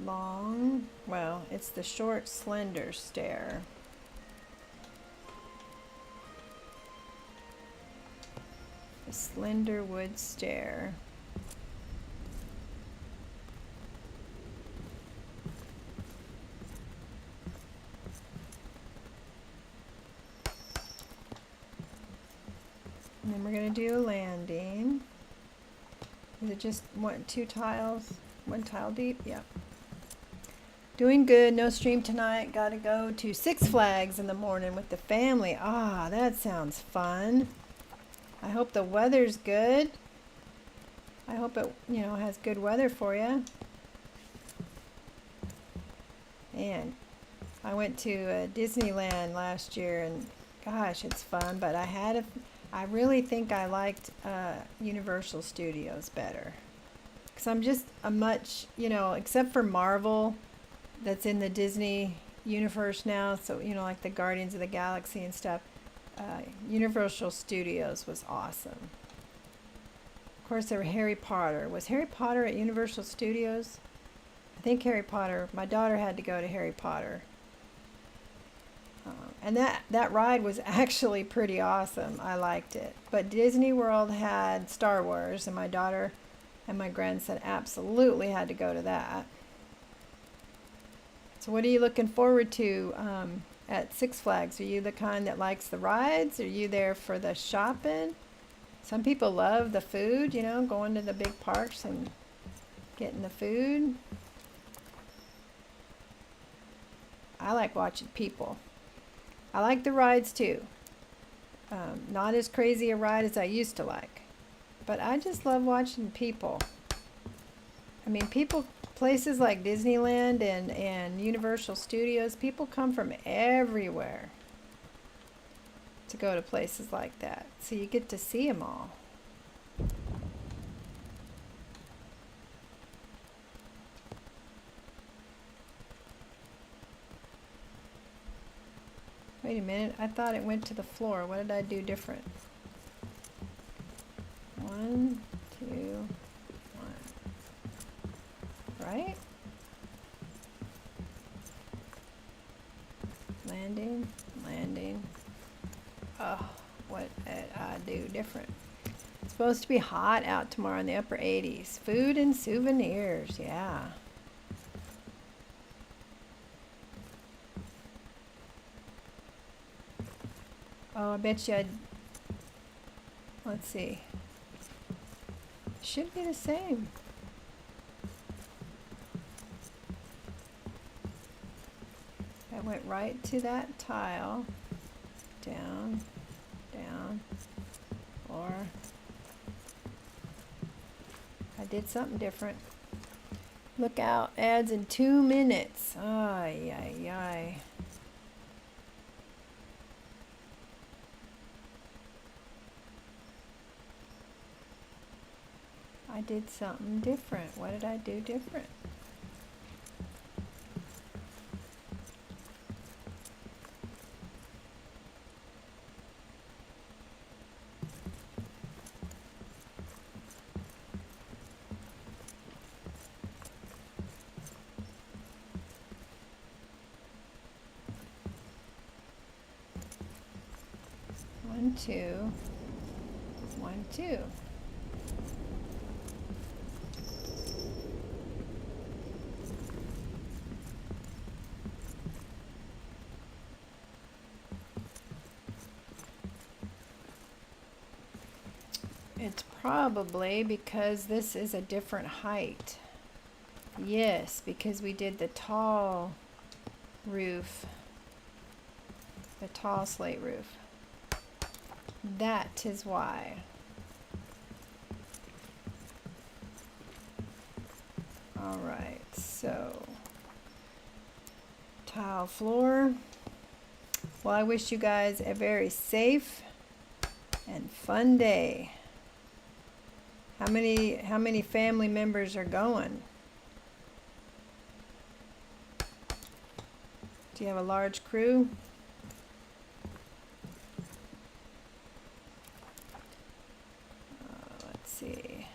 B: long, well, it's the short slender stair. The slender wood stair. And then we're going to do a landing. Is it just 2 tiles? 1 tile deep? Yeah. Doing good. No stream tonight. Got to go to Six Flags in the morning with the family. Ah, that sounds fun. I hope the weather's good. I hope it, has good weather for you. And I went to Disneyland last year, and gosh, it's fun. But I really think I liked Universal Studios better, because I'm just a much, except for Marvel, that's in the Disney universe now. So like the Guardians of the Galaxy and stuff. Universal Studios was awesome. Of course, there were Harry Potter. Was Harry Potter at Universal Studios? I think Harry Potter. My daughter had to go to Harry Potter. And that ride was actually pretty awesome. I liked it. But Disney World had Star Wars, and my daughter and my grandson absolutely had to go to that. So what are you looking forward to at Six Flags? Are you the kind that likes the rides? Are you there for the shopping? Some people love the food, you know, going to the big parks and getting the food. I like watching people. I like the rides too. Not as crazy a ride as I used to like. But I just love watching people. I mean, people, places like Disneyland and Universal Studios, people come from everywhere to go to places like that. So you get to see them all. Wait a minute, I thought it went to the floor. What did I do different? 1, 2, 1. Right? Landing, landing. Oh, what did I do different? It's supposed to be hot out tomorrow in the upper 80s. Food and souvenirs, yeah. Oh, I bet you let's see. Should be the same. I went right to that tile. Down, down, or I did something different. Look out, ads in 2 minutes. Ay, ay, ay. I did something different. What did I do different? One, two, 1, 2. It's probably because this is a different height. Yes, because we did the tall roof, the tall slate roof. That is why. All right, so tile floor. Well, I wish you guys a very safe and fun day. How many family members are going? Do you have a large crew? Let's see.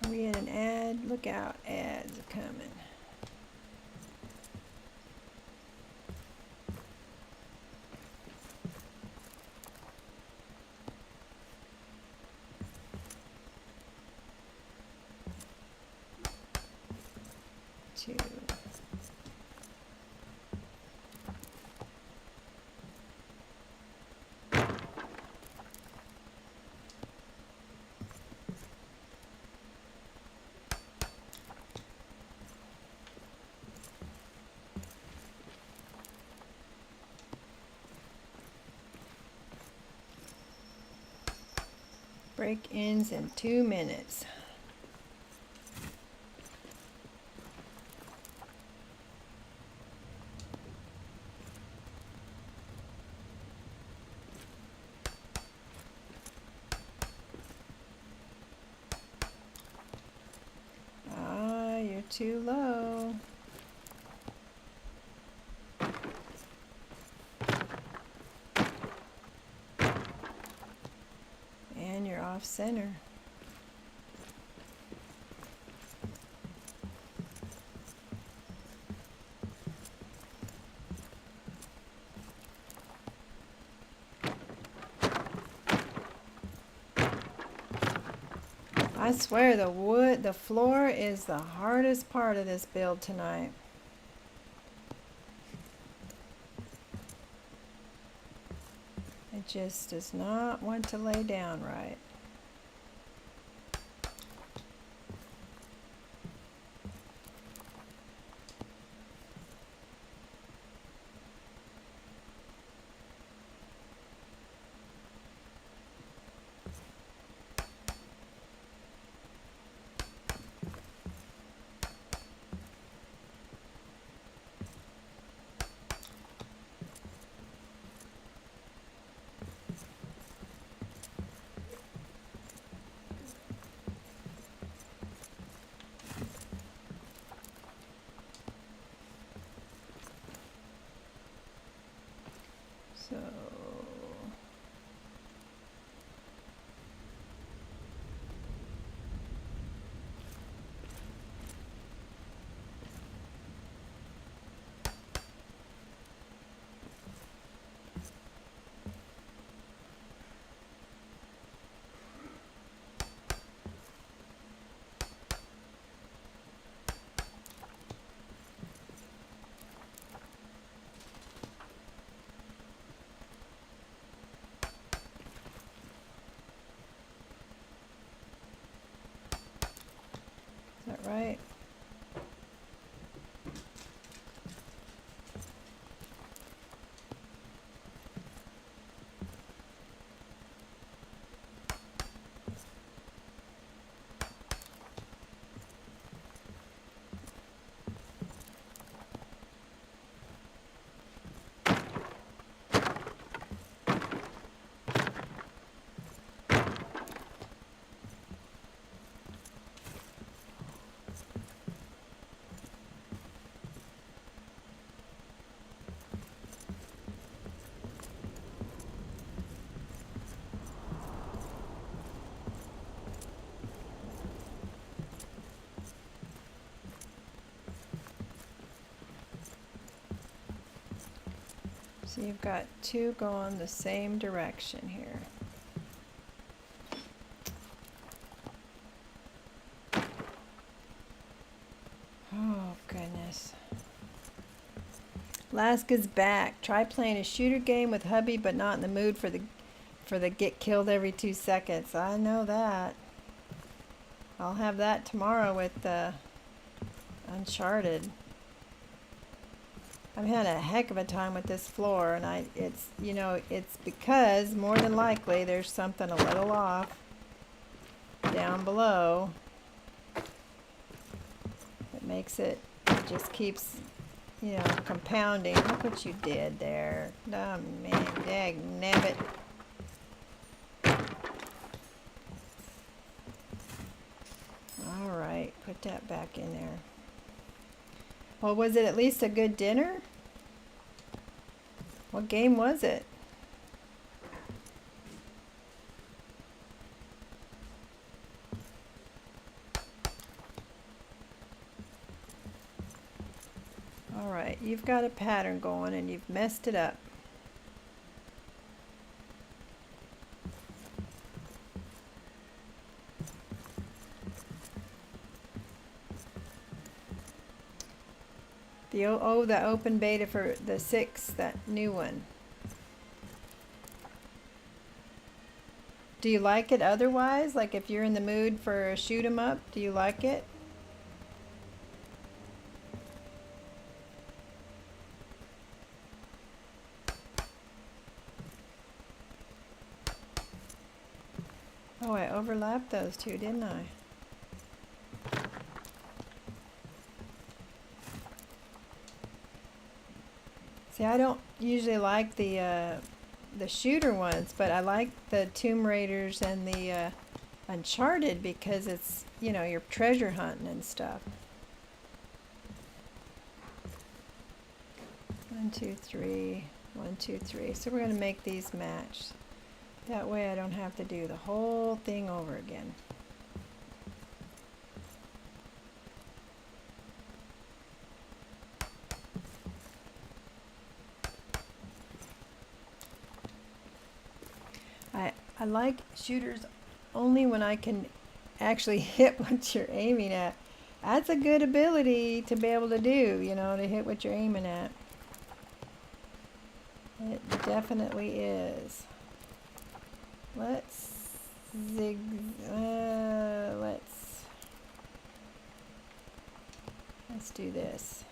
B: Are we in an ad? Look out, ads are coming. Two. Break-ins in 2 minutes. Ah, you're too low. center. I swear the floor is the hardest part of this build tonight. It just does not want to lay down right. So is that right? So you've got two going the same direction here. Oh goodness. Alaska's back. Try playing a shooter game with hubby, but not in the mood for the get killed every 2 seconds. I know that. I'll have that tomorrow with Uncharted. I've had a heck of a time with this floor, and it's because more than likely there's something a little off down below that makes it just keeps compounding. Look what you did there. Oh man, dag nabbit. All right, put that back in there. Well, was it at least a good dinner? What game was it? All right, you've got a pattern going and you've messed it up. The open beta for the 6, that new one. Do you like it otherwise? Like if you're in the mood for a shoot 'em up, do you like it? Oh, I overlapped those two, didn't I? See, I don't usually like the shooter ones, but I like the Tomb Raiders and the Uncharted because it's, you're treasure hunting and stuff. 1, 2, 3, 1, 2, 3. So we're going to make these match. That way I don't have to do the whole thing over again. I like shooters only when I can actually hit what you're aiming at. That's a good ability to be able to do, you know, to hit what you're aiming at. It definitely is. Let's let's do this.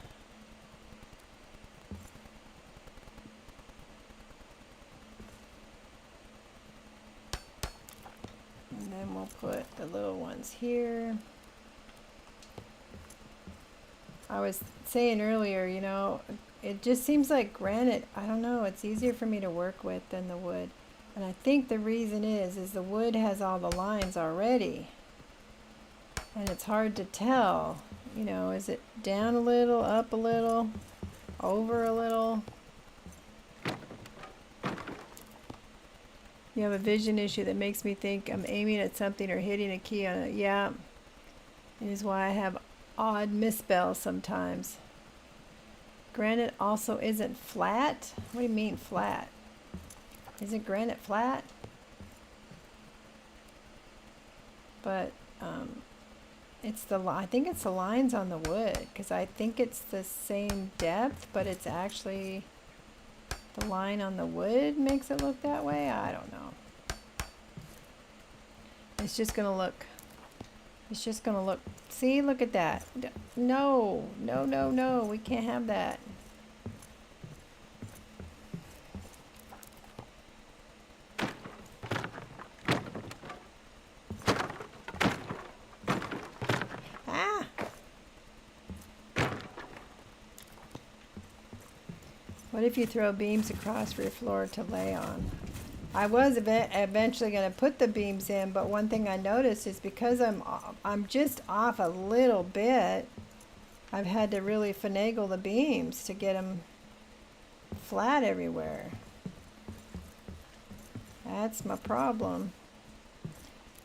B: And then we'll put the little ones here. I was saying earlier, you know, it just seems like granite, I don't know, it's easier for me to work with than the wood. And I think the reason is the wood has all the lines already. And it's hard to tell, you know, is it down a little, up a little, over a little? You have a vision issue that makes me think I'm aiming at something or hitting a key on it. Yeah, it is why I have odd misspells sometimes. Granite also isn't flat. What do you mean flat? Isn't granite flat? But I think it's the lines on the wood, because I think it's the same depth, but it's actually the line on the wood makes it look that way. I don't know. It's just gonna look. It's just gonna look. See, look at that. No, no, no, no. We can't have that. Ah! What if you throw beams across your floor to lay on? I was eventually going to put the beams in, but one thing I noticed is because I'm just off a little bit, I've had to really finagle the beams to get them flat everywhere. That's my problem.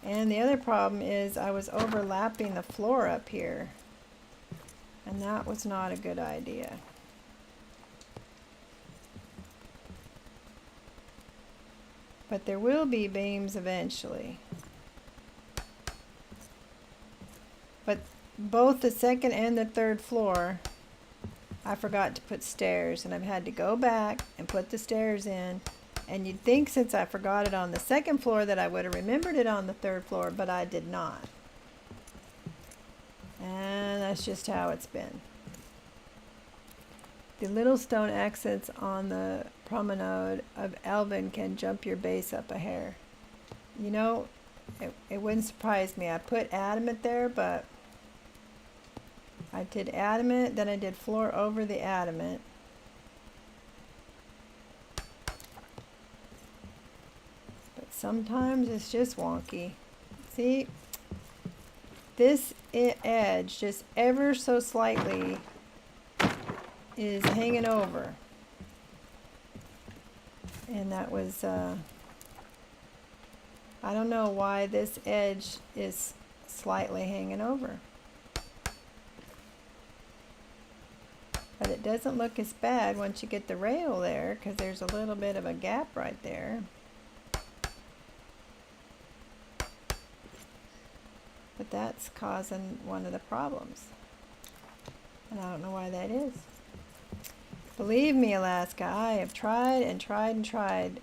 B: And the other problem is I was overlapping the floor up here, and that was not a good idea. But there will be beams eventually. But both the second and the third floor, I forgot to put stairs, and I've had to go back and put the stairs in. And you'd think since I forgot it on the second floor that I would have remembered it on the third floor, but I did not. And that's just how it's been. The little stone accents on the promenade of Elvin can jump your base up a hair. You know, it wouldn't surprise me. I put adamant there, but I did adamant, then I did floor over the adamant. But sometimes it's just wonky. See, this edge just ever so slightly is hanging over, and that was I don't know why this edge is slightly hanging over, but it doesn't look as bad once you get the rail there, because there's a little bit of a gap right there. But that's causing one of the problems, and I don't know why that is. Believe me, Alaska, I have tried and tried and tried.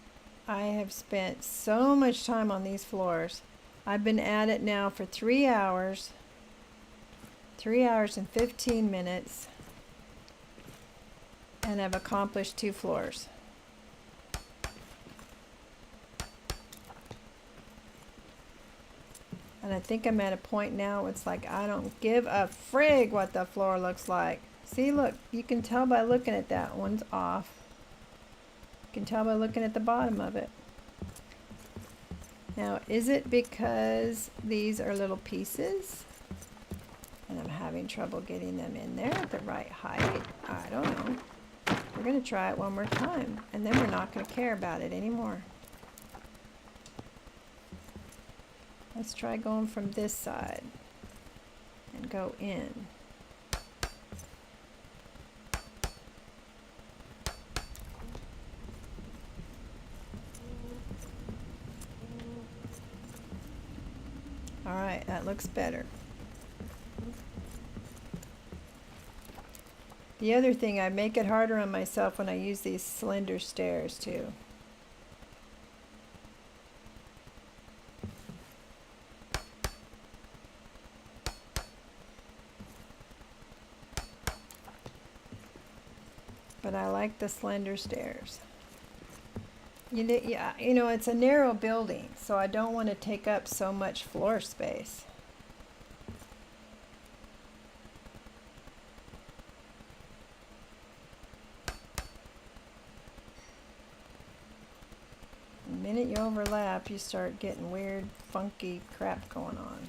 B: I have spent so much time on these floors. I've been at it now for 3 hours. 3 hours and 15 minutes. And I've accomplished 2 floors. And I think I'm at a point now it's like I don't give a frig what the floor looks like. See, look, you can tell by looking at that one's off. You can tell by looking at the bottom of it. Now, is it because these are little pieces and I'm having trouble getting them in there at the right height? I don't know. We're going to try it one more time, and then we're not going to care about it anymore. Let's try going from this side and go in. All right, that looks better. The other thing, I make it harder on myself when I use these slender stairs too. But I like the slender stairs. Yeah, you know, it's a narrow building, so I don't want to take up so much floor space. The minute you overlap, you start getting weird, funky crap going on.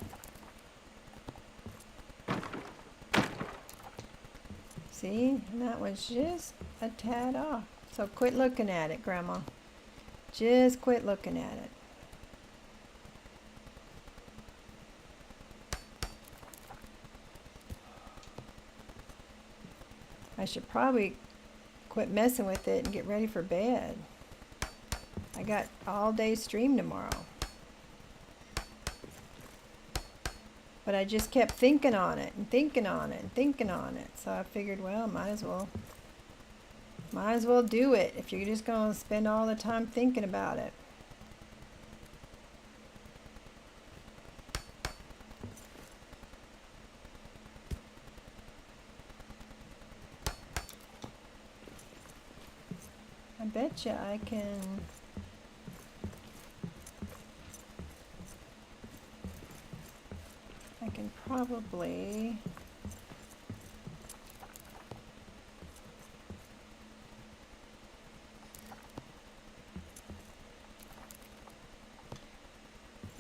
B: See, and that one's just a tad off. So quit looking at it, Grandma. Just quit looking at it. I should probably quit messing with it and get ready for bed. I got all day stream tomorrow. But I just kept thinking on it and thinking on it and thinking on it. So I figured, well, might as well do it if you're just going to spend all the time thinking about it. I bet you I can probably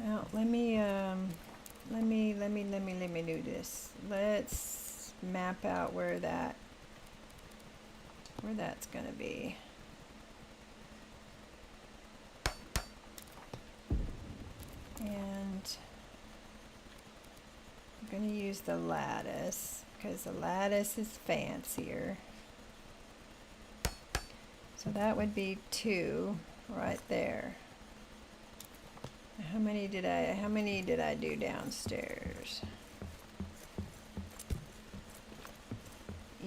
B: well, let me do this. Let's map out where that's gonna be. And I'm going to use the lattice because the lattice is fancier. So that would be 2 right there. How many did I do downstairs?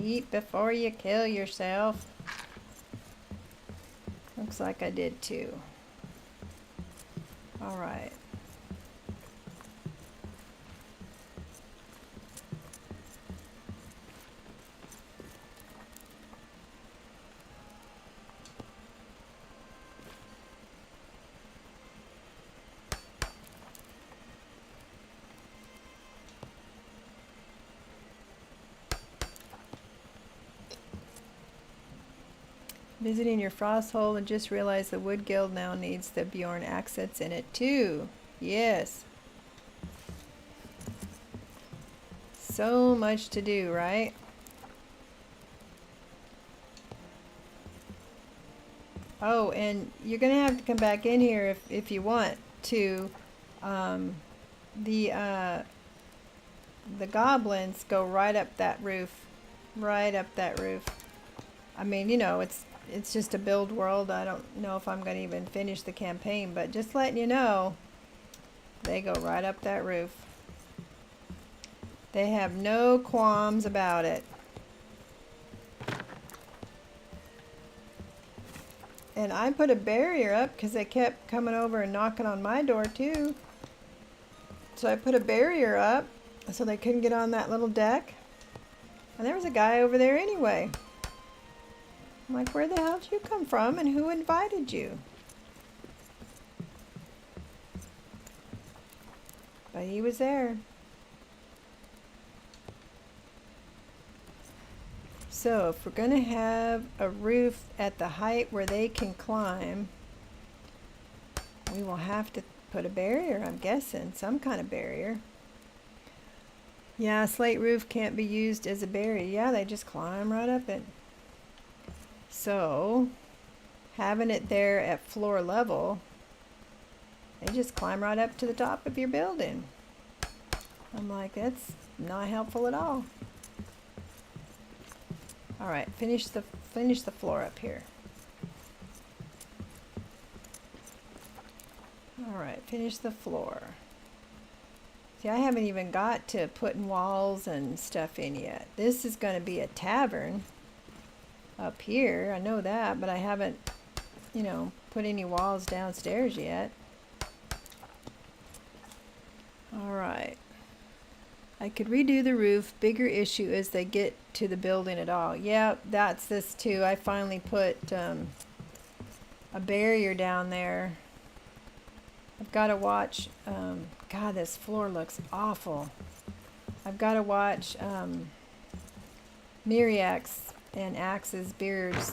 B: Eat before you kill yourself. Looks like I did 2. All right. Visiting your frost hole and just realized the Wood Guild now needs the Beorn accents in it too. Yes. So much to do, right? Oh, and you're gonna have to come back in here if you want to. The goblins go right up that roof. Right up that roof. I mean, you know, it's just a build world. I don't know if I'm going to even finish the campaign, but just letting you know, they go right up that roof. They have no qualms about it. And I put a barrier up because they kept coming over and knocking on my door too. So I put a barrier up so they couldn't get on that little deck. And there was a guy over there anyway. I'm like, where the hell did you come from and who invited you? But he was there. So if we're going to have a roof at the height where they can climb, we will have to put a barrier, I'm guessing, some kind of barrier. Yeah, a slate roof can't be used as a barrier. Yeah, they just climb right up it. So, having it there at floor level They just climb right up to the top of your building. I'm like, that's not helpful at all. All right, finish the floor up here. All right, finish the floor. See, I haven't even got to putting walls and stuff in yet. This is going to be a tavern up here. I know that, but I haven't, you know, put any walls downstairs yet. All right. I could redo the roof. Bigger issue is they get to the building at all. Yeah, that's this too. I finally put a barrier down there. I've got to watch, God, this floor looks awful. I've got to watch Miriak's and Axebeard's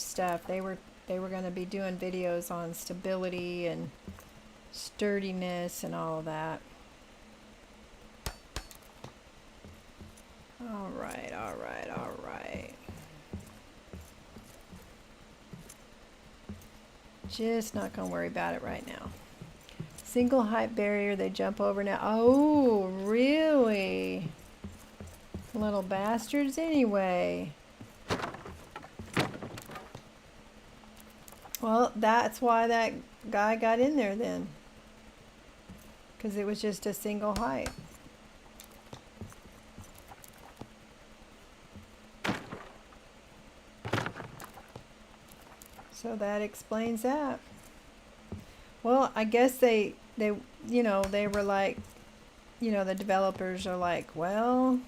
B: stuff. They were going to be doing videos on stability and sturdiness and all of that. All right, all right, all right. Just not going to worry about it right now. Single height barrier, they jump over now. Oh, really? Little bastards anyway. Well, that's why that guy got in there then. Because it was just a single height. So that explains that. Well, I guess they you know, they were like, you know, the developers are like, well,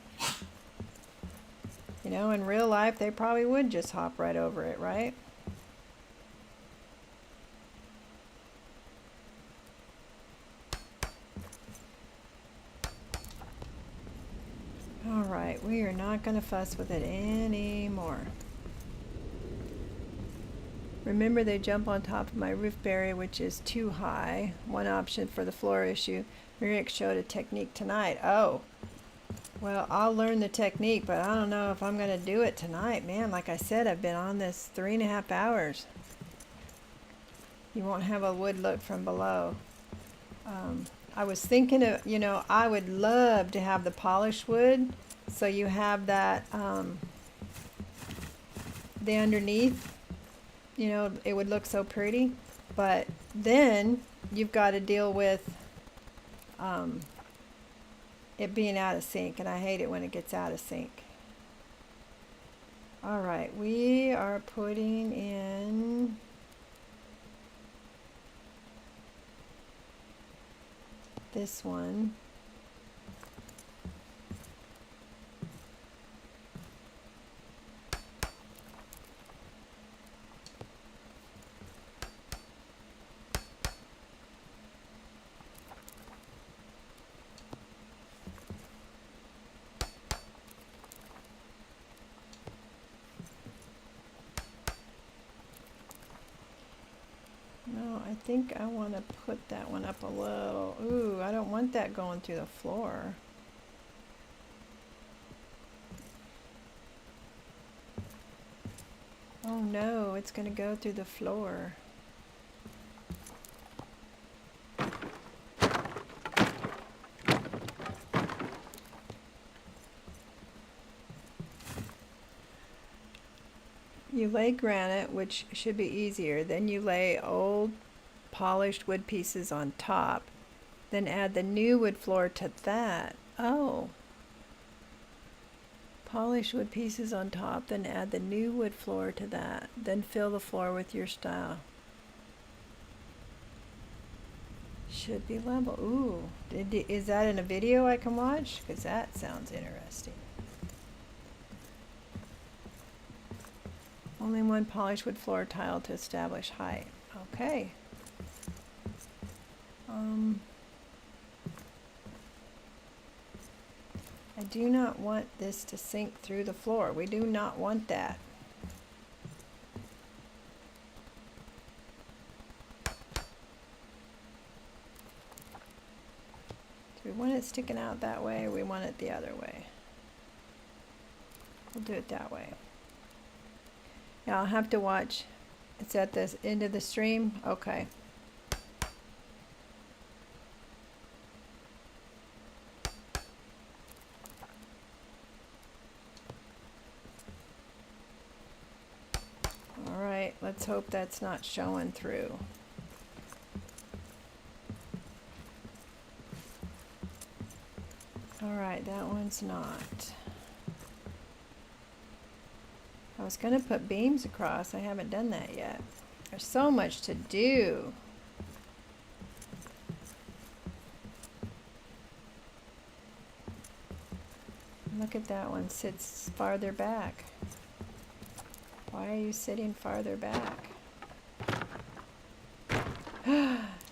B: you know, in real life they probably would just hop right over it, right? All right, we are not going to fuss with it anymore. Remember, they jump on top of my roof barrier, which is too high. One option for the floor issue. Miriam showed a technique tonight. Oh, well, I'll learn the technique, but I don't know if I'm going to do it tonight, man. Like I said, I've been on this 3.5 hours. You won't have a wood look from below. I was thinking of, you know, I would love to have the polished wood, so you have that, the underneath. You know, it would look so pretty, but then you've got to deal with it being out of sync, and I hate it when it gets out of sync. All right, we are putting in this one. No, I think I want to put that one up a little. Ooh, I don't want that going through the floor. Oh no, it's going to go through the floor. You lay granite, which should be easier. Then you lay old polished wood pieces on top. Then add the new wood floor to that. Oh. Polish wood pieces on top, then add the new wood floor to that. Then fill the floor with your style. Should be level. Ooh. Is that in a video I can watch? Because that sounds interesting. Only one polished wood floor tile to establish height. Okay. I do not want this to sink through the floor. We do not want that. Do we want it sticking out that way, or we want it the other way? We'll do it that way. Now I'll have to watch. It's at the end of the stream? Okay. let's hope that's not showing through. Alright, that one's not. I was going to put beams across. I haven't done that yet. There's so much to do. Look at that one, sits farther back. Why are you sitting farther back?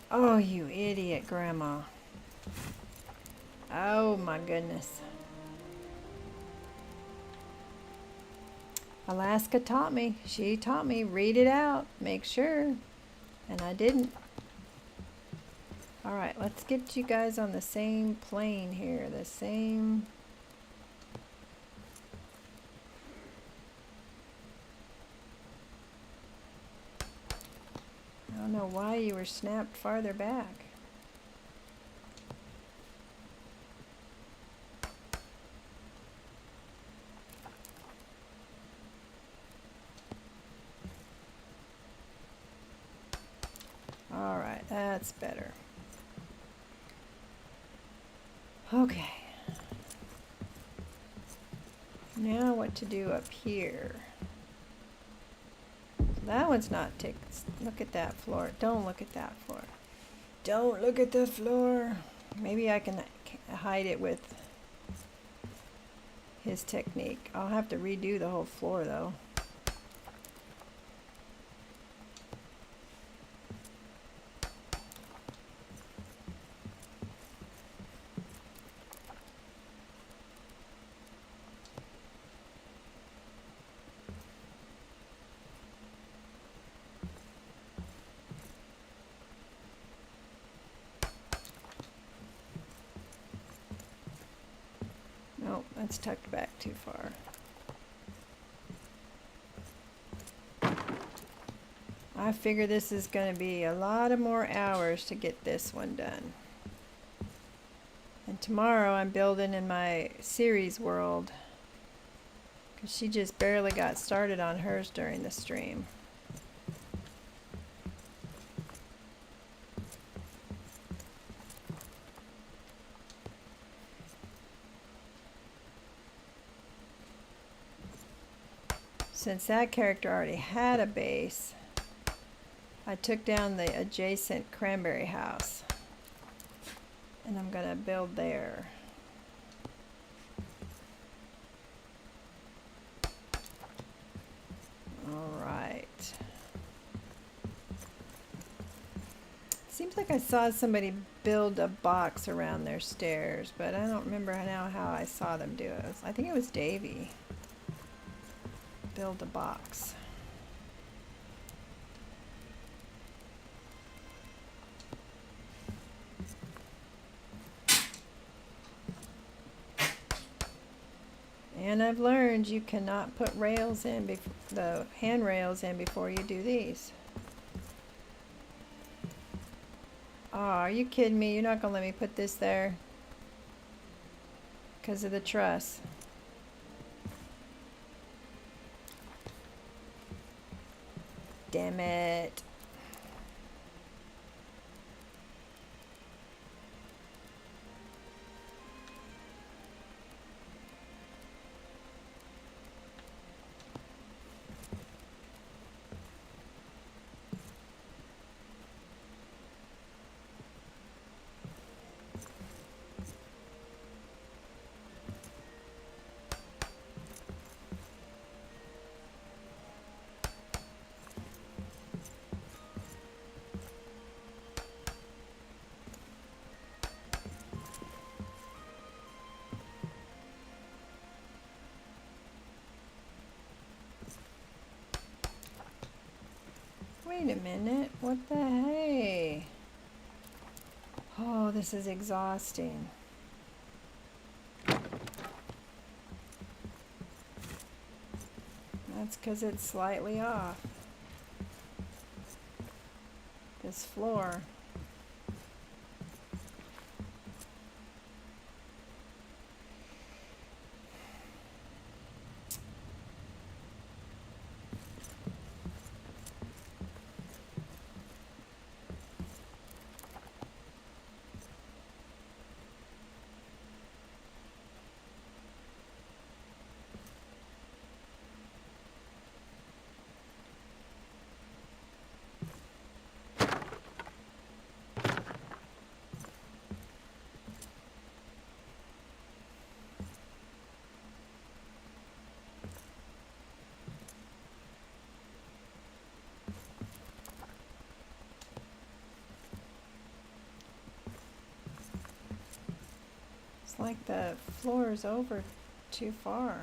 B: Oh, you idiot, Grandma. Oh my goodness. Alaska taught me. She taught me, read it out, make sure. And I didn't. Alright, let's get you guys on the same plane here. The same... I don't know why you were snapped farther back. Alright, that's better. Okay. Now what to do up here? That one's not ticked. Look at that floor. Don't look at that floor. Don't look at the floor. Maybe I can hide it with his technique. I'll have to redo the whole floor though. Nope, that's tucked back too far. I figure this is going to be a lot of more hours to get this one done. And tomorrow I'm building in my series world, because she just barely got started on hers during the stream. Since that character already had a base, I took down the adjacent cranberry house and I'm gonna build there. Alright. Seems like I saw somebody build a box around their stairs, but I don't remember now how I saw them do it. I think it was Davy. Build a box. And I've learned you cannot put rails in, the handrails in before you do these. Oh, are you kidding me? You're not gonna let me put this there because of the truss. Damn it. Wait a minute, what the hey? Oh, this is exhausting. That's because it's slightly off. This floor. It's like the floor is over too far.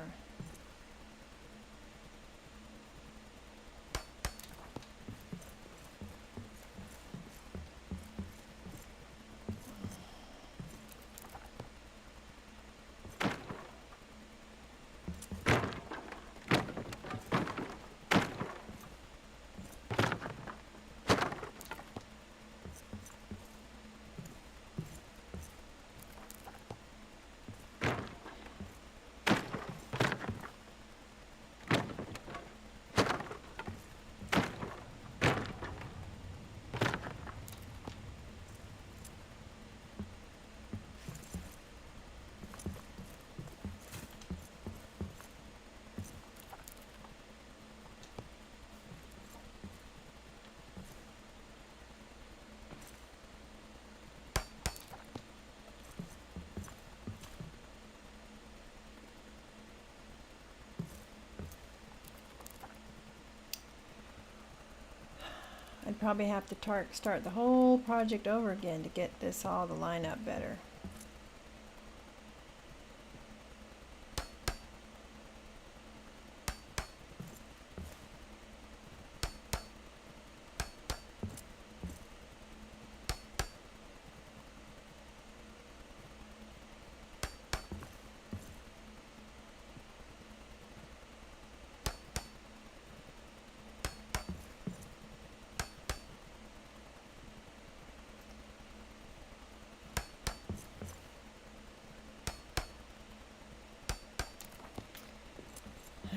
B: I'd probably have to start the whole project over again to get this all to line up better.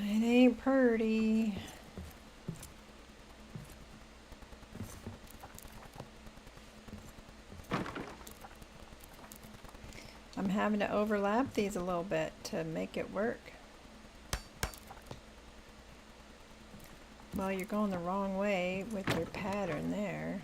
B: It ain't pretty. I'm having to overlap these a little bit to make it work. Well, you're going the wrong way with your pattern there.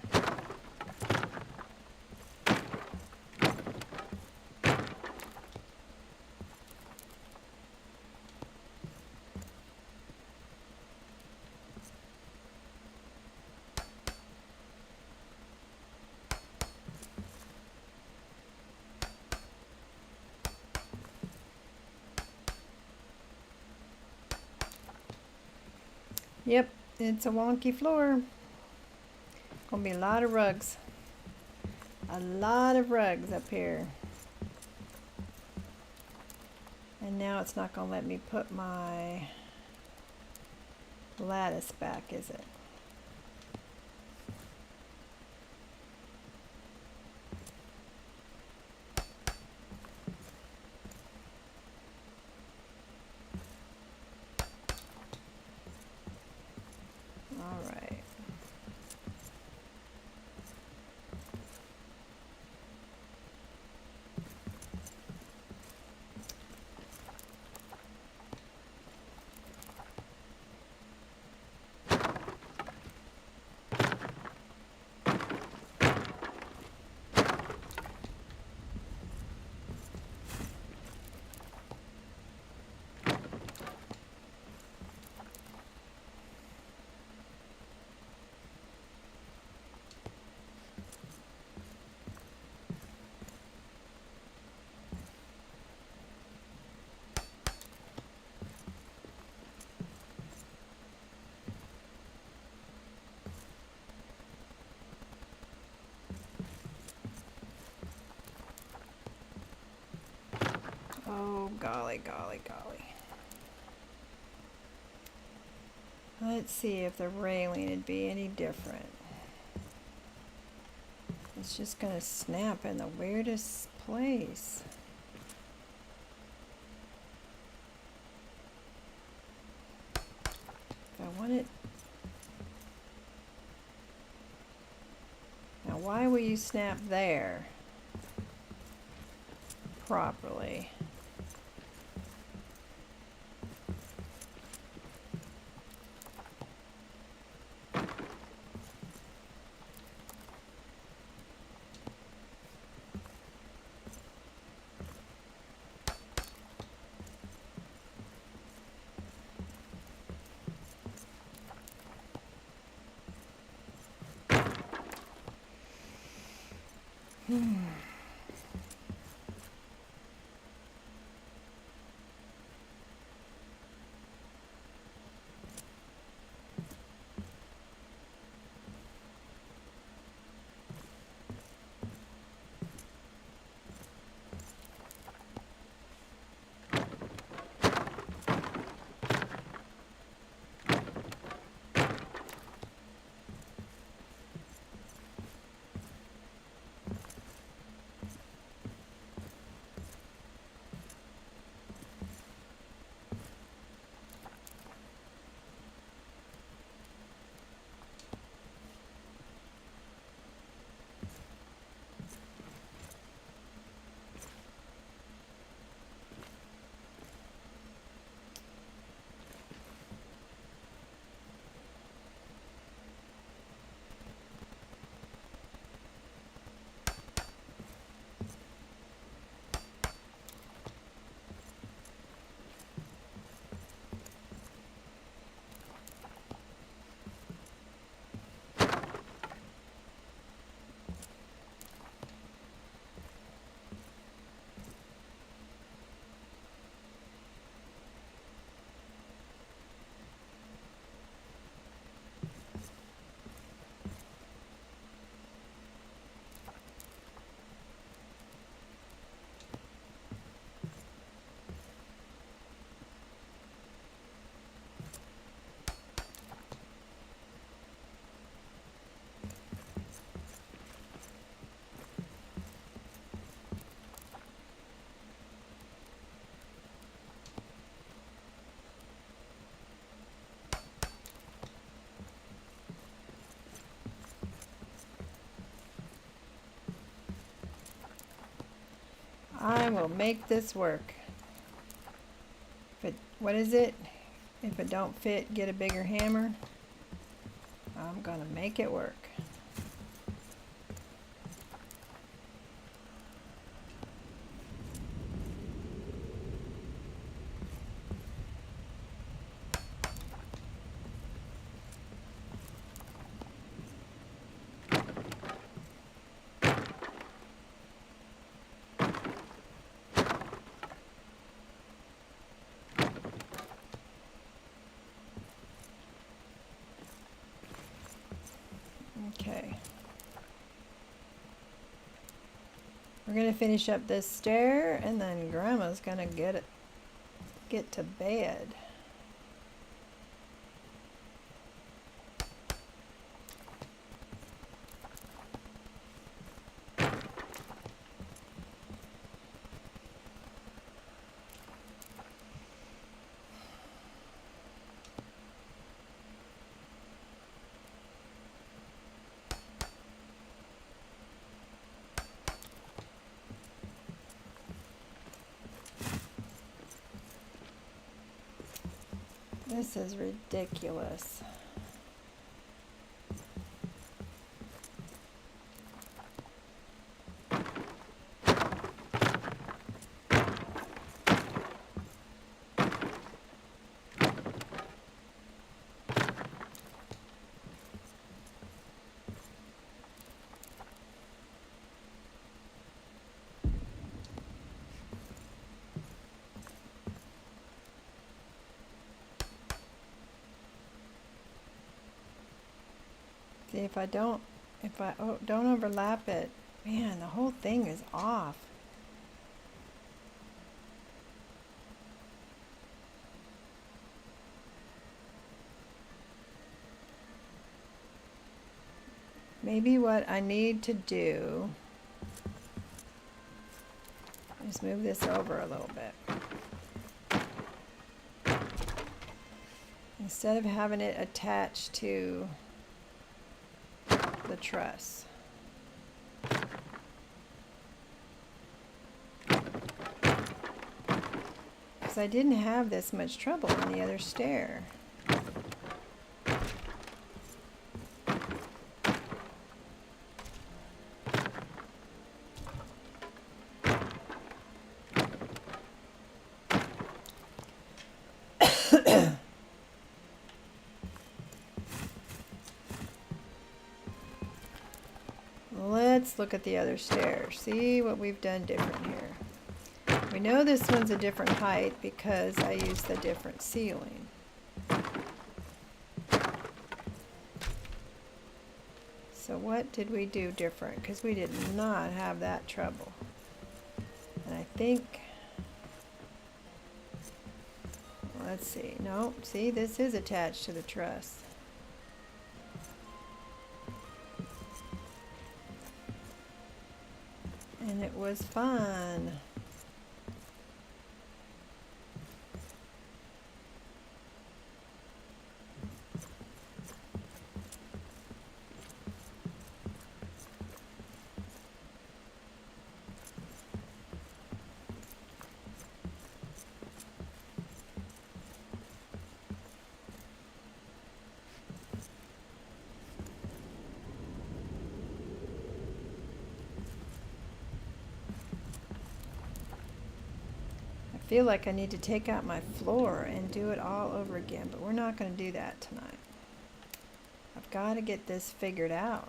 B: Yep, it's a wonky floor. Gonna be a lot of rugs. A lot of rugs up here. And now it's not gonna let me put my lattice back, is it? All right. Oh, golly, golly, golly. Let's see if the railing would be any different. It's just gonna snap in the weirdest place. If I want it. Now, why will you snap there properly? will make this work. If it, what is it? If it don't fit, get a bigger hammer. I'm gonna make it work. Okay. We're gonna finish up this stair and then Grandma's gonna get to bed. This is ridiculous. See, if I don't overlap it, man, the whole thing is off. Maybe what I need to do is move this over a little bit. Instead of having it attached to the truss. Because I didn't have this much trouble on the other stair. Let's look at the other stairs. See what we've done different here. We know this one's a different height because I used the different ceiling. So what did we do different? Because we did not have that trouble. And I think, let's see. No, see, this is attached to the truss. And it was fun. I feel like I need to take out my floor and do it all over again, but we're not going to do that tonight. I've got to get this figured out.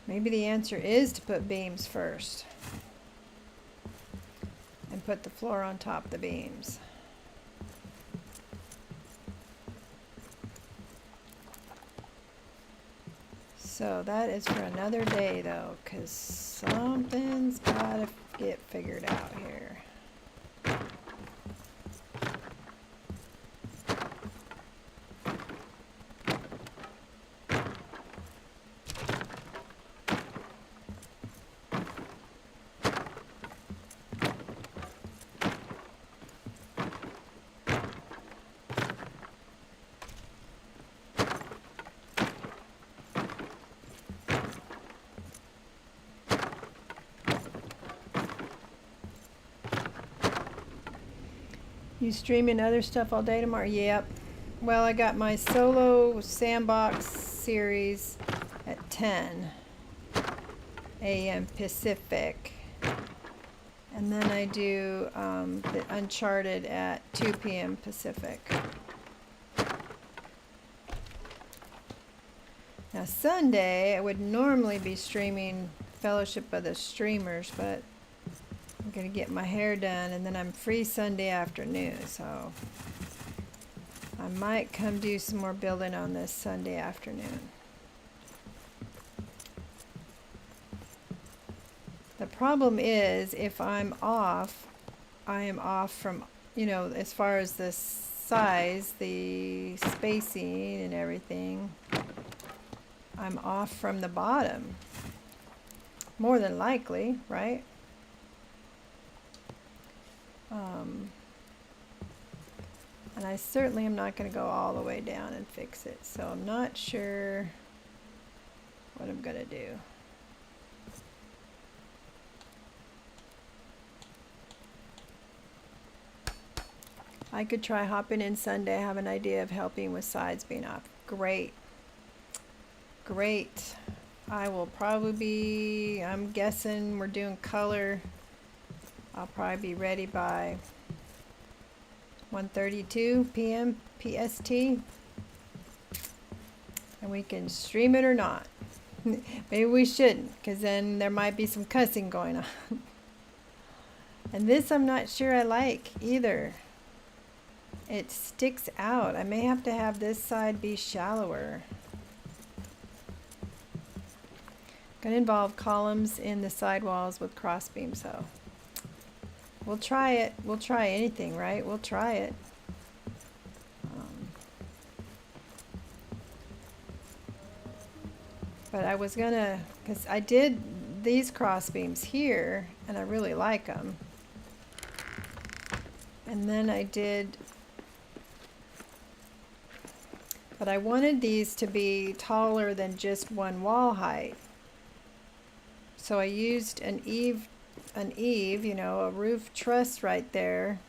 B: Maybe the answer is to put beams first and put the floor on top of the beams. So that is for another day though, because something's got to get figured out here. You streaming other stuff all day tomorrow? Yep. Well, I got my solo sandbox series at 10 a.m. Pacific. And then I do the Uncharted at 2 p.m. Pacific. Now Sunday, I would normally be streaming Fellowship of the Streamers, but I'm going to get my hair done, and then I'm free Sunday afternoon, so I might come do some more building on this Sunday afternoon. The problem is, if I'm off, I am off from, you know, as far as the size, the spacing and everything, I'm off from the bottom. More than likely, right? And I certainly am not going to go all the way down and fix it, so I'm not sure what I'm going to do. I could try hopping in Sunday. I have an idea of helping with sides being off. Great. Great. I will probably be, I'm guessing we're doing color. I'll probably be ready by 1:32 p.m. PST. And we can stream it or not. Maybe we shouldn't, because then there might be some cussing going on. And this I'm not sure I like either. It sticks out. I may have to have this side be shallower. Gonna involve columns in the sidewalls with crossbeams, so we'll try it. We'll try anything, right? We'll try it. But I was gonna, because I did these crossbeams here, and I really like them. And then I did, but I wanted these to be taller than just one wall height. So I used an eave, you know, a roof truss right there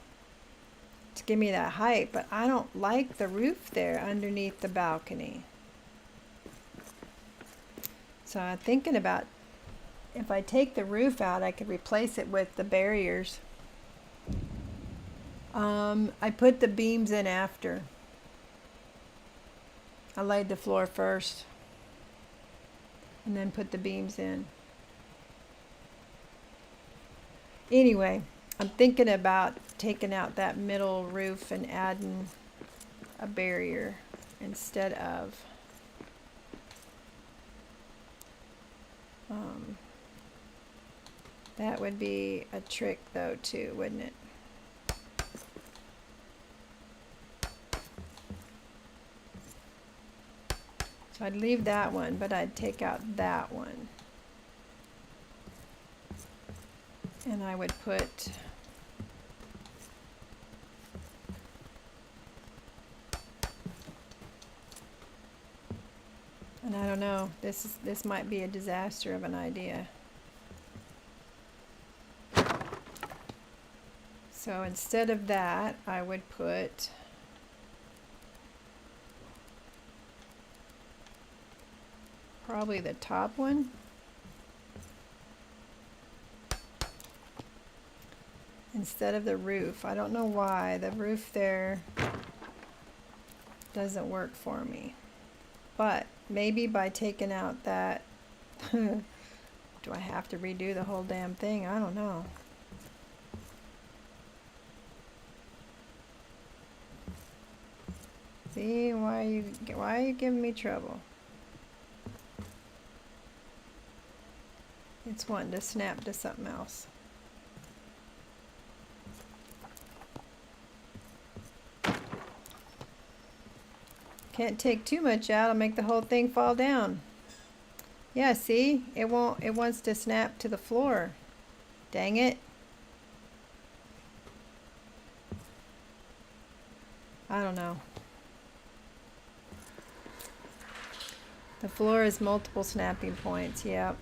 B: to give me that height, but I don't like the roof there underneath the balcony. So I'm thinking about if I take the roof out, I could replace it with the barriers. I put the beams in after. I laid the floor first and then put the beams in. Anyway, I'm thinking about taking out that middle roof and adding a barrier instead of that would be a trick though too, wouldn't it? So I'd leave that one, but I'd take out that one. And I would put and I don't know, this might be a disaster of an idea. So instead of that, I would put probably the top one. Instead of the roof. I don't know why the roof there doesn't work for me. But maybe by taking out that do I have to redo the whole damn thing? I don't know. See, why are you giving me trouble? It's wanting to snap to something else. Can't take too much out, it'll make the whole thing fall down. Yeah, see? It wants to snap to the floor. Dang it. I don't know. The floor has multiple snapping points, yep.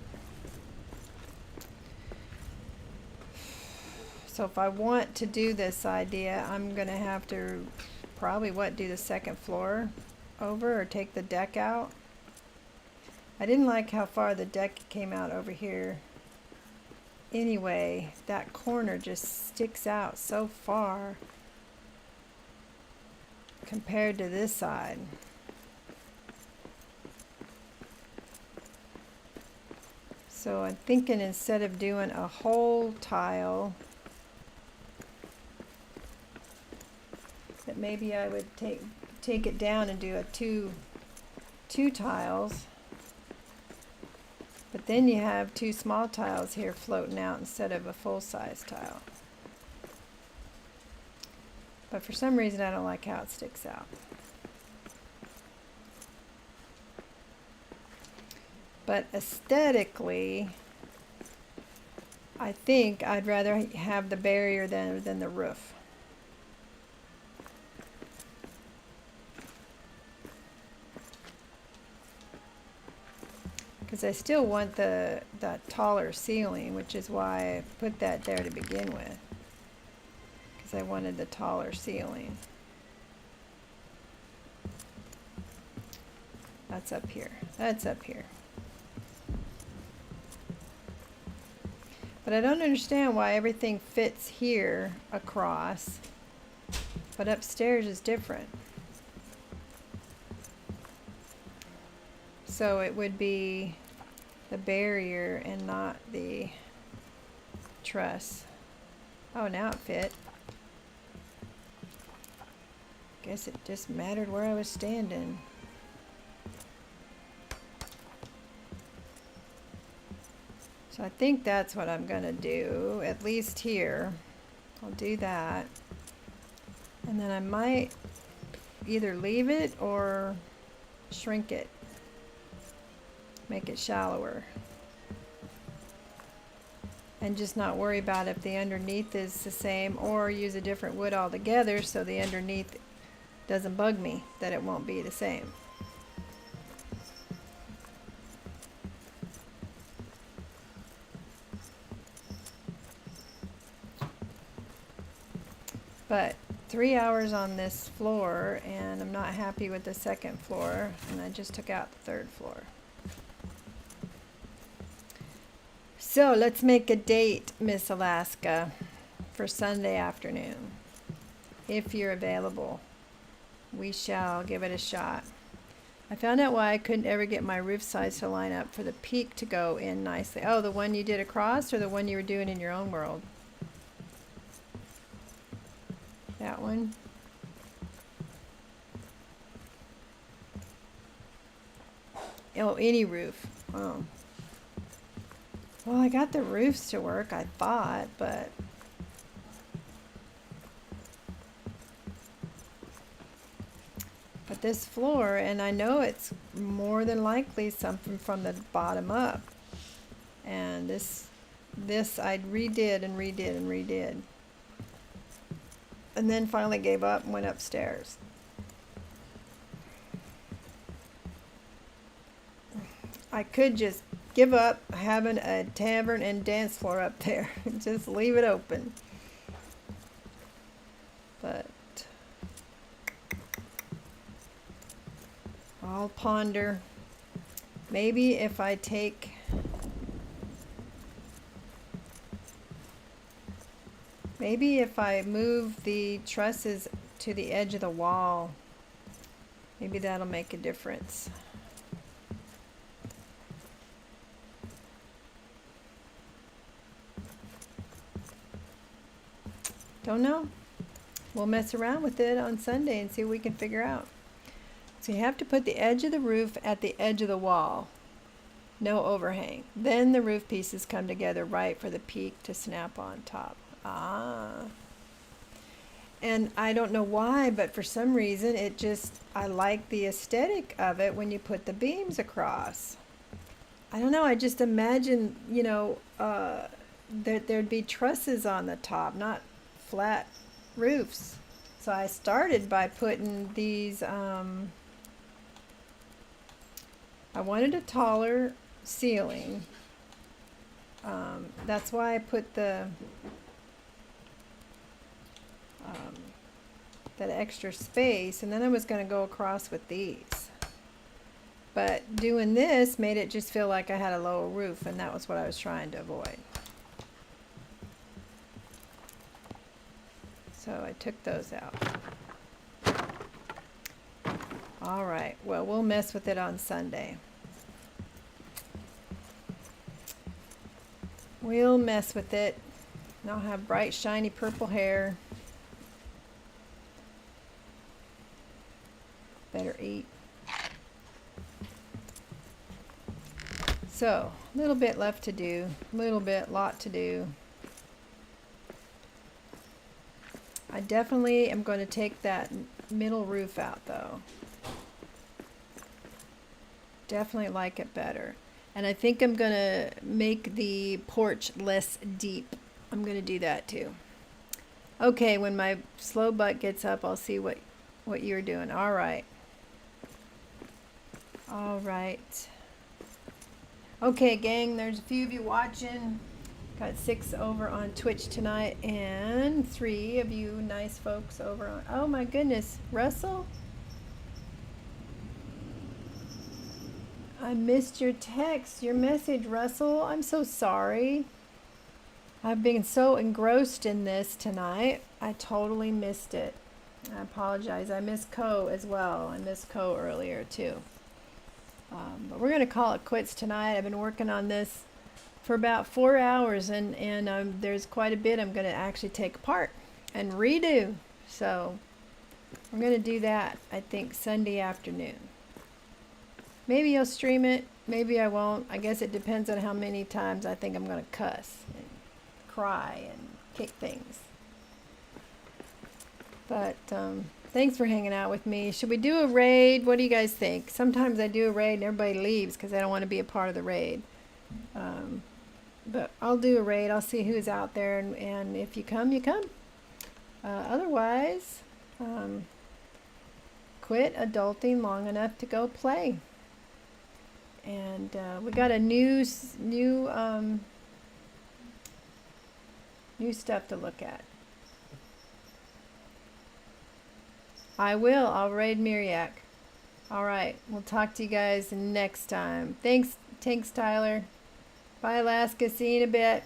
B: So if I want to do this idea, I'm gonna have to probably do the second floor over or take the deck out. I didn't like how far the deck came out over here. Anyway, that corner just sticks out so far compared to this side. So I'm thinking instead of doing a whole tile, that maybe I would take it down and do a two tiles. But then you have two small tiles here floating out instead of a full-size tile. But for some reason I don't like how it sticks out. But aesthetically, I think I'd rather have the barrier than the roof. Because I still want that taller ceiling, which is why I put that there to begin with. Because I wanted the taller ceiling. That's up here. That's up here. But I don't understand why everything fits here across, but upstairs is different. So it would be the barrier and not the truss. Oh, now it fit. Guess it just mattered where I was standing. So I think that's what I'm gonna do, at least here. I'll do that. And then I might either leave it or shrink it. Make it shallower. And just not worry about if the underneath is the same, or use a different wood altogether so the underneath doesn't bug me that it won't be the same. But 3 hours on this floor, and I'm not happy with the second floor, and I just took out the third floor. So let's make a date, Miss Alaska, for Sunday afternoon. If you're available, we shall give it a shot. I found out why I couldn't ever get my roof sides to line up for the peak to go in nicely. Oh, the one you did across, or the one you were doing in your own world? That one. Oh, any roof. Oh. Well, I got the roofs to work, I thought, but this floor, and I know it's more than likely something from the bottom up. And this I redid and redid and redid. And then finally gave up and went upstairs. I could just give up having a tavern and dance floor up there. Just leave it open. But I'll ponder. Maybe if I take Maybe if I move the trusses to the edge of the wall, maybe that'll make a difference. Don't know. We'll mess around with it on Sunday and see what we can figure out. So you have to put the edge of the roof at the edge of the wall. No overhang. Then the roof pieces come together right for the peak to snap on top. Ah. And I don't know why, but for some reason I like the aesthetic of it when you put the beams across. I don't know, I just imagine, that there'd be trusses on the top, not flat roofs. So I started by putting these, I wanted a taller ceiling. That's why I put the that extra space, and then I was going to go across with these. But doing this made it just feel like I had a lower roof, and that was what I was trying to avoid. So I took those out. All right, well, we'll mess with it on Sunday. We'll mess with it. And I'll have bright, shiny purple hair. Better eat. So, a little bit left to do. A little bit, lot to do. I definitely am going to take that middle roof out though. Definitely like it better. And I think I'm going to make the porch less deep. I'm going to do that too. Okay, when my slow butt gets up, I'll see what you're doing. All right. All right. Okay, gang, there's a few of you watching. Got 6 over on Twitch tonight and 3 of you nice folks over on... Oh my goodness, Russell? I missed your text, your message, Russell. I'm so sorry. I've been so engrossed in this tonight. I totally missed it. I apologize. I missed Co as well. I missed Co earlier too. But we're going to call it quits tonight. I've been working on this for about 4 hours, and there's quite a bit I'm going to actually take apart and redo. So I'm going to do that, I think, Sunday afternoon. Maybe I'll stream it. Maybe I won't. I guess it depends on how many times I think I'm going to cuss and cry and kick things. But thanks for hanging out with me. Should we do a raid? What do you guys think? Sometimes I do a raid and everybody leaves because I don't want to be a part of the raid. But I'll do a raid. I'll see who's out there, and if you come, you come. Otherwise, quit adulting long enough to go play. And we got a new stuff to look at. I will. I'll raid Miriak. All right. We'll talk to you guys next time. Thanks, Tyler. Bye, Alaska. See you in a bit.